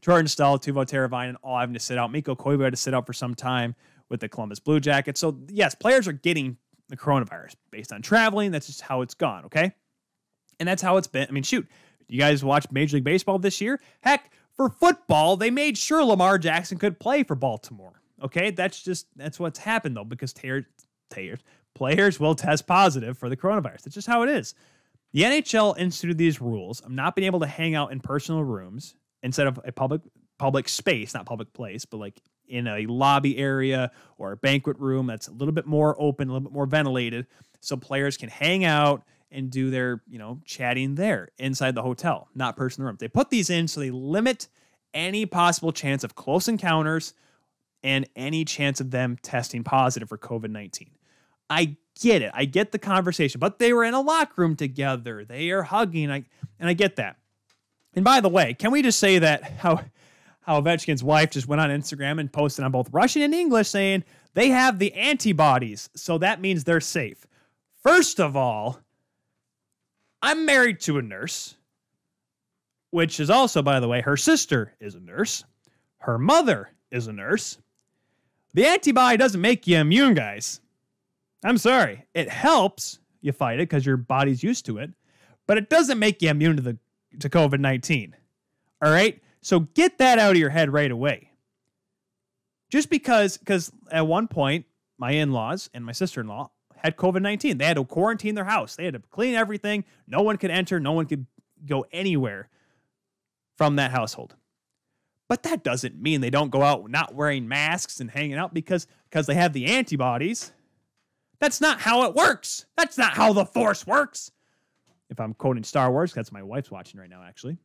Jordan Stahl, Teuvo Teravainen, all having to sit out. Mikko Koivu had to sit out for some time with the Columbus Blue Jackets. So, yes, players are getting the coronavirus based on traveling. That's just how it's gone, okay? And that's how it's been. I mean, shoot, you guys watched Major League Baseball this year? Heck, for football, they made sure Lamar Jackson could play for Baltimore, okay? That's what's happened, though, because players will test positive for the coronavirus. That's just how it is. The NHL instituted these rules of not being able to hang out in personal rooms instead of a public space, not public place, but like in a lobby area or a banquet room that's a little bit more open, a little bit more ventilated, so players can hang out and do their, chatting there inside the hotel, not personal rooms. They put these in so they limit any possible chance of close encounters and any chance of them testing positive for COVID-19. I get it. I get the conversation, but they were in a locker room together. They are hugging, and I get that. And by the way, can we just say that how Ovechkin's wife just went on Instagram and posted on both Russian and English saying they have the antibodies, so that means they're safe. First of all, I'm married to a nurse, which is also, by the way, her sister is a nurse. Her mother is a nurse. The antibody doesn't make you immune, guys. I'm sorry. It helps you fight it because your body's used to it, but it doesn't make you immune to COVID-19. All right? So get that out of your head right away. Just because at one point, my in-laws and my sister-in-law had COVID-19. They had to quarantine their house. They had to clean everything. No one could enter. No one could go anywhere from that household. But that doesn't mean they don't go out not wearing masks and hanging out because they have the antibodies. That's not how it works. That's not how the Force works. If I'm quoting Star Wars, that's my wife's watching right now, actually.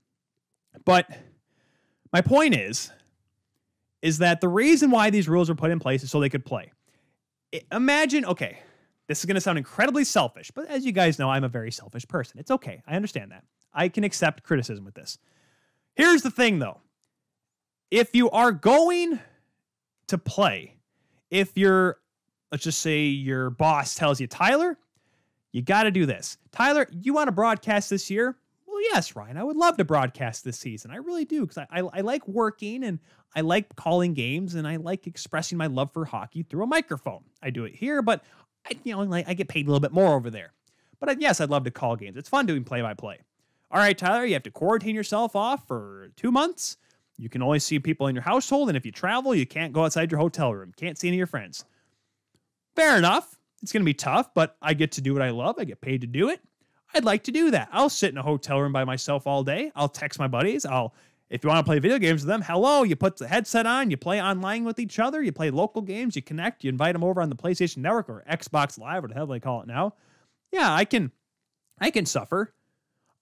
But my point is that the reason why these rules were put in place is so they could play. Imagine, okay, this is going to sound incredibly selfish, but as you guys know, I'm a very selfish person. It's okay. I understand that. I can accept criticism with this. Here's the thing, though. If you are going to play, let's just say your boss tells you, Tyler, you got to do this. Tyler, you want to broadcast this year? Well, Well, yes, Ryan, I would love to broadcast this season. I really do, because I like working, and I like calling games, and I like expressing my love for hockey through a microphone. I do it here, but I get paid a little bit more over there. But yes, I'd love to call games. It's fun doing play-by-play. All right, Tyler, you have to quarantine yourself off for 2 months. You can only see people in your household, and if you travel, you can't go outside your hotel room. Can't see any of your friends. Fair enough. It's going to be tough, but I get to do what I love. I get paid to do it. I'd like to do that. I'll sit in a hotel room by myself all day. I'll text my buddies. If you want to play video games with them, hello, you put the headset on, you play online with each other, you play local games, you connect, you invite them over on the PlayStation Network or Xbox Live, or the hell they call it now. Yeah, I can suffer.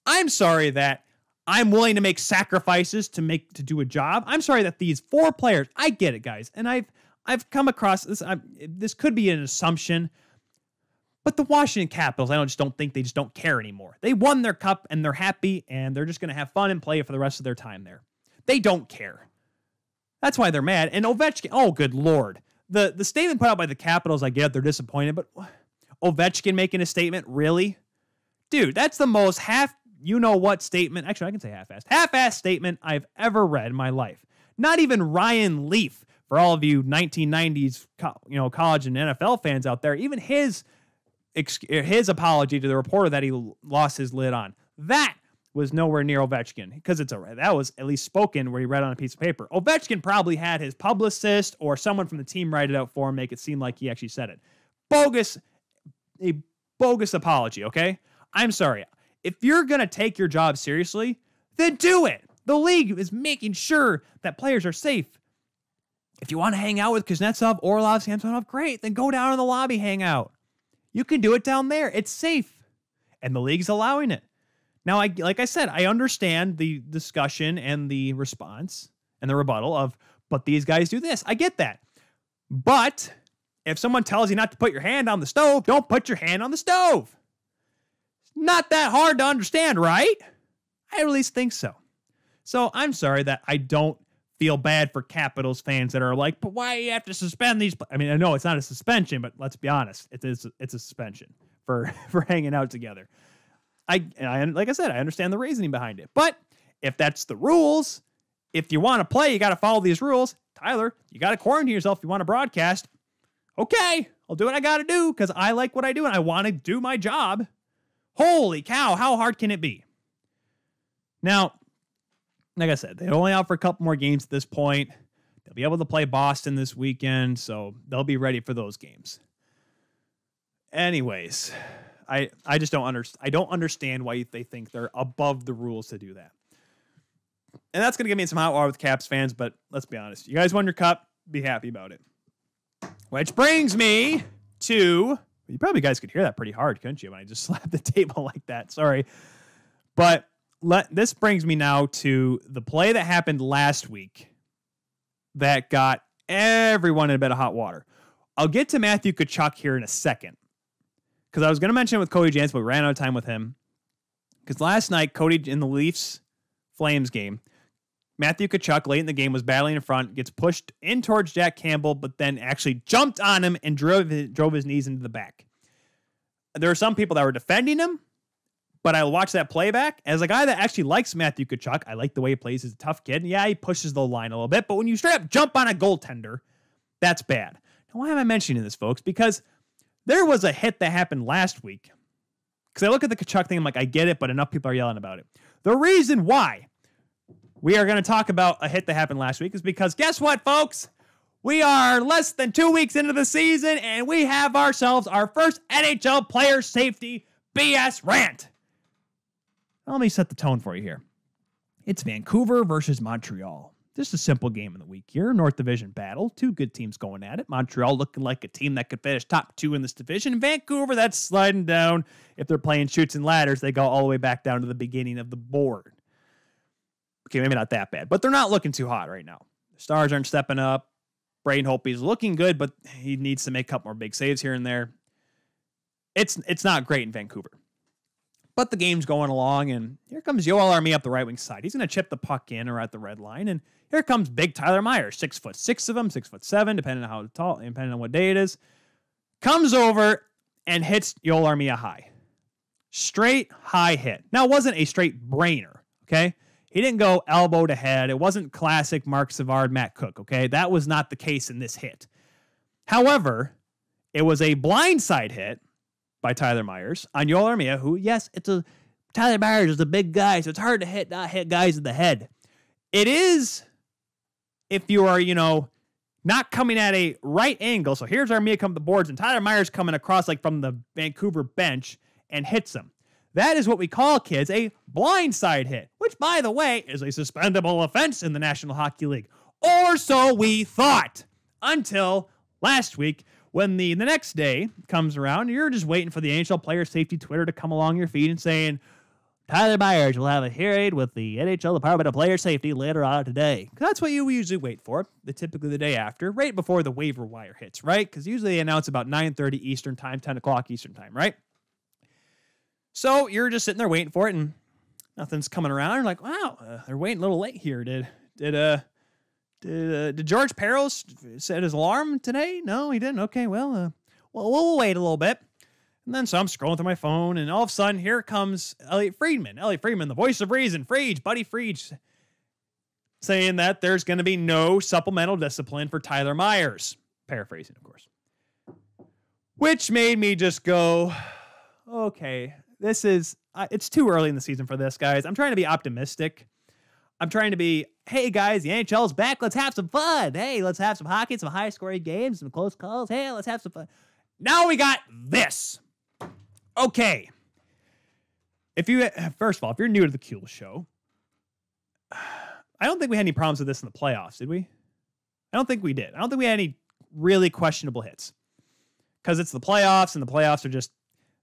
I'm sorry that I'm willing to make sacrifices to do a job. I'm sorry that these 4 players, I get it, guys, and I've come across this. This could be an assumption, but the Washington Capitals, I don't think they just don't care anymore. They won their cup, and they're happy, and they're just going to have fun and play for the rest of their time there. They don't care. That's why they're mad. And Ovechkin, oh, good Lord. The statement put out by the Capitals, I get it, they're disappointed, but Ovechkin making a statement, really? Dude, that's the most half-you-know-what statement. Actually, I can say half-assed statement I've ever read in my life. Not even Ryan Leaf, for all of you 1990s college and NFL fans out there, even his apology to the reporter that he lost his lid on, that was nowhere near Ovechkin, because that was at least spoken where he read on a piece of paper. Ovechkin probably had his publicist or someone from the team write it out for him, make it seem like he actually said it. A bogus apology, okay? I'm sorry. If you're going to take your job seriously, then do it. The league is making sure that players are safe. If you want to hang out with Kuznetsov, Orlov, Samsonov, great. Then go down in the lobby, hang out. You can do it down there. It's safe. And the league's allowing it. Now, like I said, I understand the discussion and the response and the rebuttal of, but these guys do this. I get that. But if someone tells you not to put your hand on the stove, don't put your hand on the stove. It's not that hard to understand, right? I at least think so. So I'm sorry that I don't feel bad for Capitals fans that are like, but why do you have to suspend these? I mean, I know it's not a suspension, but let's be honest. It's a suspension for hanging out together. Like I said, I understand the reasoning behind it. But if that's the rules, if you want to play, you got to follow these rules. Tyler, you got to quarantine yourself if you want to broadcast. Okay, I'll do what I got to do because I like what I do and I want to do my job. Holy cow, how hard can it be? Now, like I said, they're only out for a couple more games at this point. They'll be able to play Boston this weekend, so they'll be ready for those games. Anyways, I just don't understand. I don't understand why they think they're above the rules to do that. And that's going to give me some hot water with Caps fans, but let's be honest. You guys won your cup, be happy about it. Which brings me to, you probably guys could hear that pretty hard, couldn't you, when I just slapped the table like that? Sorry. But this brings me now to the play that happened last week that got everyone in a bit of hot water. I'll get to Matthew Tkachuk here in a second because I was going to mention it with Cody Janzen, but we ran out of time with him. Because last night, Cody in the Leafs-Flames game, Matthew Tkachuk late in the game was battling in front, gets pushed in towards Jack Campbell, but then actually jumped on him and drove his knees into the back. There are some people that were defending him, but I watched that playback. As a guy that actually likes Matthew Tkachuk, I like the way he plays. He's a tough kid. And yeah, he pushes the line a little bit, but when you straight up jump on a goaltender, that's bad. Now, why am I mentioning this, folks? Because there was a hit that happened last week. Because I look at the Tkachuk thing, I'm like, I get it, but enough people are yelling about it. The reason why we are going to talk about a hit that happened last week is because guess what, folks? We are less than 2 weeks into the season, and we have ourselves our first NHL player safety BS rant. Let me set the tone for you here. It's Vancouver versus Montreal. Just a simple game of the week here. North Division battle. Two good teams going at it. Montreal looking like a team that could finish top 2 in this division. Vancouver, that's sliding down. If they're playing chutes and ladders, they go all the way back down to the beginning of the board. Okay, maybe not that bad, but they're not looking too hot right now. The Stars aren't stepping up. Braden Holtby's looking good, but he needs to make a couple more big saves here and there. It's not great in Vancouver. But the game's going along, and here comes Yoel Armia up the right wing side. He's going to chip the puck in or at the red line, and here comes big Tyler Myers, 6'6" of him, 6'7", depending on how tall, depending on what day it is. Comes over and hits Yoel Armia high. straight high hit. Now, it wasn't a straight brainer, okay? He didn't go elbow to head. It wasn't classic Mark Savard, Matt Cook, okay? That was not the case in this hit. However, it was a blindside hit by Tyler Myers on Yoel Armia, who, yes, Tyler Myers is a big guy, so it's hard to not hit guys in the head. It is if you are, not coming at a right angle. So here's Armia coming to the boards, and Tyler Myers coming across like from the Vancouver bench and hits him. That is what we call, kids, a blindside hit, which, by the way, is a suspendable offense in the National Hockey League. Or so we thought, until last week, when the next day comes around, you're just waiting for the NHL Player Safety Twitter to come along your feed and saying, Tyler Myers will have a hearing with the NHL Department of Player Safety later on today. That's what you usually wait for, typically the day after, right before the waiver wire hits, right? Because usually they announce about 9:30 Eastern time, 10 o'clock Eastern time, right? So you're just sitting there waiting for it, and nothing's coming around. You're like, wow, they're waiting a little late here. Did George Peros set his alarm today? No, he didn't. Okay, well, we'll wait a little bit. And then so I'm scrolling through my phone, and all of a sudden, here comes Elliot Friedman. Elliot Friedman, the voice of reason. Buddy Freege, saying that there's going to be no supplemental discipline for Tyler Myers. Paraphrasing, of course. Which made me just go, okay, it's too early in the season for this, guys. I'm trying to be optimistic. I'm trying to be, hey, guys, the NHL's back. Let's have some fun. Hey, let's have some hockey, some high-scoring games, some close calls. Hey, let's have some fun. Now we got this. Okay. First of all, if you're new to the Kuehl Show, I don't think we had any problems with this in the playoffs, did we? I don't think we did. I don't think we had any really questionable hits. Because it's the playoffs, and the playoffs are just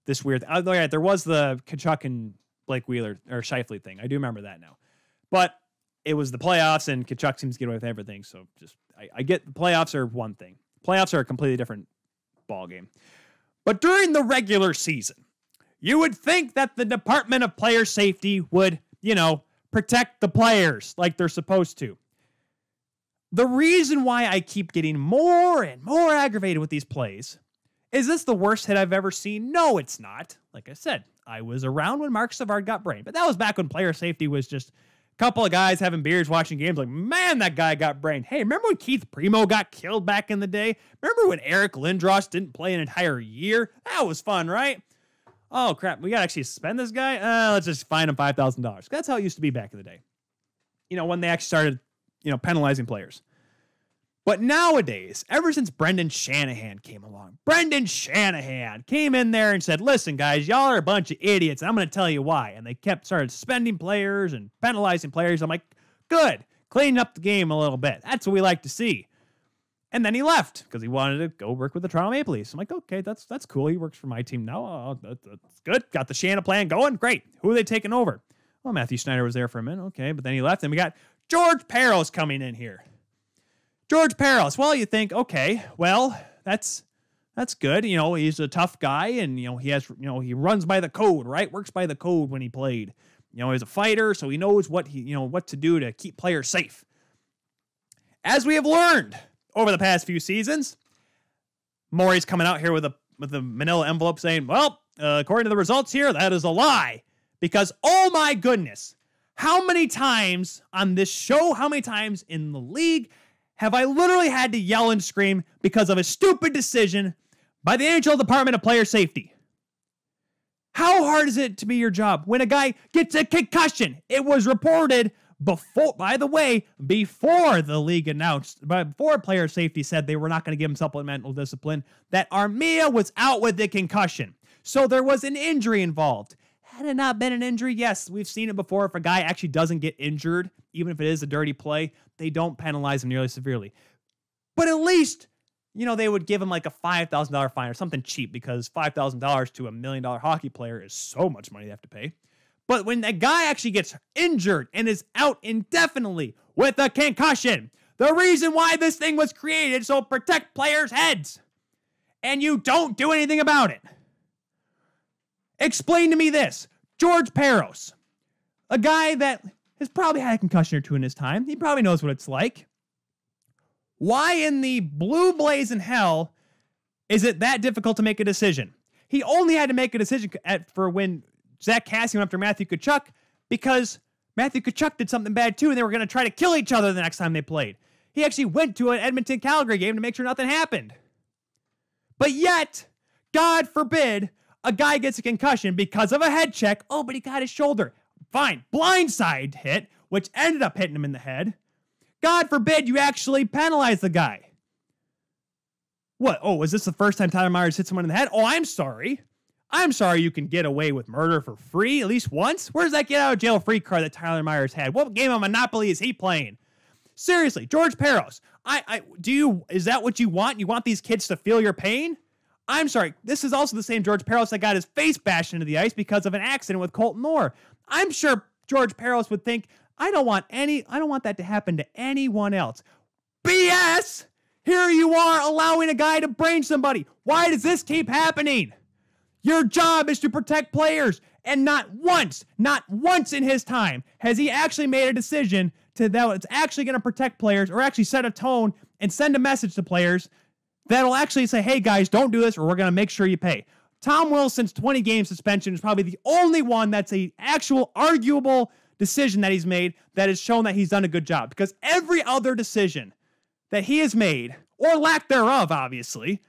this weird. There was the Tkachuk and Blake Wheeler or Scheifele thing. I do remember that now. But it was the playoffs, and Tkachuk seems to get away with everything. So I get the playoffs are one thing. Playoffs are a completely different ball game. But during the regular season, you would think that the Department of Player Safety would, protect the players like they're supposed to. The reason why I keep getting more and more aggravated with these plays, is this the worst hit I've ever seen? No, it's not. Like I said, I was around when Mark Savard got brained, but that was back when player safety was just a couple of guys having beers, watching games like, man, that guy got brained. Hey, remember when Keith Primo got killed back in the day? Remember when Eric Lindros didn't play an entire year? That was fun, right? Oh, crap. We got to actually suspend this guy? Let's just fine him $5,000. That's how it used to be back in the day. When they actually started, penalizing players. But nowadays, ever since Brendan Shanahan came along, Brendan Shanahan came in there and said, listen, guys, y'all are a bunch of idiots, and I'm going to tell you why. And they started suspending players and penalizing players. I'm like, good, cleaning up the game a little bit. That's what we like to see. And then he left because he wanted to go work with the Toronto Maple Leafs. I'm like, okay, that's cool. He works for my team now. Oh, that's good. Got the Shanahan plan going. Great. Who are they taking over? Well, Matthew Schneider was there for a minute. Okay, but then he left, and we got George Peros coming in here. George Peros. Well, you think, okay, well, that's good. He's a tough guy, and he runs by the code, right? Works by the code when he played. He's a fighter, so he knows what to do to keep players safe. As we have learned over the past few seasons, Maury's coming out here with a manila envelope saying, well, according to the results here, that is a lie. Because, oh my goodness, how many times on this show, how many times in the league have I literally had to yell and scream because of a stupid decision by the NHL Department of Player Safety? How hard is it to be your job when a guy gets a concussion? It was reported before the league announced, before Player Safety said they were not going to give him supplemental discipline, that Armia was out with a concussion. So there was an injury involved. Had it not been an injury, yes, we've seen it before. If a guy actually doesn't get injured, even if it is a dirty play, they don't penalize him nearly severely. But at least, they would give him like a $5,000 fine or something cheap, because $5,000 to $1 million hockey player is so much money they have to pay. But when a guy actually gets injured and is out indefinitely with a concussion, the reason why this thing was created, so protect players' heads, and you don't do anything about it. Explain to me this. George Peros, a guy that has probably had a concussion or two in his time. He probably knows what it's like. Why in the blue blazing hell is it that difficult to make a decision? He only had to make a decision for when Zach Cassidy went after Matthew Tkachuk because Matthew Tkachuk did something bad too, and they were going to try to kill each other the next time they played. He actually went to an Edmonton-Calgary game to make sure nothing happened. But yet, God forbid, a guy gets a concussion because of a head check. Oh, but he got his shoulder. Fine. Blindside hit, which ended up hitting him in the head. God forbid you actually penalize the guy. What? Oh, was this the first time Tyler Myers hit someone in the head? Oh, I'm sorry. I'm sorry you can get away with murder for free at least once. Where's that get out of jail free card that Tyler Myers had? What game of Monopoly is he playing? Seriously, George Peros. Is that what you want? You want these kids to feel your pain? I'm sorry. This is also the same George Peros that got his face bashed into the ice because of an accident with Colton Orr. I'm sure George Peros would think, I don't want that to happen to anyone else. BS! Here you are allowing a guy to brain somebody. Why does this keep happening? Your job is to protect players, and not once in his time has he actually made a decision that it's actually going to protect players or actually set a tone and send a message to players that'll actually say, hey guys, don't do this or we're going to make sure you pay. Tom Wilson's 20-game suspension is probably the only one that's a actual arguable decision that he's made that has shown that he's done a good job, because every other decision that he has made, or lack thereof, obviously,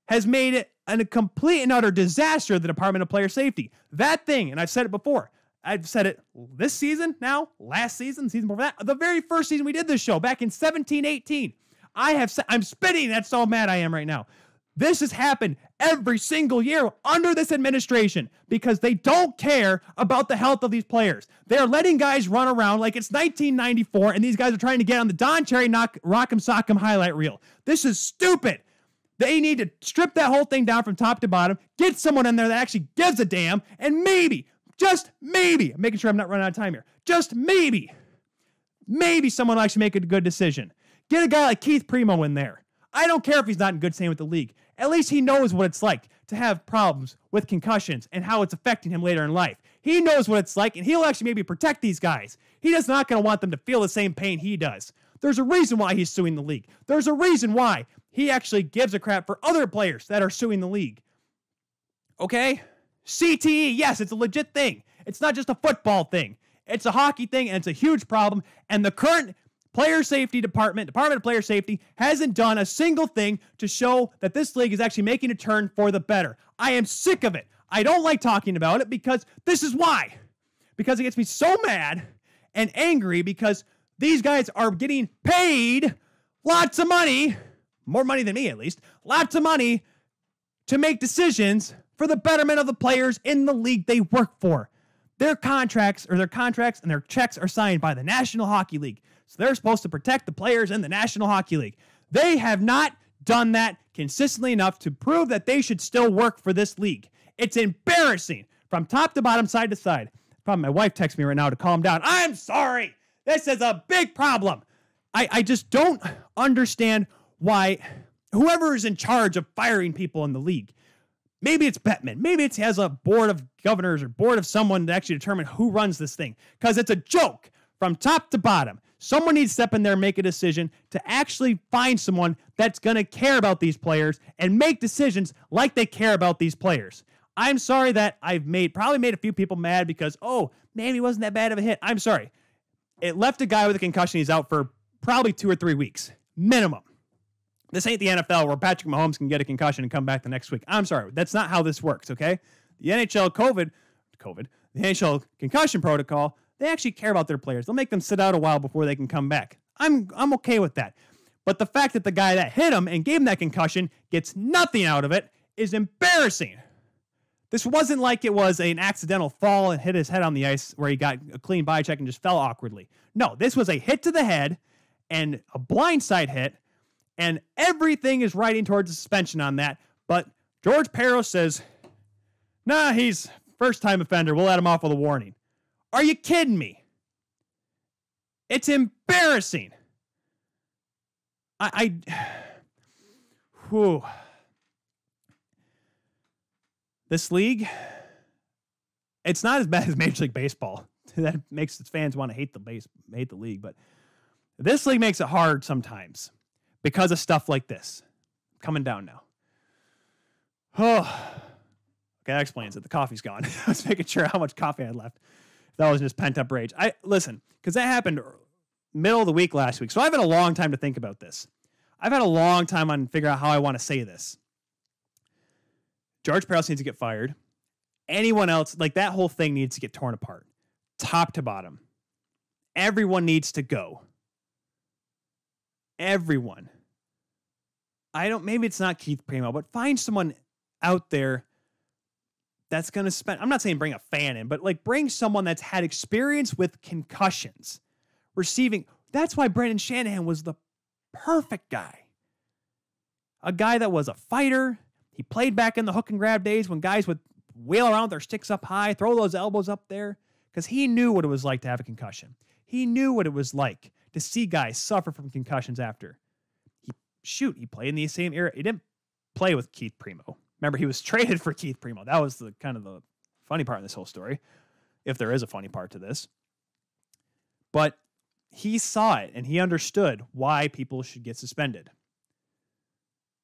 has made it a complete and utter disaster of the Department of Player Safety. That thing, and I've said it before, I've said it this season now, last season, season before that, the very first season we did this show, back in 17-18, I'm spitting, that's so mad I am right now. This has happened every single year under this administration because they don't care about the health of these players. They're letting guys run around like it's 1994 and these guys are trying to get on the Don Cherry Rock'em Sock'em highlight reel. This is stupid. They need to strip that whole thing down from top to bottom, get someone in there that actually gives a damn, and maybe, just maybe, I'm making sure I'm not running out of time here, just maybe someone will actually make a good decision. Get a guy like Keith Primo in there. I don't care if he's not in good standing with the league. At least he knows what it's like to have problems with concussions and how it's affecting him later in life. He knows what it's like, and he'll actually maybe protect these guys. He's not going to want them to feel the same pain he does. There's a reason why he's suing the league. There's a reason why he actually gives a crap for other players that are suing the league. Okay? CTE, yes, it's a legit thing. It's not just a football thing. It's a hockey thing, and it's a huge problem. And the current Player Safety Department of Player Safety, hasn't done a single thing to show that this league is actually making a turn for the better. I am sick of it. I don't like talking about it because this is why. Because it gets me so mad and angry because these guys are getting paid lots of money, more money than me at least, lots of money to make decisions for the betterment of the players in the league they work for. Their contracts and their checks are signed by the National Hockey League. So they're supposed to protect the players in the National Hockey League. They have not done that consistently enough to prove that they should still work for this league. It's embarrassing from top to bottom, side to side. Probably my wife texts me right now to calm down. I'm sorry. This is a big problem. I just don't understand why whoever is in charge of firing people in the league, maybe it's Bettman, maybe it has a board of governors or board of someone to actually determine who runs this thing, because it's a joke from top to bottom. Someone needs to step in there and make a decision to actually find someone that's going to care about these players and make decisions like they care about these players. I'm sorry that I've probably made a few people mad because, oh, maybe it wasn't that bad of a hit. I'm sorry. It left a guy with a concussion. He's out for probably 2 or 3 weeks, minimum. This ain't the NFL where Patrick Mahomes can get a concussion and come back the next week. I'm sorry. That's not how this works, okay? The NHL the NHL concussion protocol, they actually care about their players. They'll make them sit out a while before they can come back. I'm okay with that. But the fact that the guy that hit him and gave him that concussion gets nothing out of it is embarrassing. This wasn't like it was an accidental fall and hit his head on the ice where he got a clean body check and just fell awkwardly. No, this was a hit to the head and a blindside hit, and everything is riding towards a suspension on that. But George Peros says, nah, he's first-time offender. We'll let him off with a warning. Are you kidding me? It's embarrassing. This league, it's not as bad as Major League Baseball. That makes its fans want to hate the league, but this league makes it hard sometimes because of stuff like this. Coming down now. Oh, Okay, that explains it. The coffee's gone. I was making sure how much coffee I had left. That was just pent up rage. Listen, because that happened middle of the week last week. So I've had a long time to think about this. I've had a long time on figure out how I want to say this. George Parros needs to get fired. Anyone else, like that whole thing needs to get torn apart. Top to bottom. Everyone needs to go. Everyone. Maybe it's not Keith Primo, but find someone out there that's going to spend, I'm not saying bring a fan in, but like bring someone that's had experience with concussions, receiving. That's why Brendan Shanahan was the perfect guy. A guy that was a fighter. He played back in the hook and grab days when guys would wheel around with their sticks up high, throw those elbows up there, because he knew what it was like to have a concussion. He knew what it was like to see guys suffer from concussions after. He played in the same era. He didn't play with Keith Primo. Remember, he was traded for Keith Primo. That was the kind of the funny part in this whole story, if there is a funny part to this. But he saw it, and he understood why people should get suspended.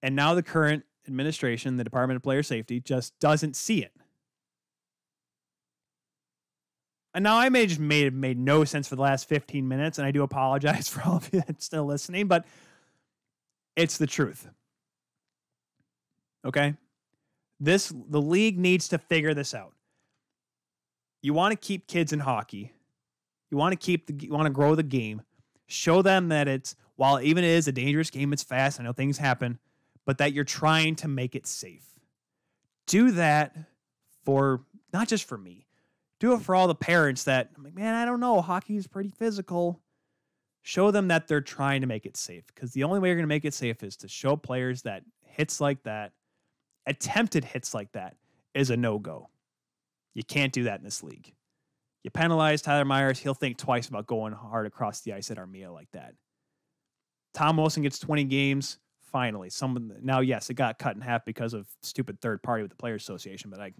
And now the current administration, the Department of Player Safety, just doesn't see it. And now I may just made no sense for the last 15 minutes, and I do apologize for all of you that's still listening, but it's the truth. Okay? The league needs to figure this out. You want to keep kids in hockey. You want to grow the game. Show them that while even it is a dangerous game, it's fast. I know things happen, but that you're trying to make it safe. Do that for, not just for me. Do it for all the parents that, I'm like, man, I don't know. Hockey is pretty physical. Show them that they're trying to make it safe, because the only way you're going to make it safe is to show players that hits like that, attempted hits like that, is a no-go. You can't do that in this league. You penalize Tyler Myers, he'll think twice about going hard across the ice at Armia like that. Tom Wilson gets 20 games. Finally, now, yes, it got cut in half because of stupid third party with the Players Association, but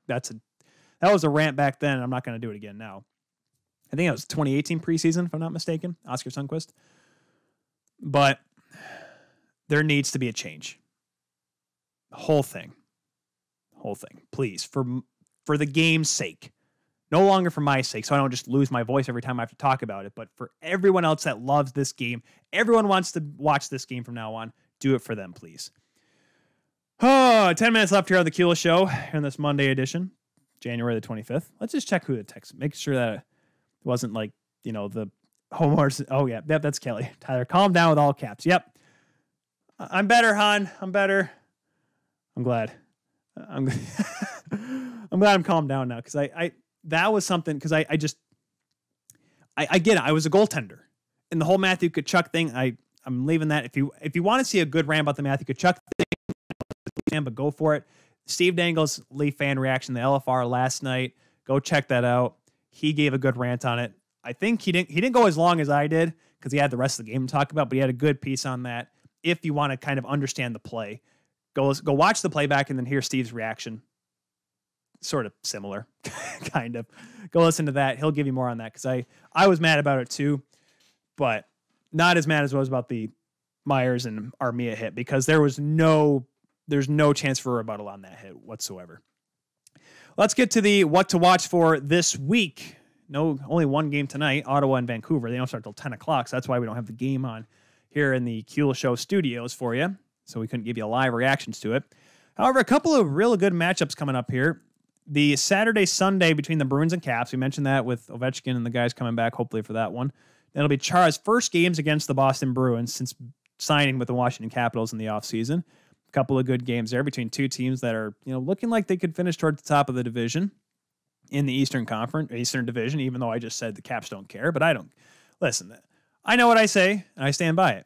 that was a rant back then. And I'm not going to do it again now. I think it was 2018 preseason, if I'm not mistaken, Oscar Sundqvist. But there needs to be a change. The whole thing, please, for the game's sake. No longer for my sake, so I don't just lose my voice every time I have to talk about it, but for everyone else that loves this game, everyone wants to watch this game from now on, do it for them, please. 10 minutes left here on the Keeler Show in this Monday edition, January the 25th. Let's just check who the text. Make sure that it wasn't like, the homers. Oh, yeah, that's Kelly. Tyler, calm down with all caps. Yep. I'm better, hon. I'm better. I'm glad. I'm glad I'm calmed down now, because that was something, because I get it. I was a goaltender, and the whole Matthew Tkachuk thing, I'm leaving that. If you want to see a good rant about the Matthew Tkachuk thing, but go for it. Steve Dangle's Leaf fan reaction to the LFR last night. Go check that out. He gave a good rant on it. I think he didn't go as long as I did, because he had the rest of the game to talk about, but he had a good piece on that. If you want to kind of understand the play, go watch the playback and then hear Steve's reaction. Sort of similar, kind of. Go listen to that. He'll give you more on that, because I was mad about it too, but not as mad as I was about the Myers and Armia hit, because there's no chance for a rebuttal on that hit whatsoever. Let's get to the what to watch for this week. No, only one game tonight, Ottawa and Vancouver. They don't start till 10 o'clock, so that's why we don't have the game on here in the Keeler Show studios for you, so we couldn't give you live reactions to it. However, a couple of really good matchups coming up here. The Saturday-Sunday between the Bruins and Caps, we mentioned that with Ovechkin and the guys coming back, hopefully for that one. Then it'll be Chara's first games against the Boston Bruins since signing with the Washington Capitals in the offseason. A couple of good games there between two teams that are, looking like they could finish toward the top of the division in the Eastern Division, even though I just said the Caps don't care, but I don't. Listen, I know what I say, and I stand by it.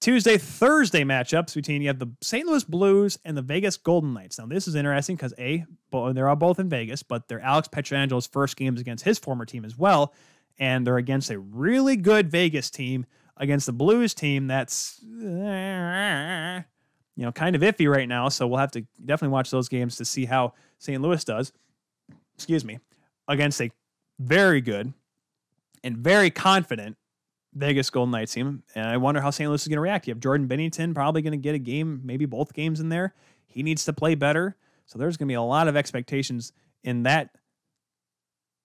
Tuesday, Thursday matchups between, you have the St. Louis Blues and the Vegas Golden Knights. Now, this is interesting because, they're all both in Vegas, but they're Alex Pietrangelo's first games against his former team as well, and they're against a really good Vegas team against the Blues team that's, kind of iffy right now, so we'll have to definitely watch those games to see how St. Louis does, against a very good and very confident Vegas Golden Knights team, and I wonder how St. Louis is going to react. You have Jordan Binnington probably going to get a game, maybe both games in there. He needs to play better. So there's going to be a lot of expectations in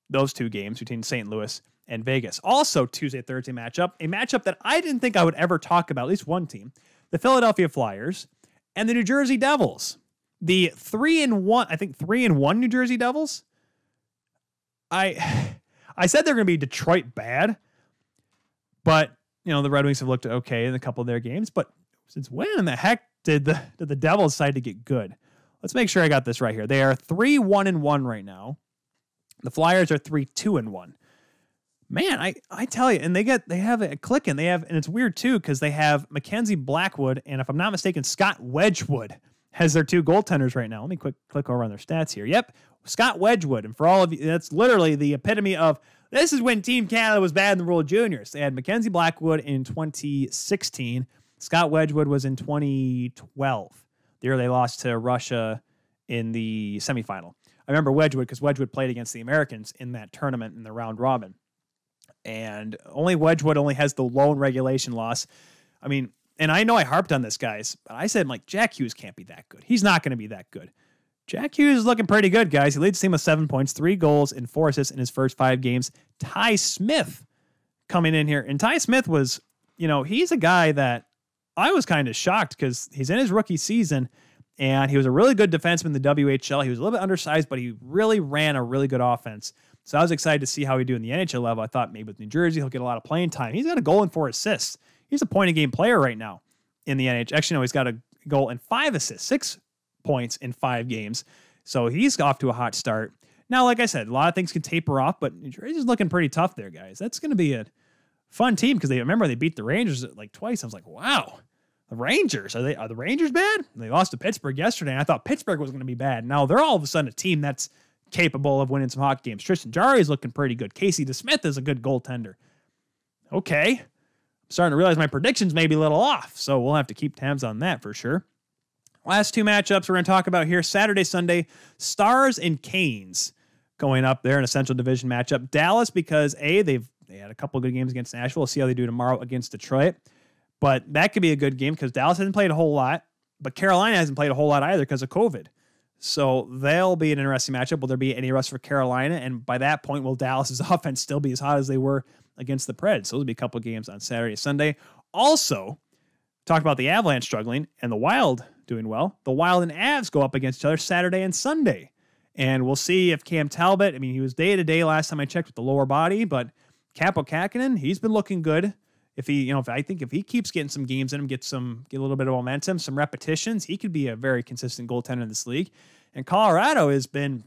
those two games between St. Louis and Vegas. Also, Tuesday-Thursday matchup, a matchup that I didn't think I would ever talk about, at least one team, the Philadelphia Flyers and the New Jersey Devils. The 3-1 New Jersey Devils. I said they're going to be Detroit bad, but the Red Wings have looked okay in a couple of their games. But since when in the heck did the Devils decide to get good? Let's make sure I got this right here. They are 3-1-1 right now. The Flyers are 3-2-1. Man, I tell you, and they have it clicking. And it's weird too because they have Mackenzie Blackwood and, if I'm not mistaken, Scott Wedgwood as their two goaltenders right now. Let me click over on their stats here. Yep, Scott Wedgwood, and for all of you, that's literally the epitome of this is when Team Canada was bad in the World Juniors. They had Mackenzie Blackwood in 2016. Scott Wedgwood was in 2012. The year they lost to Russia in the semifinal. I remember Wedgwood because Wedgwood played against the Americans in that tournament in the round robin. And Wedgwood only has the lone regulation loss. I mean, and I know I harped on this, guys, but I said, Jack Hughes can't be that good. He's not going to be that good. Jack Hughes is looking pretty good, guys. He leads the team with 7 points, 3 goals, and 4 assists in his first 5 games. Ty Smith coming in here. And Ty Smith was, he's a guy that I was kind of shocked because he's in his rookie season, and he was a really good defenseman in the WHL. He was a little bit undersized, but he really ran a really good offense. So I was excited to see how he'd do in the NHL level. I thought maybe with New Jersey, he'll get a lot of playing time. He's got a goal and 4 assists. He's a point-a-game player right now in the NHL. Actually, no, he's got a goal and 5 assists, 6 points in 5 games. So he's off to a hot start. Now, like I said, a lot of things can taper off, but New Jersey's looking pretty tough there, guys. That's going to be a fun team because they beat the Rangers twice. I was like, wow, the Rangers, are the Rangers bad? They lost to Pittsburgh yesterday, and I thought Pittsburgh was going to be bad. Now they're all of a sudden a team that's capable of winning some hockey games. Tristan Jarry is looking pretty good. Casey DeSmith is a good goaltender. Okay. I'm starting to realize my predictions may be a little off, so we'll have to keep tabs on that for sure. Last 2 matchups we're going to talk about here. Saturday, Sunday, Stars and Canes going up there in a Central Division matchup. Dallas, because they had a couple of good games against Nashville. We'll see how they do tomorrow against Detroit. But that could be a good game because Dallas hasn't played a whole lot, but Carolina hasn't played a whole lot either because of COVID. So they'll be an interesting matchup. Will there be any rust for Carolina? And by that point, will Dallas's offense still be as hot as they were against the Preds? So there'll be a couple of games on Saturday, Sunday. Also, talk about the Avalanche struggling and the Wild doing well. The Wild and Avs go up against each other Saturday and Sunday. And we'll see if Cam Talbot, he was day-to-day last time I checked with the lower body, but Kaapo Kähkönen, he's been looking good. If he, if he keeps getting some games in him, get a little bit of momentum, some repetitions, he could be a very consistent goaltender in this league. And Colorado has been,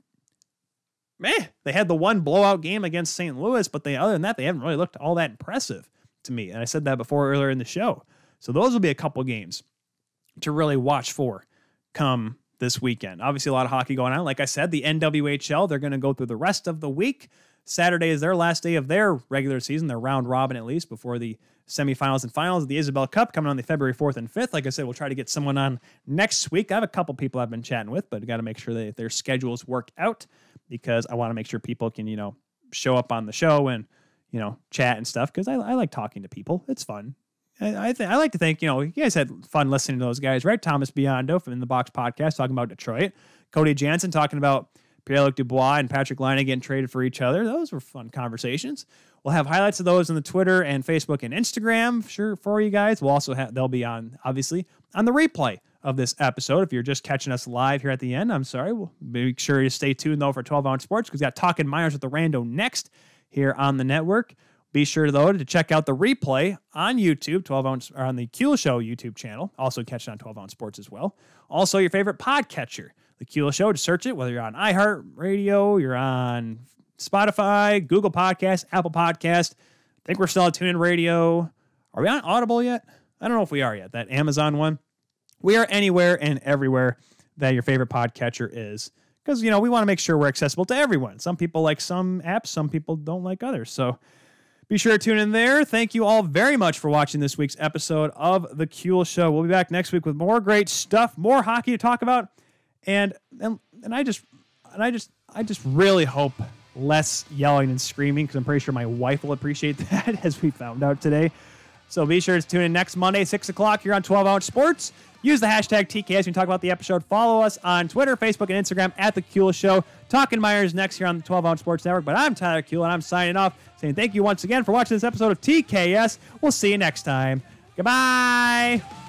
they had the one blowout game against St. Louis, but other than that, they haven't really looked all that impressive to me. And I said that before earlier in the show. So those will be a couple games to really watch for come this weekend. Obviously, a lot of hockey going on. Like I said, the NWHL, they're going to go through the rest of the week. Saturday is their last day of their regular season, their round robin at least, before the semifinals and finals of the Isabel Cup coming on the February 4th and 5th. Like I said, we'll try to get someone on next week. I have a couple people I've been chatting with, but I got to make sure that their schedules work out because I want to make sure people can, show up on the show and, chat and stuff because I like talking to people. It's fun. I like to think, you guys had fun listening to those guys, right? Thomas Biondo from In the Box podcast talking about Detroit. Cody Janzen talking about Pierre-Luc Dubois and Patrick Laine getting traded for each other. Those were fun conversations. We'll have highlights of those on the Twitter and Facebook and Instagram for you guys. We'll also they'll be on, obviously, on the replay of this episode. If you're just catching us live here at the end, I'm sorry. We'll make sure you stay tuned, though, for 12-Ounce Sports because we got Talking Miners with the Rando next here on the network. Be sure, though, to check out the replay on YouTube, 12-Ounce, or on the Kuehl Show YouTube channel. Also catch it on 12-Ounce Sports as well. Also, your favorite podcatcher, the Kuehl Show. To search it, whether you're on iHeartRadio, you're on Spotify, Google Podcasts, Apple Podcasts. I think we're still on TuneIn Radio. Are we on Audible yet? I don't know if we are yet. That Amazon one. We are anywhere and everywhere that your favorite podcatcher is. Because, we want to make sure we're accessible to everyone. Some people like some apps, some people don't like others. So be sure to tune in there. Thank you all very much for watching this week's episode of The Kuehl Show. We'll be back next week with more great stuff, more hockey to talk about. And I just really hope less yelling and screaming because I'm pretty sure my wife will appreciate that, as we found out today. So be sure to tune in next Monday, 6 o'clock here on 12 Ounce Sports. Use the hashtag TKS when you talk about the episode. Follow us on Twitter, Facebook, and Instagram at The Kuehl Show. Talking Myers next here on the 12 Ounce Sports Network. But I'm Tyler Kuehl, and I'm signing off, saying thank you once again for watching this episode of TKS. We'll see you next time. Goodbye.